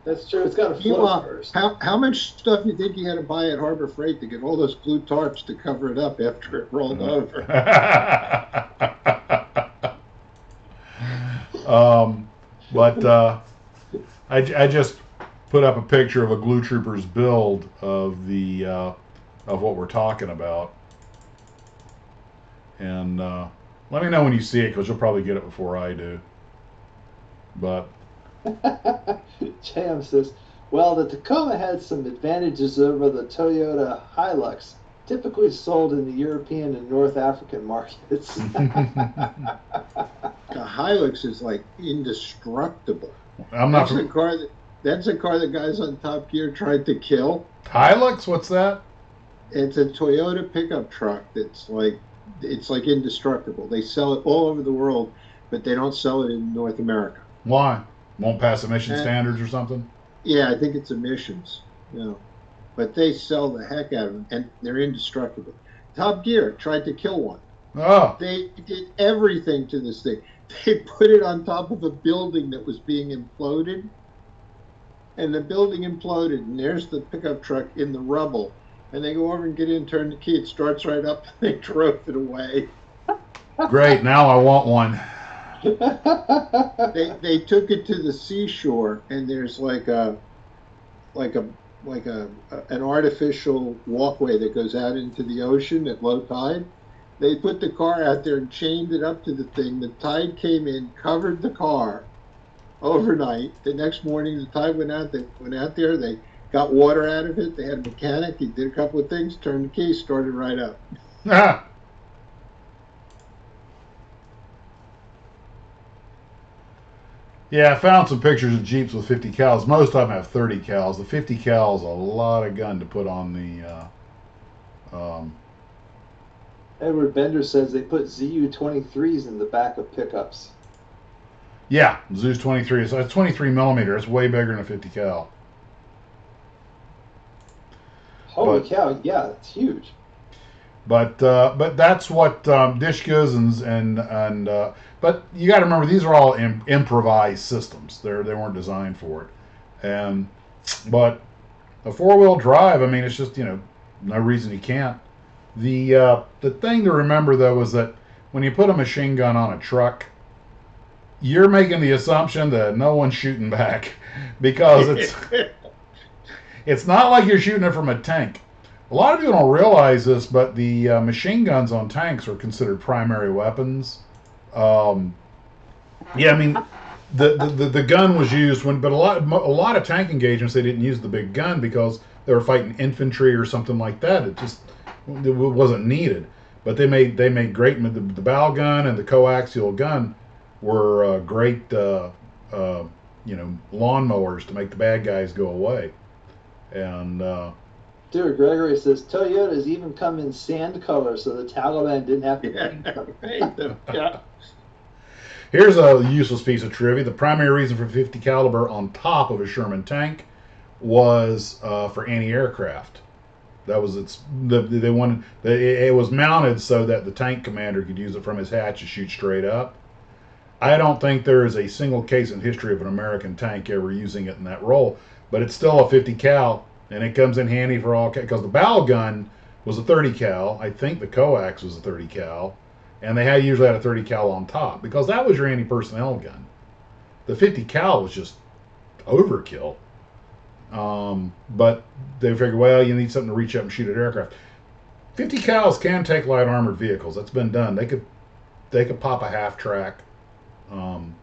That's true. It's got to float Meanwhile, first. how much stuff do you think you had to buy at Harbor Freight to get all those blue tarps to cover it up after it rolled over? I just put up a picture of a glue trooper's build of of what we're talking about, and let me know when you see it because you'll probably get it before I do. But Jam says, well, the Tacoma had some advantages over the Toyota Hilux. typically sold in the European and North African markets. The Hilux is like indestructible. I'm not That's a car that guys on Top Gear tried to kill. Hilux. What's that? It's a Toyota pickup truck that's like indestructible. They sell it all over the world, but they don't sell it in North America. Why? Won't pass emission standards or something? Yeah, I think it's emissions. But they sell the heck out of them, and they're indestructible. Top Gear tried to kill one. Oh, They did everything to this thing. They put it on top of a building that was being imploded, and the building imploded, and there's the pickup truck in the rubble. And they go over and get in, turn the key, it starts right up, and they drove it away. great! Now I want one. They took it to the seashore, and there's an artificial walkway that goes out into the ocean at low tide. They put the car out there and chained it up to the thing. The tide came in, covered the car overnight. The next morning, the tide went out. They went out there. They got water out of it. They had a mechanic. He did a couple of things, turned the key, started right up. Yeah, I found some pictures of Jeeps with 50 cals. Most of them have 30 cals. The 50 cal is a lot of gun to put on the. Edward Bender says they put ZU-23s in the back of pickups. Yeah, Zeus 23. So it's 23 millimeter. It's way bigger than a 50 cal. Holy cow! Yeah, it's huge. But that's what Dishkas and but you got to remember these are all improvised systems. They weren't designed for it. But a 4-wheel drive, I mean, it's just no reason you can't. The thing to remember though is that when you put a machine gun on a truck, you're making the assumption that no one's shooting back because it's not like you're shooting it from a tank. A lot of people don't realize this, but the machine guns on tanks are considered primary weapons. Yeah, I mean, the gun was used but a lot of tank engagements they didn't use the big gun because they were fighting infantry or something like that. It wasn't needed. But they made great. The bow gun and the coaxial gun were great, lawnmowers to make the bad guys go away. And Dear Gregory says Toyotas even come in sand color, so the Taliban didn't have to paint them. Yeah. Here's a useless piece of trivia. The primary reason for 50 caliber on top of a Sherman tank was for anti-aircraft. That was it was mounted so that the tank commander could use it from his hatch to shoot straight up. I don't think there is a single case in history of an American tank ever using it in that role, but it's still a 50 cal, and it comes in handy for all, because the bow gun was a 30 cal. I think the coax was a 30 cal, and they usually had a 30 cal on top because that was your anti-personnel gun. The 50 cal was just overkill. But they figured, well, you need something to reach up and shoot at aircraft. 50 cals can take light armored vehicles. That's been done. They could pop a half track, and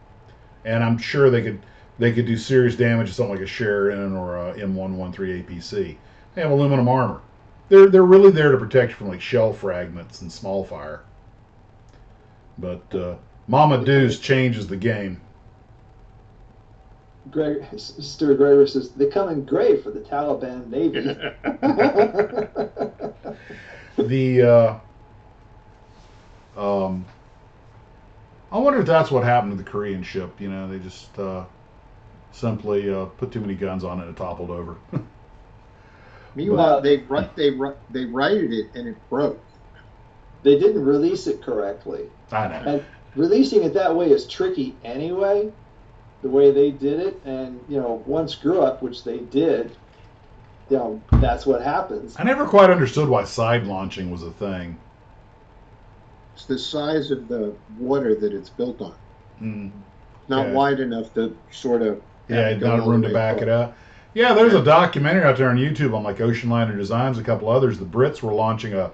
I'm sure they could do serious damage to something like a Sheridan or a M113 APC. They have aluminum armor. They're really there to protect you from like shell fragments and small fire. But Mama Deuce changes the game. Stuart Gregory says they come in gray for the Taliban Navy. I wonder if that's what happened to the Korean ship. They just simply put too many guns on it and it toppled over. Meanwhile, they righted it and it broke. They didn't release it correctly. I know. And releasing it that way is tricky anyway. The way they did it, and one screw up, which they did, that's what happens. I never quite understood why side launching was a thing. It's the size of the water that it's built on. Not wide enough to sort of. Yeah, not room to back it up. Yeah, there's a documentary out there on YouTube on like ocean liner designs, a couple others. The Brits were launching a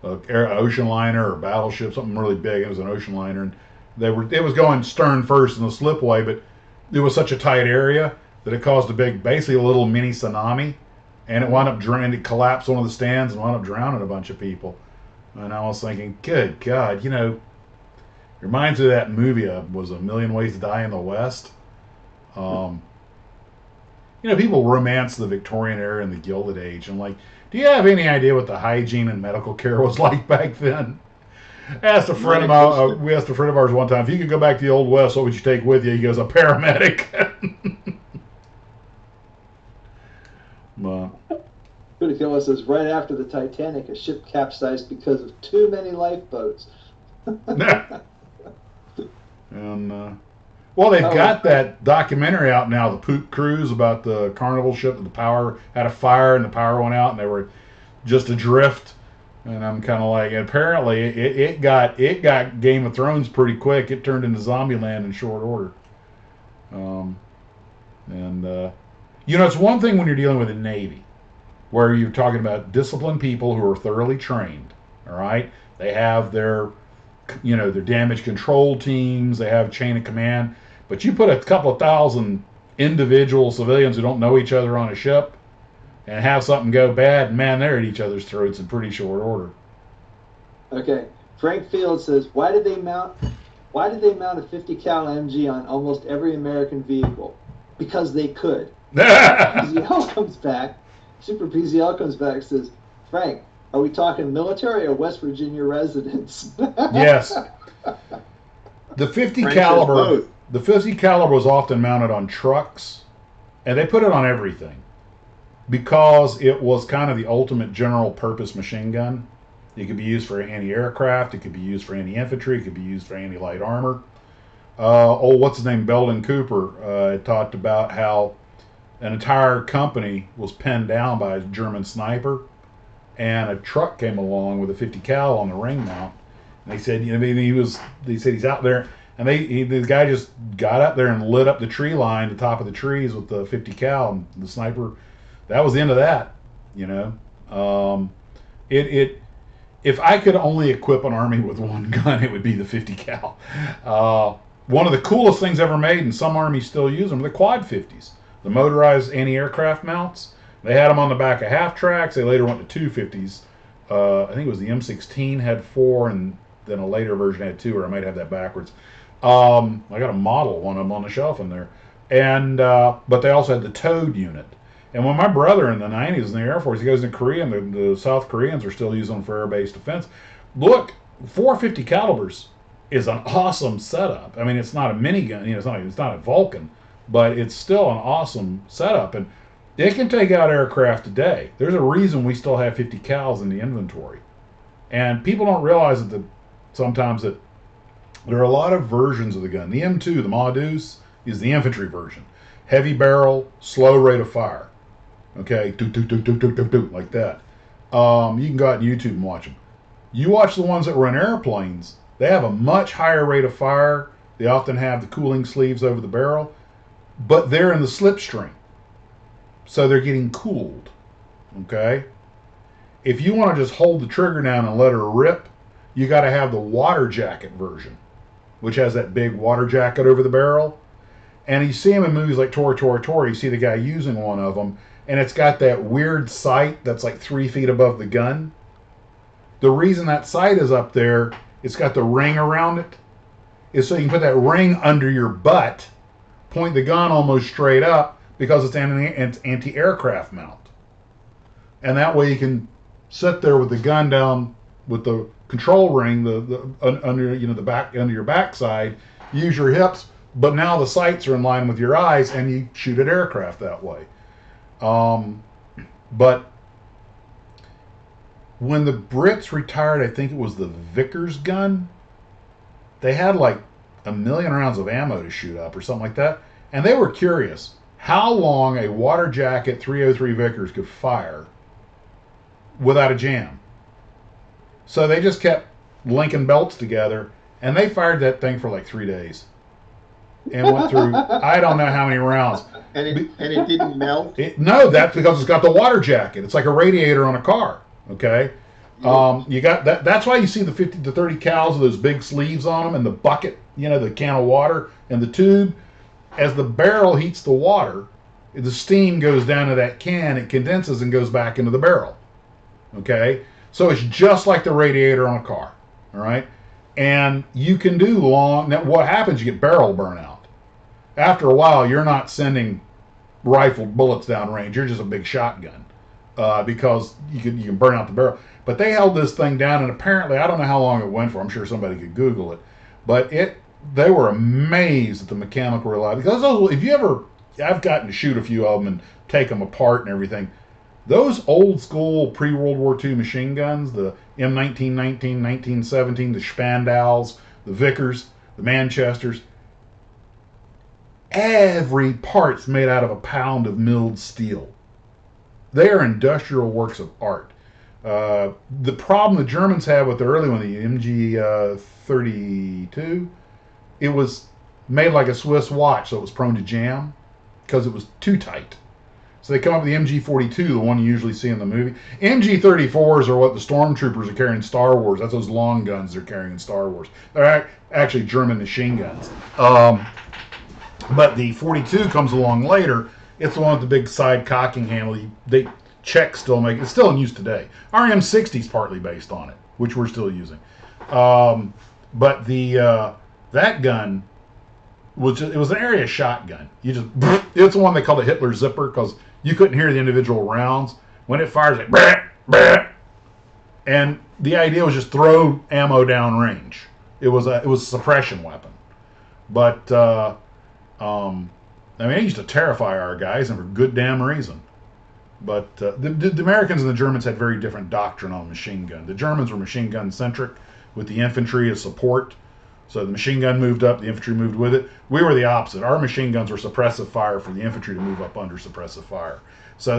ocean liner or battleship, something really big. It was an ocean liner, and it was going stern first in the slipway, but it was such a tight area that it caused basically a little mini tsunami, and it wound up drowning. It collapsed one of the stands and wound up drowning a bunch of people. And I was thinking, good God, you know, reminds me of that movie, was A Million Ways to Die in the West. You know, people romance the Victorian era and the Gilded Age. I'm like, do you have any idea what the hygiene and medical care was like back then? We asked a friend of ours one time, if you could go back to the Old West, what would you take with you? He goes, a paramedic. Pretty cool. Says right after the Titanic, a ship capsized because of too many lifeboats. And well, they've got that documentary out now, the Poop Cruise, about the Carnival ship that the power had a fire and the power went out and they were just adrift. And I'm kind of like, apparently it got Game of Thrones pretty quick. It turned into Zombieland in short order. You know, it's one thing when you're dealing with the Navy, where you're talking about disciplined people who are thoroughly trained. All right, they have their, you know, their damage control teams. They have chain of command. But you put a couple of thousand individual civilians who don't know each other on a ship, and have something go bad, man, they're at each other's throats in pretty short order. Okay, Frank Field says, why did they mount a 50 cal MG on almost every American vehicle? Because they could. PZL comes back. Super PZL comes back and says, Frank, are we talking military or West Virginia residents? Yes. The 50 caliber. The 50 caliber was often mounted on trucks, and they put it on everything because it was kind of the ultimate general purpose machine gun. It could be used for anti-aircraft. It could be used for anti-infantry. It could be used for anti-light armor. What's his name? Belden Cooper talked about how an entire company was pinned down by a German sniper, and a truck came along with a 50 cal on the ring mount. And they said, you know, they said he's out there, and the guy just got up there and lit up the tree line, the top of the trees with the 50 cal, and the sniper. That was the end of that, you know. If I could only equip an army with one gun, it would be the 50 cal. One of the coolest things ever made, and some armies still use them, are the quad 50s, the motorized anti-aircraft mounts. They had them on the back of half tracks. They later went to 250s. I think it was the M16 had 4, and then a later version had 2, or I might have that backwards. I got a model one of them on the shelf in there, and but they also had the towed unit. And when my brother in the 90s in the Air Force, he goes to Korea, and the South Koreans are still using them for air-based defense. Look, 450 calibers is an awesome setup. I mean, it's not a minigun, you know, it's not a Vulcan, but it's still an awesome setup, and it can take out aircraft today. There's a reason we still have 50 cals in the inventory, and people don't realize that sometimes that there are a lot of versions of the gun. The M2, the Ma Deuce, is the infantry version. Heavy barrel, slow rate of fire. Okay, like that. You can go out on YouTube and watch them. You watch the ones that run airplanes, they have a much higher rate of fire. They often have the cooling sleeves over the barrel, but they're in the slipstream, so they're getting cooled. Okay? If you want to just hold the trigger down and let her rip, you got to have the water jacket version, which has that big water jacket over the barrel. And you see them in movies like Tor, you see the guy using one of them, and it's got that weird sight that's like 3 feet above the gun. The reason that sight is up there, it's got the ring around it, is so you can put that ring under your butt, point the gun almost straight up, because it's an anti-aircraft mount. And that way you can sit there with the gun down with the control ring under, you know, the back, under your backside, use your hips, but now the sights are in line with your eyes, and you shoot at aircraft that way. But when the Brits retired, I think it was the Vickers gun, they had like 1 million rounds of ammo to shoot up or something like that, and they were curious how long a water jacket 303 Vickers could fire without a jam. So they just kept linking belts together, and they fired that thing for like 3 days and went through I don't know how many rounds. And it didn't melt? No, that's because it's got the water jacket. It's like a radiator on a car. Okay? You got that. That's why you see the 50 to 30 cals with those big sleeves on them, and the bucket, you know, the can of water and the tube. As the barrel heats the water, the steam goes down to that can, it condenses and goes back into the barrel. Okay? So it's just like the radiator on a car. All right? And you can do long. Now, what happens? You get barrel burnout. After a while, you're not sending rifled bullets down range. You're just a big shotgun because you can burn out the barrel. But they held this thing down, and apparently, I don't know how long it went for. I'm sure somebody could Google it. But they were amazed at the mechanical reliability. Because if you ever, I've gotten to shoot a few of them and take them apart and everything. Those old school pre-World War II machine guns, the M1919, 1917, the Spandaus, the Vickers, the Manchesters, every part's made out of a pound of milled steel. They are industrial works of art. The problem the Germans had with the early one, the MG32, it was made like a Swiss watch, so it was prone to jam because it was too tight. So they come up with the MG42, the one you usually see in the movie. MG34s are what the stormtroopers are carrying in Star Wars. That's those long guns they're carrying in Star Wars. They're actually German machine guns. But the 42 comes along later. It's the one with the big side cocking handle. Czech still make it. It's still in use today. Our M60 is partly based on it, which we're still using. But that gun was it was an area shotgun. It's the one they called a Hitler zipper because you couldn't hear the individual rounds. When it fires, it bah, bah. And the idea was just throw ammo down range. It was a suppression weapon. But I mean, it used to terrify our guys, and for good damn reason. But the Americans and the Germans had very different doctrine on machine gun. The Germans were machine gun centric, with the infantry as support. So the machine gun moved up, the infantry moved with it. We were the opposite. Our machine guns were suppressive fire for the infantry to move up under suppressive fire. So I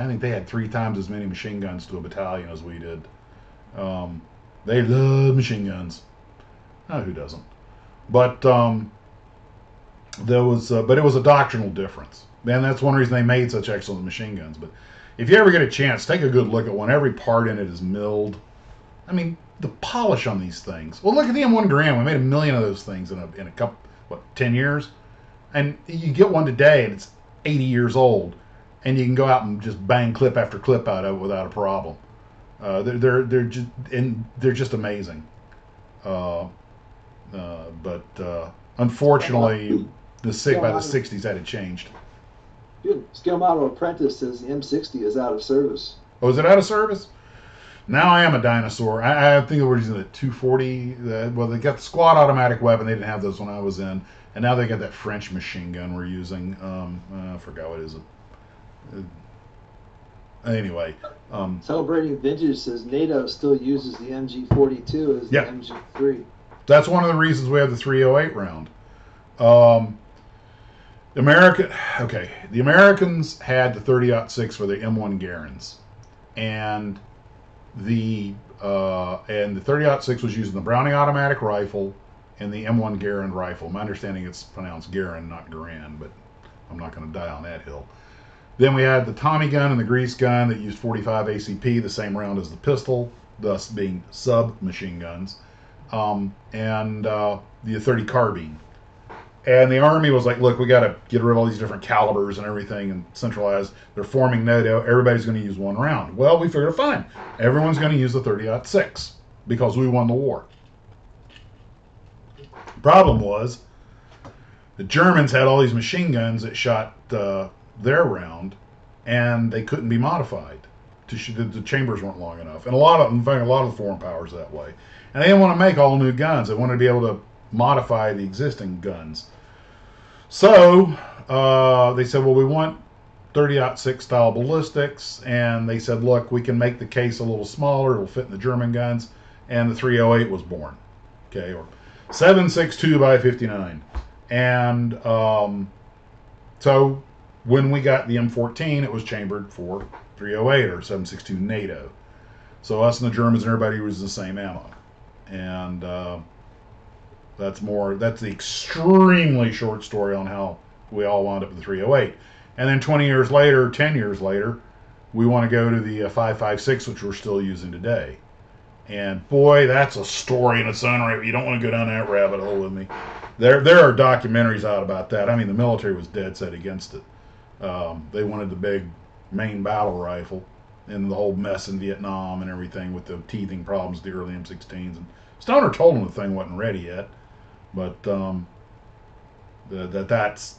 think they had 3 times as many machine guns to a battalion as we did. They love machine guns. Oh, who doesn't? But it was a doctrinal difference. And that's one reason they made such excellent machine guns. But if you ever get a chance, take a good look at one. Every part in it is milled. I mean, the polish on these things. Well, look at the M1 Garand. We made 1 million of those things in a couple, 10 years? And you get one today, and it's 80 years old, and you can go out and just bang clip after clip out of it without a problem. They're just amazing. But unfortunately, by the 60s, that had changed. Dude, Skill Model Apprentice says the M60 is out of service. Oh, is it out of service? Now I am a dinosaur. I think they were using the 240. Well, they got the squad automatic weapon. They didn't have those when I was in. And now they got that French machine gun we're using. I forgot what it is. Anyway. Celebrating Vintage says NATO still uses the MG42 as the MG3. That's one of the reasons we have the 308 round. The Americans had the 30-06 for the M1 Garands, and the 30-06 was using the Browning automatic rifle and the M1 Garand rifle. My understanding it's pronounced Garand, not Garand, but I'm not going to die on that hill. Then we had the Tommy gun and the grease gun that used 45 ACP, the same round as the pistol, thus being sub-machine guns, and the 30 carbine. And the Army was like, look, we got to get rid of all these different calibers and everything and centralize. They're forming NATO. Everybody's going to use one round. Well, we figured, fine. Everyone's going to use the 30-06 because we won the war. The problem was the Germans had all these machine guns that shot their round, and they couldn't be modified. The chambers weren't long enough. And a lot of the foreign powers that way. And they didn't want to make all new guns. They wanted to be able to modify the existing guns. So they said, well, we want 30-06 style ballistics, and they said, look, we can make the case a little smaller, it'll fit in the German guns, and the 308 was born, okay, or 7.62 by 59, and so when we got the M14, it was chambered for 308 or 7.62 NATO, so us and the Germans and everybody was the same ammo, and that's the extremely short story on how we all wound up with the 308. And then 10 years later, we want to go to the 5.56, which we're still using today. And boy, that's a story in its own right. You don't want to go down that rabbit hole with me. There are documentaries out about that. I mean, the military was dead set against it. They wanted the big main battle rifle, and the whole mess in Vietnam and everything with the teething problems, the early M16s. And Stoner told them the thing wasn't ready yet, but that's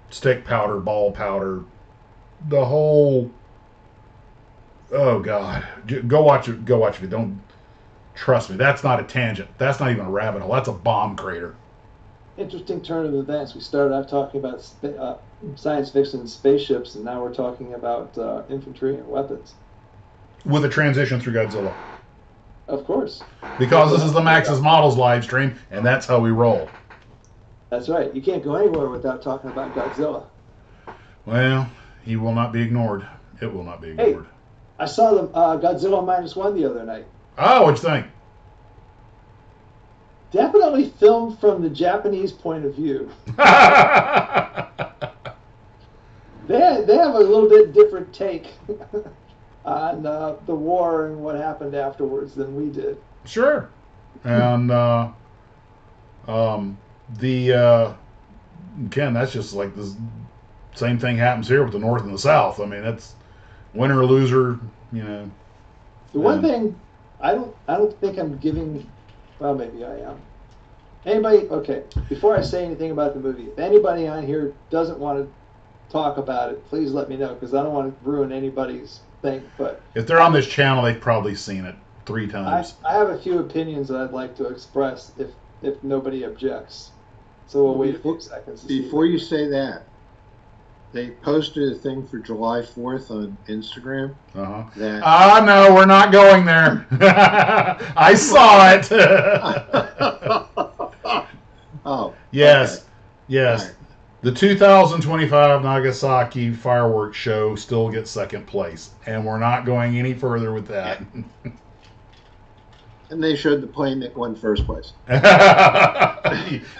stick powder, ball powder, the whole. Oh God, go watch it. Go watch it. Don't trust me. That's not a tangent. That's not even a rabbit hole. That's a bomb crater. Interesting turn of events. We started out talking about science fiction spaceships, and now we're talking about infantry and weapons. With a transition through Godzilla. Of course. Because this is the Max's Models live stream, and that's how we roll. That's right. You can't go anywhere without talking about Godzilla. Well, he will not be ignored. It will not be ignored. Hey, I saw the Godzilla Minus One the other night. Oh, what'd you think? Definitely filmed from the Japanese point of view. They have a little bit different take on the war and what happened afterwards than we did. Sure. And Ken, that's just like the same thing happens here with the North and the South. I mean, that's winner or loser, you know. The one thing I don't think I'm giving. Well, maybe I am. Anybody? Okay. Before I say anything about the movie, if anybody on here doesn't want to talk about it, please let me know, because I don't want to ruin anybody's thing. But if they're on this channel, they've probably seen it 3 times. I have a few opinions that I'd like to express if nobody objects. So we'll wait a few seconds. Before you say that, they posted a thing for July 4th on Instagram. Uh-huh. No, we're not going there. I saw it. Oh. Yes. Okay. Yes. Right. The 2025 Nagasaki fireworks show still gets second place, and we're not going any further with that. And they showed the plane that won first place.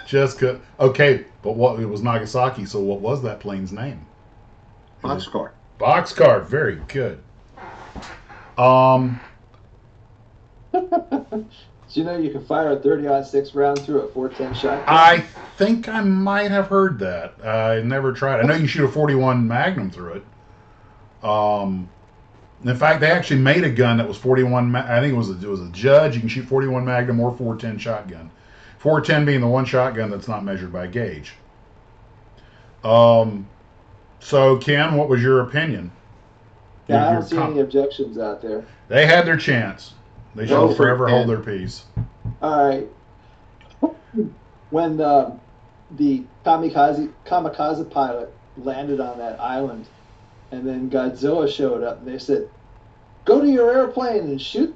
Just could. Okay, but what? It was Nagasaki, so what was that plane's name? Boxcar. Boxcar. Very good. Do you know you can fire a 30-06 round through a 410 shot? I think I might have heard that. I never tried. I know you can shoot a 41 Magnum through it. In fact, they actually made a gun that was 41. I think it was a Judge. You can shoot 41 Magnum or 410 shotgun. 410 being the one shotgun that's not measured by gauge. So, Ken, what was your opinion? Yeah, I don't see any objections out there. They had their chance. They shall forever hold their peace. All right. When the kamikaze pilot landed on that island, and then Godzilla showed up, and they said, "Go to your airplane and shoot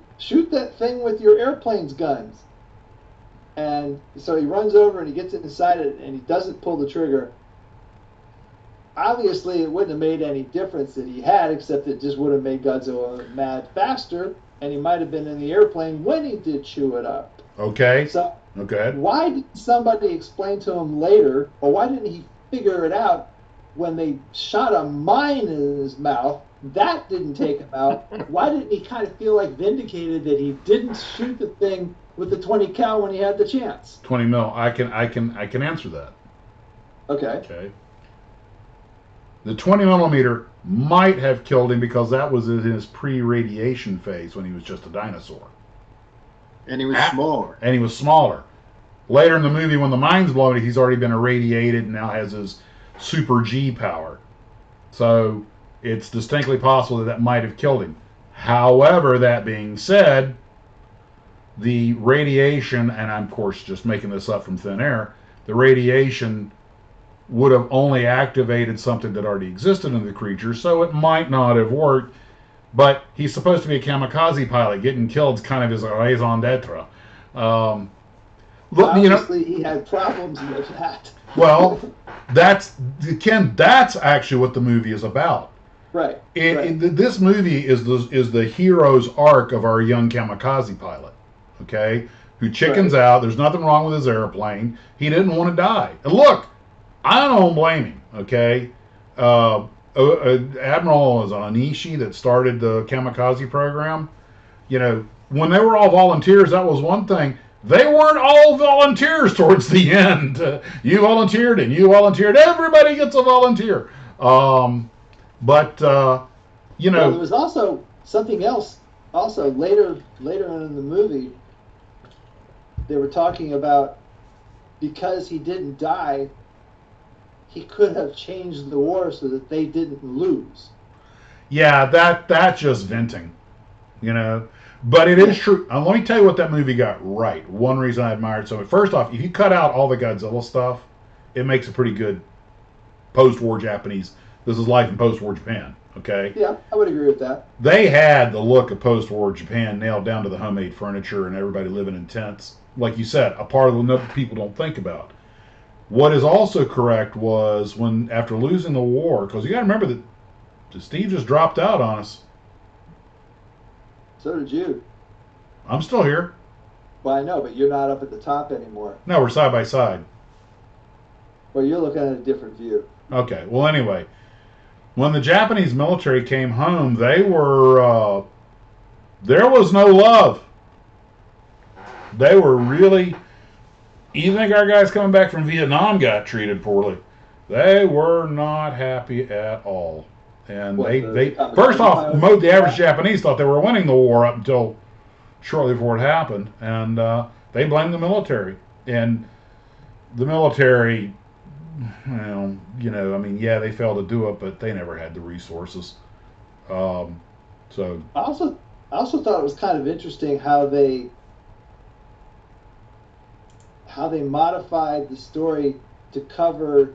that thing with your airplane's guns." And so he runs over and he gets inside it, and he doesn't pull the trigger. Obviously, it wouldn't have made any difference that he had, except it just would have made Godzilla mad faster, and he might have been in the airplane when he did chew it up. Okay. So, okay. Why didn't somebody explain to him later, or why didn't he figure it out when they shot a mine in his mouth? That didn't take him out. Why didn't he kind of feel like vindicated that he didn't shoot the thing with the 20 cal when he had the chance? 20 mil. I can answer that. Okay. Okay. The 20 millimeter might have killed him because that was in his pre-radiation phase when he was just a dinosaur. And he was smaller. And he was smaller. Later in the movie, when the mine's blown, he's already been irradiated and now has his super G power. So it's distinctly possible that might have killed him. However, that being said, the radiation, and I'm of course just making this up from thin air, the radiation would have only activated something that already existed in the creature, so it might not have worked. But he's supposed to be a kamikaze pilot. Getting killed is kind of his raison d'etre. Obviously, he had problems with that. Well, that's actually what the movie is about. Right. This movie is the hero's arc of our young kamikaze pilot, okay, who chickens out. There's nothing wrong with his airplane. He didn't want to die. And look, I don't blame him, okay? Admiral Onishi that started the kamikaze program, you know, when they were all volunteers, that was one thing. They weren't all volunteers towards the end. You volunteered and you volunteered. Everybody gets a volunteer. But you know, Well, there was also something else. Also, later on in the movie, they were talking about because he didn't die, he could have changed the war so that they didn't lose. yeah, that's just venting, you know. But it is true. Let me tell you what that movie got right. One reason I admired it so much. First off, if you cut out all the Godzilla stuff, it makes a pretty good post-war Japanese. This is life in post-war Japan. Okay. Yeah, I would agree with that. They had the look of post-war Japan nailed down to the homemade furniture and everybody living in tents. Like you said, a part of the people don't think about. What is also correct was when after losing the war, because you got to remember that Steve just dropped out on us. So did you. I'm still here. Well, I know, but you're not up at the top anymore. No, we're side by side. Well, you're looking at a different view. Okay. Well, anyway, when the Japanese military came home, they were there was no love. They were really. You think our guys coming back from Vietnam got treated poorly? They were not happy at all. And they first off, the average Japanese thought they were winning the war up until shortly before it happened, and they blamed the military. And the military, well, you know, I mean, yeah, they failed to do it, but they never had the resources. So I also thought it was kind of interesting how they modified the story to cover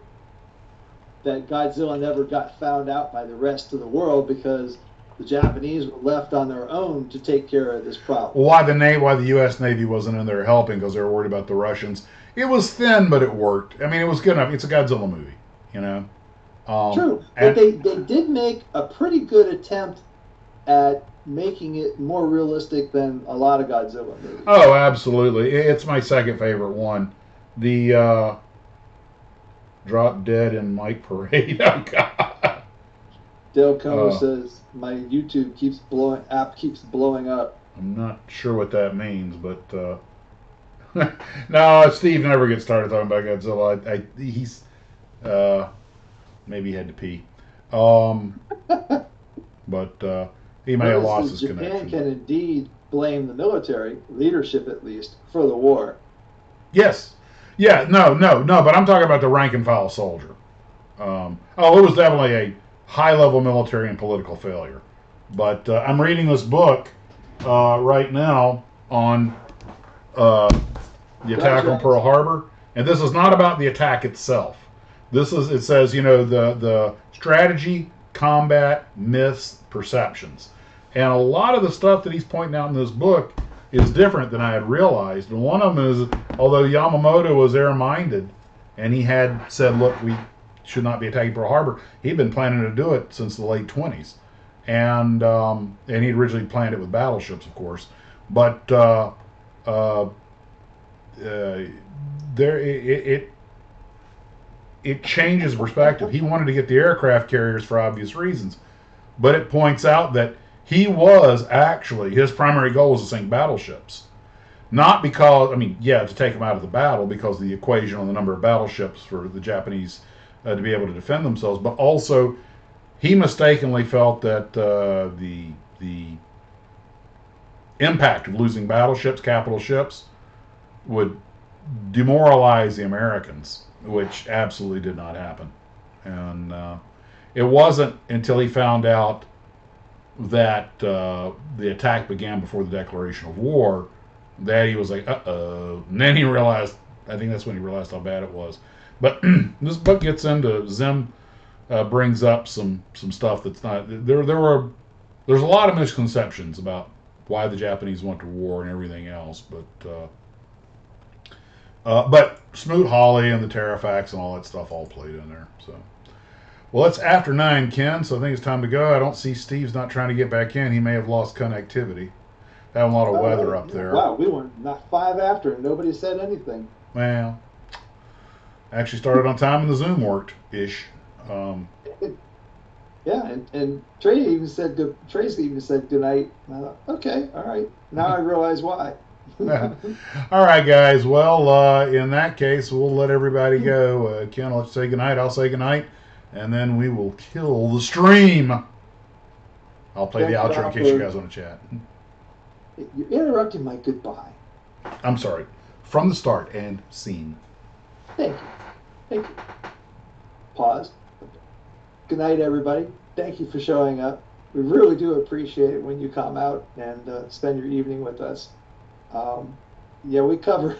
that Godzilla never got found out by the rest of the world because the Japanese were left on their own to take care of this problem. why the U.S. Navy wasn't in there helping because they were worried about the Russians. It was thin, but it worked. I mean, it was good enough. It's a Godzilla movie, you know. True, but they did make a pretty good attempt at making it more realistic than a lot of Godzilla movies. Oh, absolutely. It's my second favorite one. The Drop Dead in Mike Parade. Oh, God. Dale Como says, my YouTube keeps blowing up. I'm not sure what that means, but no, Steve never gets started talking about Godzilla. He's maybe he had to pee. But he may have lost his Japan connection. can indeed blame the military, leadership at least, for the war. Yes. Yeah, no, but I'm talking about the rank and file soldier. It was definitely a high-level military and political failure. But I'm reading this book right now on the attack on Pearl Harbor, and this is not about the attack itself. It says, you know, the strategy, combat, myths, perceptions. And a lot of the stuff that he's pointing out in this book is different than I had realized. And one of them is, although Yamamoto was air-minded, and he had said, look, we should not be attacking Pearl Harbor, he'd been planning to do it since the late 20s. And he originally planned it with battleships, of course. But it changes perspective. He wanted to get the aircraft carriers for obvious reasons. But it points out that he was actually, his primary goal was to sink battleships. Not because, I mean, yeah, to take them out of the battle because of the equation on the number of battleships for the Japanese to be able to defend themselves, but also he mistakenly felt that the impact of losing battleships, capital ships, would demoralize the Americans, which absolutely did not happen. And it wasn't until he found out that the attack began before the declaration of war that he was like, uh-oh. And then he realized, I think that's when he realized how bad it was. But this book gets into, Zim brings up some stuff that's not, there's a lot of misconceptions about why the Japanese went to war and everything else, but Smoot-Hawley and the Terrafax and all that stuff all played in there. So, well, it's after 9, Ken, so I think it's time to go. I don't see Steve's not trying to get back in. He may have lost connectivity. Having a lot of weather up there. Wow, we were not 5 after and nobody said anything. Well, actually started on time and the Zoom worked ish. Yeah, and Tracy even said good night. Okay, all right. Now I realize why. All right, guys. Well, in that case, we'll let everybody go. Ken, let's say goodnight. I'll say goodnight. and then we will kill the stream. I'll play the Thank you, outro in case you Alfred. guys want to chat. You interrupted my goodbye. I'm sorry. From the start and scene. Thank you. Thank you. Pause. Good night, everybody. Thank you for showing up. We really do appreciate it when you come out and spend your evening with us. Yeah, we cover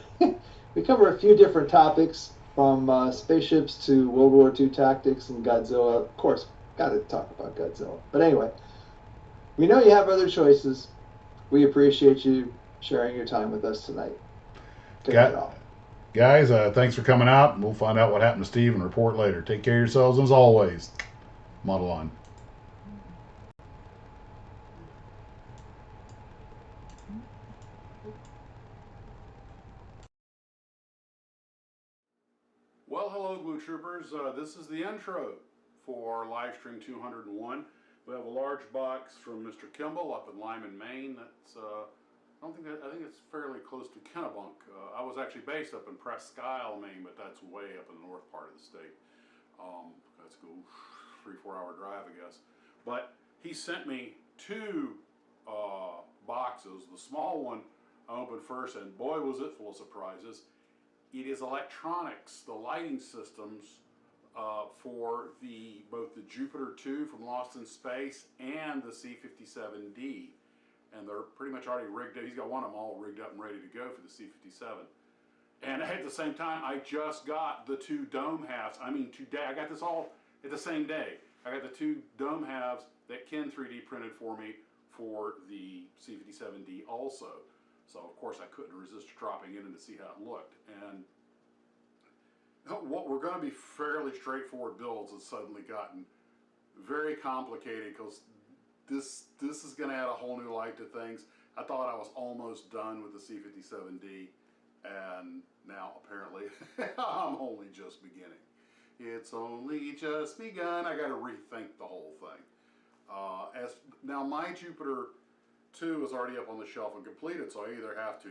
we cover a few different topics, from spaceships to World War II tactics and Godzilla. Of course, got to talk about Godzilla. But anyway, we know you have other choices. We appreciate you sharing your time with us tonight. Good night, all. Guys, thanks for coming out, and we'll find out what happened to Steve and report later. Take care of yourselves, and as always, model on. Well, hello, Blue Troopers. This is the intro for Livestream 201. We have a large box from Mr. Kimball up in Lyman, Maine. That's I think it's fairly close to Kennebunk. I was actually based up in Presque Isle, Maine, but that's way up in the north part of the state. That's a cool 3-4 hour drive, I guess. But he sent me two boxes. The small one I opened first, and boy, was it full of surprises. It is electronics, the lighting systems for both the Jupiter 2 from Lost in Space and the C-57D. And they're pretty much already rigged up. He's got one of them all rigged up and ready to go for the C-57. And at the same time, I just got the two dome halves. I mean, today, I got this all at the same day. I got the two dome halves that Ken 3D printed for me for the C-57D also. So, of course, I couldn't resist dropping in to see how it looked. And what were going to be fairly straightforward builds has suddenly gotten very complicated because this is going to add a whole new light to things. I thought I was almost done with the C-57D, and now apparently I'm only just beginning. It's only just begun. I got to rethink the whole thing. Now my Jupiter 2 is already up on the shelf and completed, so I either have to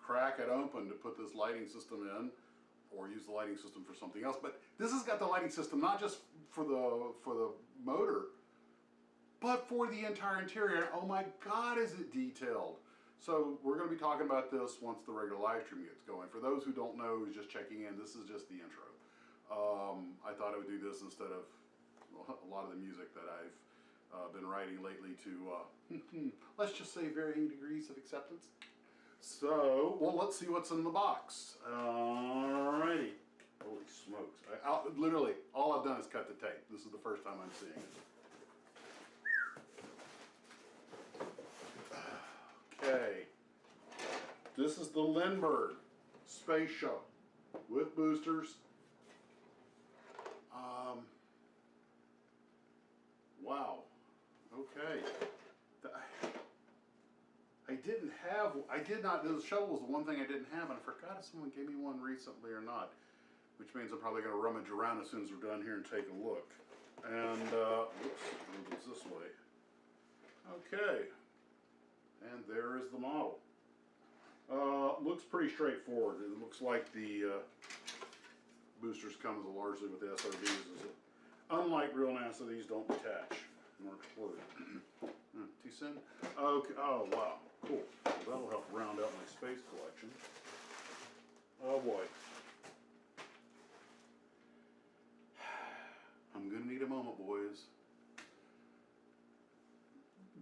crack it open to put this lighting system in, or use the lighting system for something else. But this has got the lighting system not just for the motor, but for the entire interior. Oh my God, is it detailed? So we're going to be talking about this once the regular live stream gets going. For those who don't know, who's just checking in, this is just the intro. I thought I would do this instead of a lot of the music that I've been writing lately to, let's just say, varying degrees of acceptance. So, well, let's see what's in the box. Alrighty. Holy smokes. Literally, all I've done is cut the tape. This is the first time I'm seeing it. Okay. This is the Lindbergh Space Shuttle with boosters. Wow. Okay. The shuttle was the one thing I didn't have, and I forgot if someone gave me one recently or not, which means I'm probably going to rummage around as soon as we're done here and take a look. And, oops, move this this way. Okay. And there is the model. Looks pretty straightforward. It looks like the boosters come largely with the SRBs. Unlike real NASA, these don't detach nor explode. Too soon? Okay. Oh, wow. Cool. Well, that'll help round out my space collection. Oh, boy. I'm going to need a moment, boys.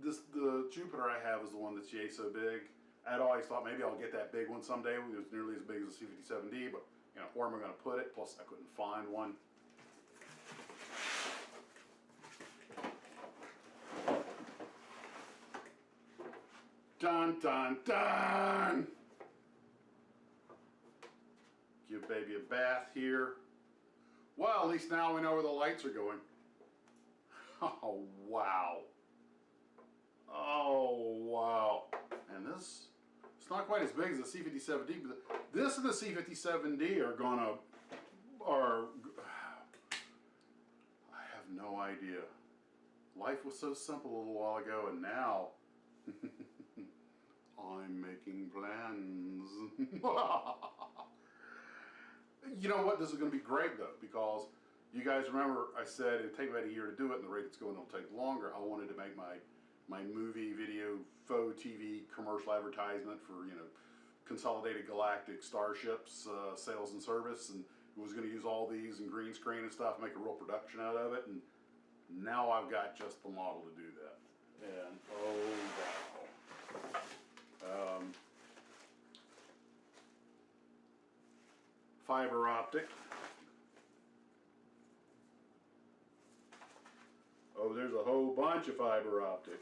The Jupiter I have is the one that's yay so big. I'd always thought maybe I'll get that big one someday. It was nearly as big as the C-57D, but you know, where am I going to put it? Plus, I couldn't find one. Dun dun dun! Give baby a bath here. Well, at least now we know where the lights are going. Oh wow! Oh wow! And this, it's not quite as big as the C-57D, but this and the C-57D are I have no idea. Life was so simple a little while ago, and now I'm making plans. You know what? This is going to be great though, because You guys remember I said it'd take about a year to do it, and the rate it's going it'll take longer. I wanted to make my movie, video, faux TV commercial advertisement for, you know, Consolidated Galactic Starships sales and service, and it was going to use all these and green screen and stuff, make a real production out of it, and now I've got just the model to do that. And oh wow. Fiber optic. Oh, there's a whole bunch of fiber optic.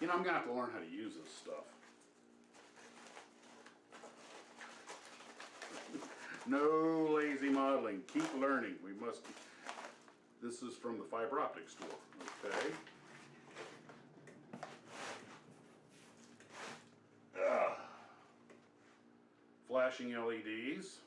You know, I'm gonna have to learn how to use this stuff. No lazy modeling. Keep learning. We must. This is from the fiber optic store. Okay. Flashing LEDs.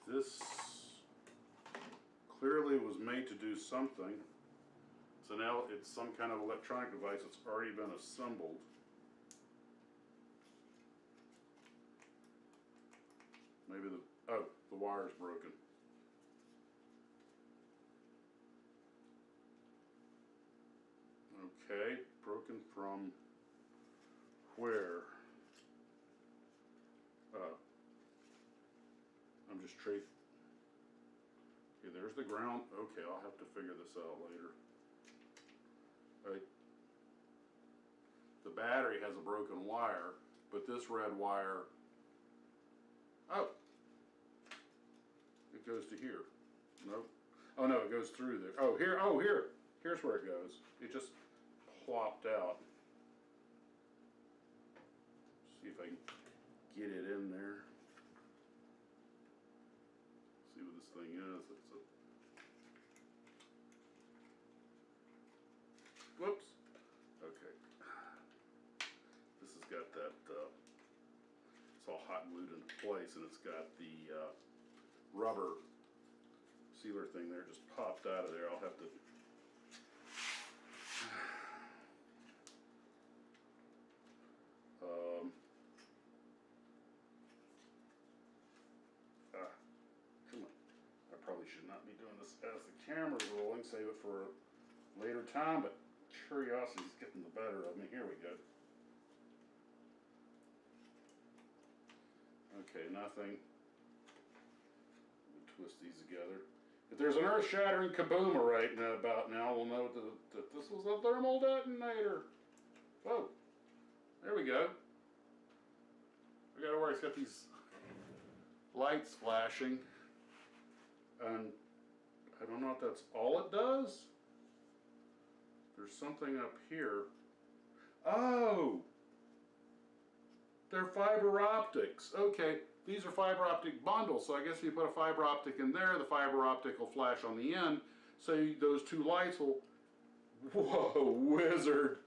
This clearly was made to do something. So now it's some kind of electronic device that's already been assembled. Maybe the wire's broken. Okay, broken from where? I'm just tracing. Okay, there's the ground. Okay, I'll have to figure this out later. Right. The battery has a broken wire, but this red wire, oh, it goes to here. Nope. Oh no, it goes through there. Oh, here, here's where it goes. It just plopped out. See if I can get it in there. See what this thing is. It's a, whoops. Okay. This has got that, it's all hot glued into place, and it's got the rubber sealer thing there just popped out of there. I'll have to come on. I probably should not be doing this as the camera's rolling. Save it for a later time, but curiosity's getting the better of me. Here we go. Okay, nothing. Twist these together. If there's an earth-shattering kaboom right about now, we'll know that this was a thermal detonator. Oh, there we go. We gotta worry. It's got these lights flashing, and I don't know if that's all it does. There's something up here. Oh, they're fiber optics. Okay. These are fiber optic bundles, so I guess if you put a fiber optic in there, the fiber optic will flash on the end, so those two lights will, whoa, wizard.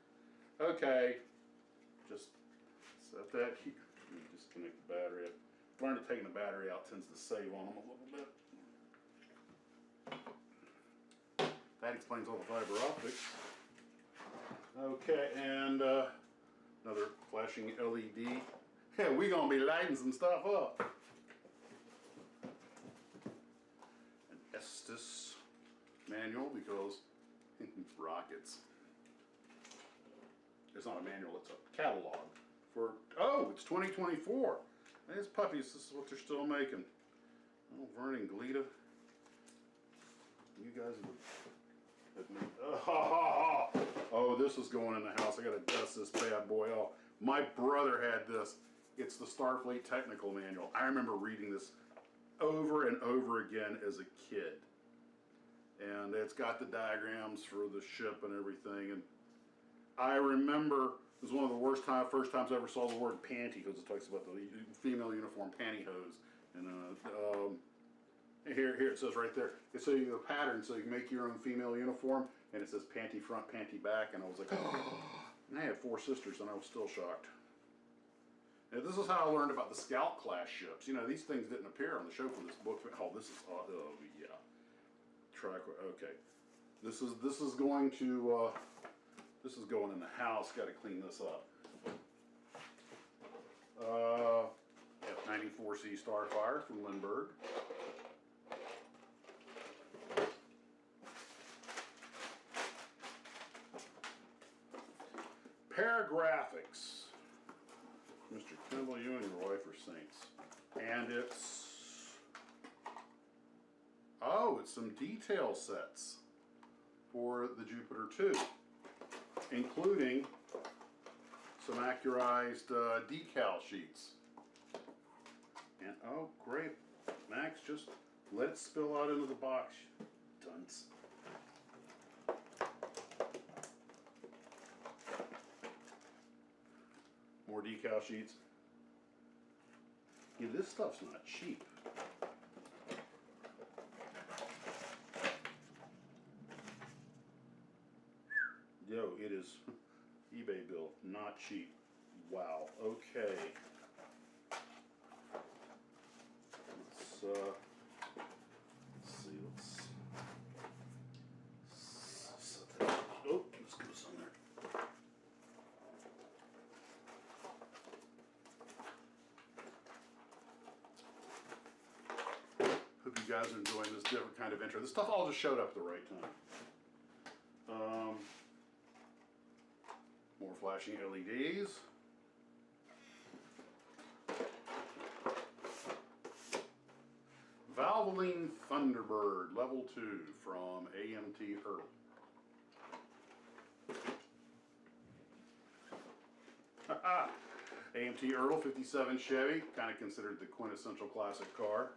Okay, just set that here. Let me disconnect the battery. I've learned that taking the battery out tends to save on them a little bit. That explains all the fiber optics. Okay, and another flashing LED. Yeah, we're gonna be lighting some stuff up. An Estes manual because rockets. It's not a manual, it's a catalog for, oh, it's 2024. These puppies, this is what they're still making. Oh, Vernon Glita. You guys have oh, this is going in the house. I gotta dust this bad boy off. My brother had this. It's the Starfleet Technical Manual. I remember reading this over and over again as a kid. And it's got the diagrams for the ship and everything. And I remember it was one of the first times I ever saw the word pantyhose. It talks about the female uniform pantyhose. And here it says right there. It says you the pattern so you can make your own female uniform. And it says panty front, panty back. And I was like, oh. And I had 4 sisters and I was still shocked. And this is how I learned about the Scout class ships. You know, these things didn't appear on the show for this book. Oh, this is, oh yeah. Okay. This is going in the house. Got to clean this up. F-94C Starfire from Lindbergh. Paragraphics. Mr. Kimball, you and your wife are saints. And it's some detail sets for the Jupiter 2, including some accurized decal sheets. And oh great, Max, just let it spill out into the box, dunce. More decal sheets. Yeah, this stuff's not cheap. Yo, it is eBay bill, not cheap. Wow, okay. Let's see, set that. Oh, let's go somewhere. Hope you guys are enjoying this different kind of intro. This stuff all just showed up at the right time. More flashing LEDs. Valvoline Thunderbird Level 2 from AMT Earl. AMT Earl 57 Chevy, kind of considered the quintessential classic car.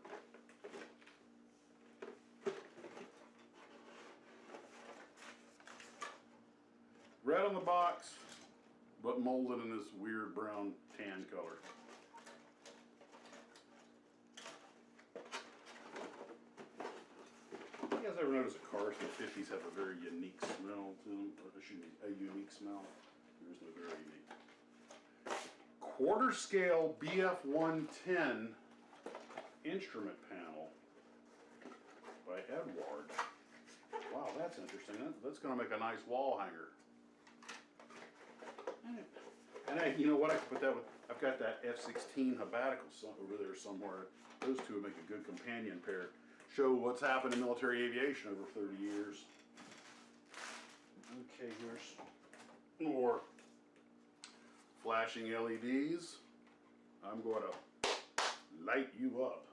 Red on the box, but molded in this weird brown tan color. You guys ever notice that cars from the 50s have a very unique smell to them? Or excuse me, a unique smell? Yours are very unique. Quarter scale BF 110 instrument panel by Edward. Wow, that's interesting. That's going to make a nice wall hanger. And you know what? I could put that with. I've got that F-16 Habatical over there somewhere. Those two would make a good companion pair. Show what's happened in military aviation over 30 years. Okay, here's more flashing LEDs. I'm going to light you up.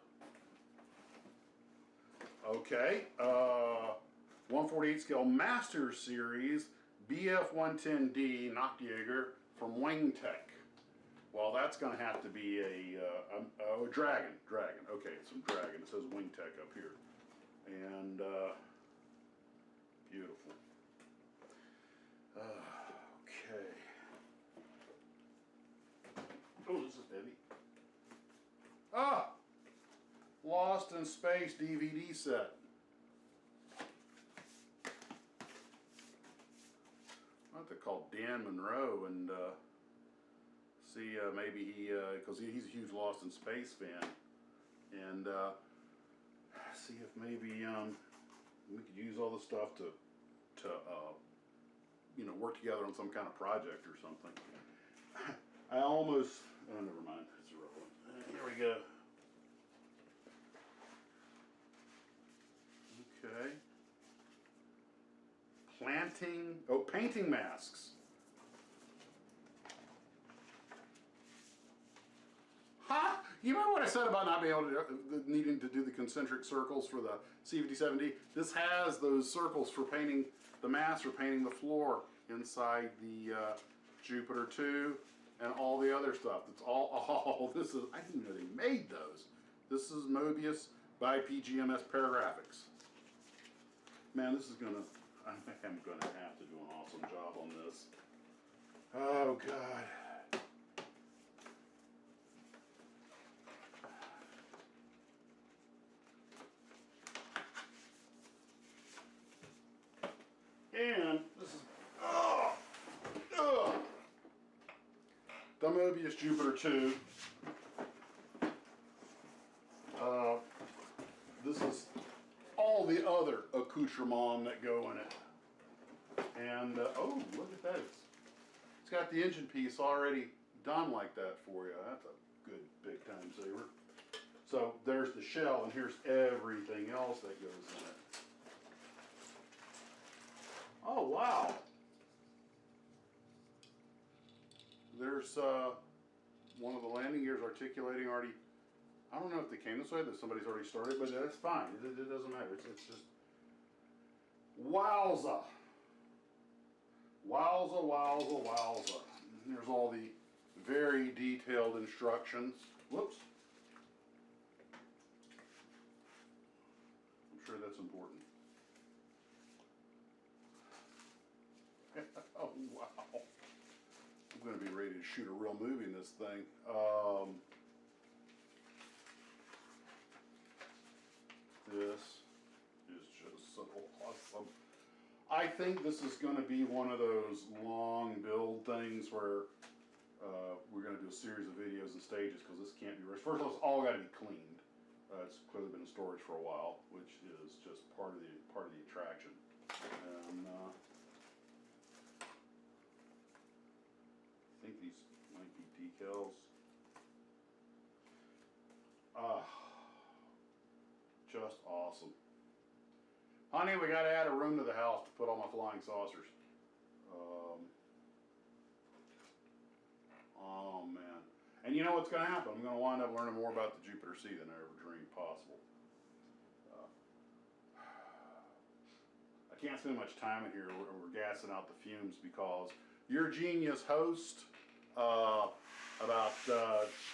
Okay, 148 scale Master Series BF 110D Nachtjager from Wingtech. Well, that's going to have to be a Dragon. Okay, some Dragon. It says Wingtech up here. And beautiful. Okay. Oh, this is heavy. Ah! Lost in Space DVD set. I have to call Dan Monroe and see maybe he, because he's a huge Lost in Space fan, and see if maybe we could use all the stuff to work together on some kind of project or something. I almost, oh, never mind, it's irrelevant. Here we go. Okay. Painting masks. Huh? You remember what I said about not being able to, needing to do the concentric circles for the C57D? This has those circles for painting the mask, for painting the floor inside the Jupiter 2 and all the other stuff. It's all this is, I didn't know they made those. This is Mobius by PGMS Paragraphics. Man, this is gonna, I am gonna have to do an awesome job on this. Oh God. And this is, the Mobius Jupiter 2. This is all the other accoutrements that go in it. And, oh, look at that. It's got the engine piece already done like that for you. That's a good big time saver. So there's the shell, and here's everything else that goes in it. Oh, wow. There's one of the landing gears articulating already. I don't know if they came this way, that somebody's already started, but that's fine. It doesn't matter. It's just, wowza. Wowza, wowza, wowza. And there's all the very detailed instructions. Whoops. I'm sure that's important. Oh, wow. I'm going to be ready to shoot a real movie in this thing. This is just so awesome. I think this is going to be one of those long build things where we're going to do a series of videos and stages, because this can't be rushed. First of all, it's all got to be cleaned. It's clearly been in storage for a while, which is just part of the attraction. And I think these might be decals. Just awesome. Honey, we got to add a room to the house to put all my flying saucers. Oh man. And you know what's going to happen? I'm going to wind up learning more about the Jupiter C than I ever dreamed possible. I can't spend much time in here. We're gassing out the fumes because your genius host, about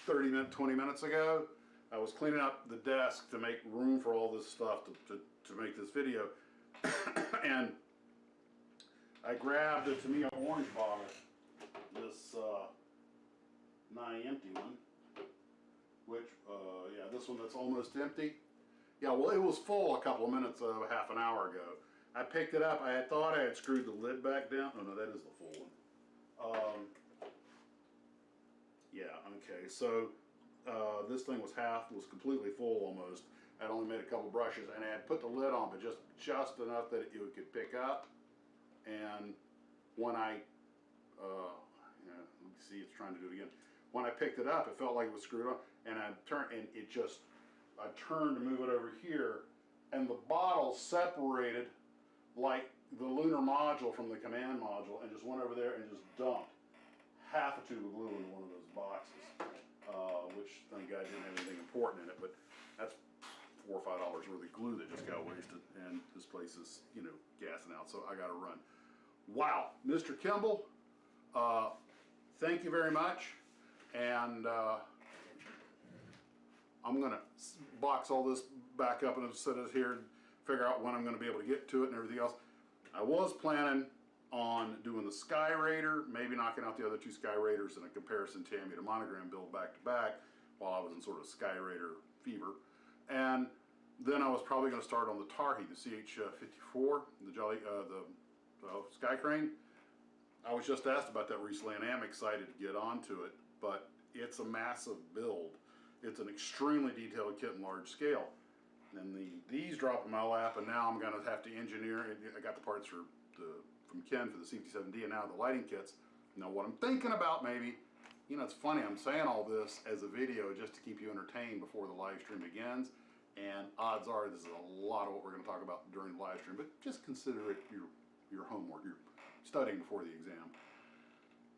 20 minutes ago, I was cleaning up the desk to make room for all this stuff to make this video. And I grabbed a Tamiya orange bottle, this nigh empty one, which, yeah, this one that's almost empty. Yeah, well, it was full a couple of minutes, half an hour ago. I picked it up. I had thought I had screwed the lid back down. Oh, no, that is the full one. Yeah, okay, so this thing was completely full almost. I'd only made a couple brushes, and I had put the lid on, but just enough that it could pick up. And when I, yeah, let me see, it's trying to do it again. When I picked it up, it felt like it was screwed on, and I turned to move it over here, and the bottle separated like the lunar module from the command module, and just went over there and just dumped half a tube of glue into one of those boxes, which thank God didn't have anything important in it, but that's $4 or $5 worth of glue that just got wasted, and this place is, you know, gassing out, so I gotta run. Wow, Mr. Kimball, thank you very much, and I'm gonna box all this back up and set it here and figure out when I'm gonna be able to get to it and everything else. I was planning on doing the Sky Raider, maybe knocking out the other two Sky Raiders in a comparison Tamiya to Monogram build back to back while I was in sort of Sky Raider fever. And then I was probably going to start on the Tarhi, the CH-54, the Sky Crane. I was just asked about that recently, and I am excited to get onto it, but it's a massive build. It's an extremely detailed kit and large scale. And these drop in my lap, and now I'm going to have to engineer. I got the parts from Ken for the C57D, and now the lighting kits. Now what I'm thinking about, maybe, you know, it's funny, I'm saying all this as a video just to keep you entertained before the live stream begins, and odds are this is a lot of what we're going to talk about during the live stream, but just consider it your homework, your studying before the exam.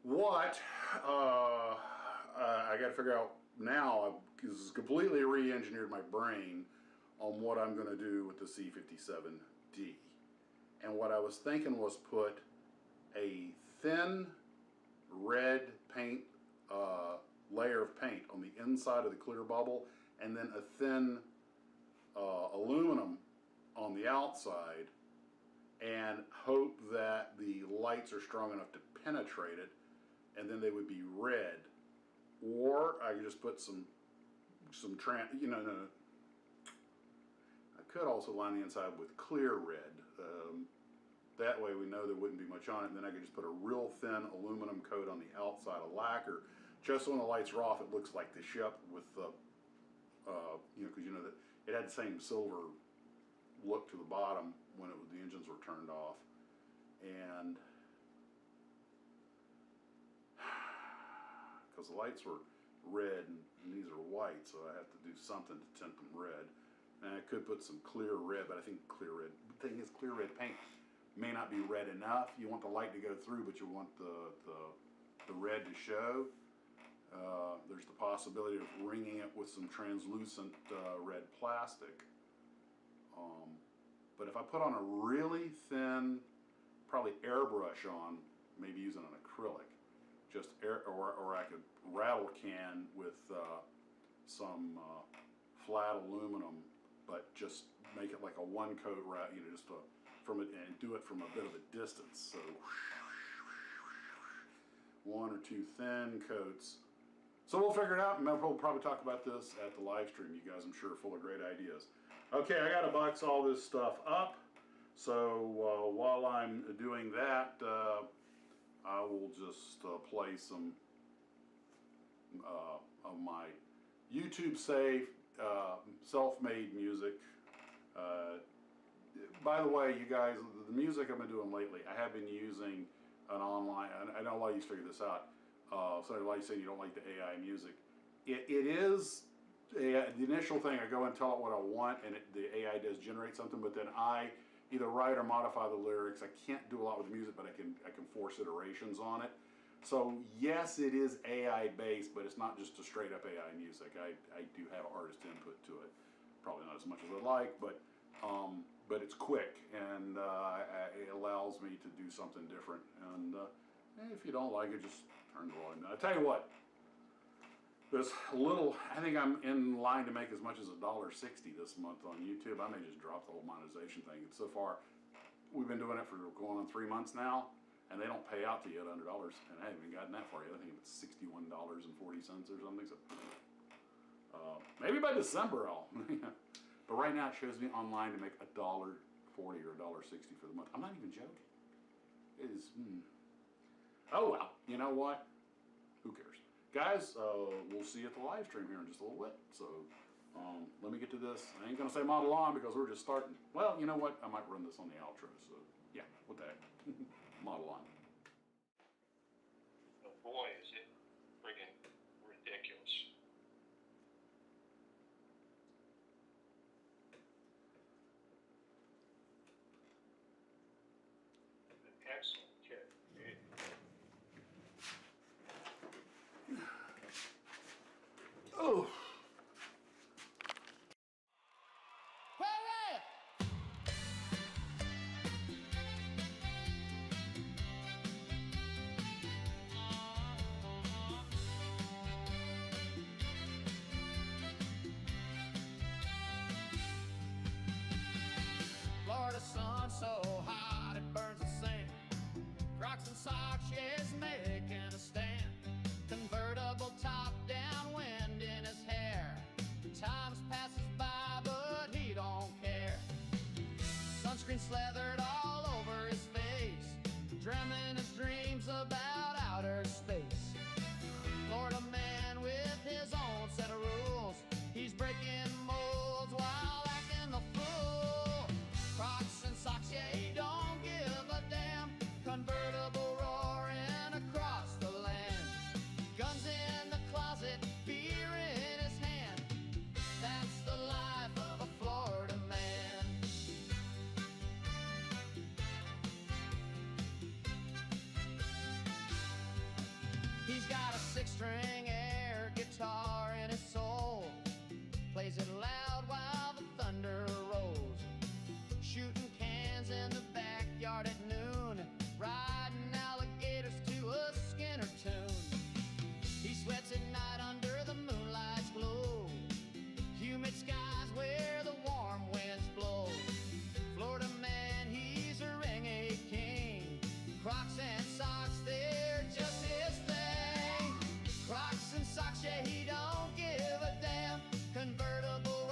What I got to figure out now, because this has completely re-engineered my brain on what I'm going to do with the C57D. And what I was thinking was put a thin red paint layer of paint on the inside of the clear bubble, and then a thin aluminum on the outside, and hope that the lights are strong enough to penetrate it, and then they would be red. Or I could just put some I could also line the inside with clear red. That way we know there wouldn't be much on it, and then I could just put a real thin aluminum coat on the outside of lacquer, just so when the lights are off it looks like the ship with the, because you know that it had the same silver look to the bottom when the engines were turned off. And because the lights were red and these are white, so I have to do something to tint them red. And I could put some clear red, but I think clear red, the thing is clear red paint may not be red enough. You want the light to go through, but you want the red to show. There's the possibility of ringing it with some translucent red plastic. But if I put on a really thin, probably airbrush on, maybe using an acrylic, just or I could rattle can with some flat aluminum, but just make it like a one coat just from it, and do it from a bit of a distance. So one or two thin coats. So we'll figure it out, and we'll probably talk about this at the live stream. You guys, I'm sure, are full of great ideas. Okay, I gotta box all this stuff up. So while I'm doing that, I will just play some of my YouTube save self-made music. By the way, you guys, the music I've been doing lately, I have been using an online, I know a lot of you figure this out, so a lot of you saying you don't like the AI music. It is, the initial thing, I go and tell it what I want, and the AI does generate something, but then I either write or modify the lyrics. I can't do a lot with the music, but I can force iterations on it. So yes, it is AI based, but it's not just a straight up AI music. I do have artist input to it, probably not as much as I'd like, but it's quick, and it allows me to do something different. And if you don't like it, just turn the volume down. I tell you what, there's a little, I think I'm in line to make as much as $1.60 this month on YouTube. I may just drop the whole monetization thing. And so far, we've been doing it for going on 3 months now, and they don't pay out to you at $100, and I haven't even gotten that far yet. I think it's $61.40 or something. So maybe by December I'll. But right now it shows me online to make $1.40 or $1.60 for the month. I'm not even joking. It is. Oh well, you know what? Who cares? Guys, we'll see you at the live stream here in just a little bit. So let me get to this. I ain't going to say model on because we're just starting. Well, you know what? I might run this on the outro. So yeah, what the heck? Model on. Oh boy, is it friggin' ridiculous. An excellent kit. Oh. Hooray! Florida sun so hot it burns the sand. Crocs and socks, yes, making a stand. Convertible top down, wind in his hair. Times passes by, but he don't care. Sunscreen slathered all over his face, dreaming his dreams about outer space. Florida man with his own set of rules. He's breaking molds while acting the fool. Crocs and socks, yeah, he don't give a damn. Convertible roaring across the land. Guns in the closet, beer in his hand. That's the life of a Florida man. He's got a 6-string air guitar in his soul. Plays it loud while the thunder rolls. Shooting cans in the backyard at noon. Riding alligators to a Skinner tune. He sweats at night under the moonlight's glow. Humid skies where the warm winds blow. Florida man, he's a ring-a king. Crocs and socks, they're just his thing. Crocs and socks, yeah, he don't give a damn. Convertible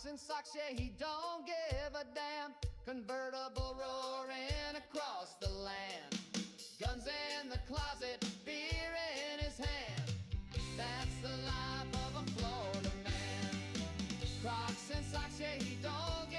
and socks, yeah, he don't give a damn. Convertible roaring across the land. Guns in the closet, beer in his hand. That's the life of a Florida man. Crocs and socks, yeah, he don't give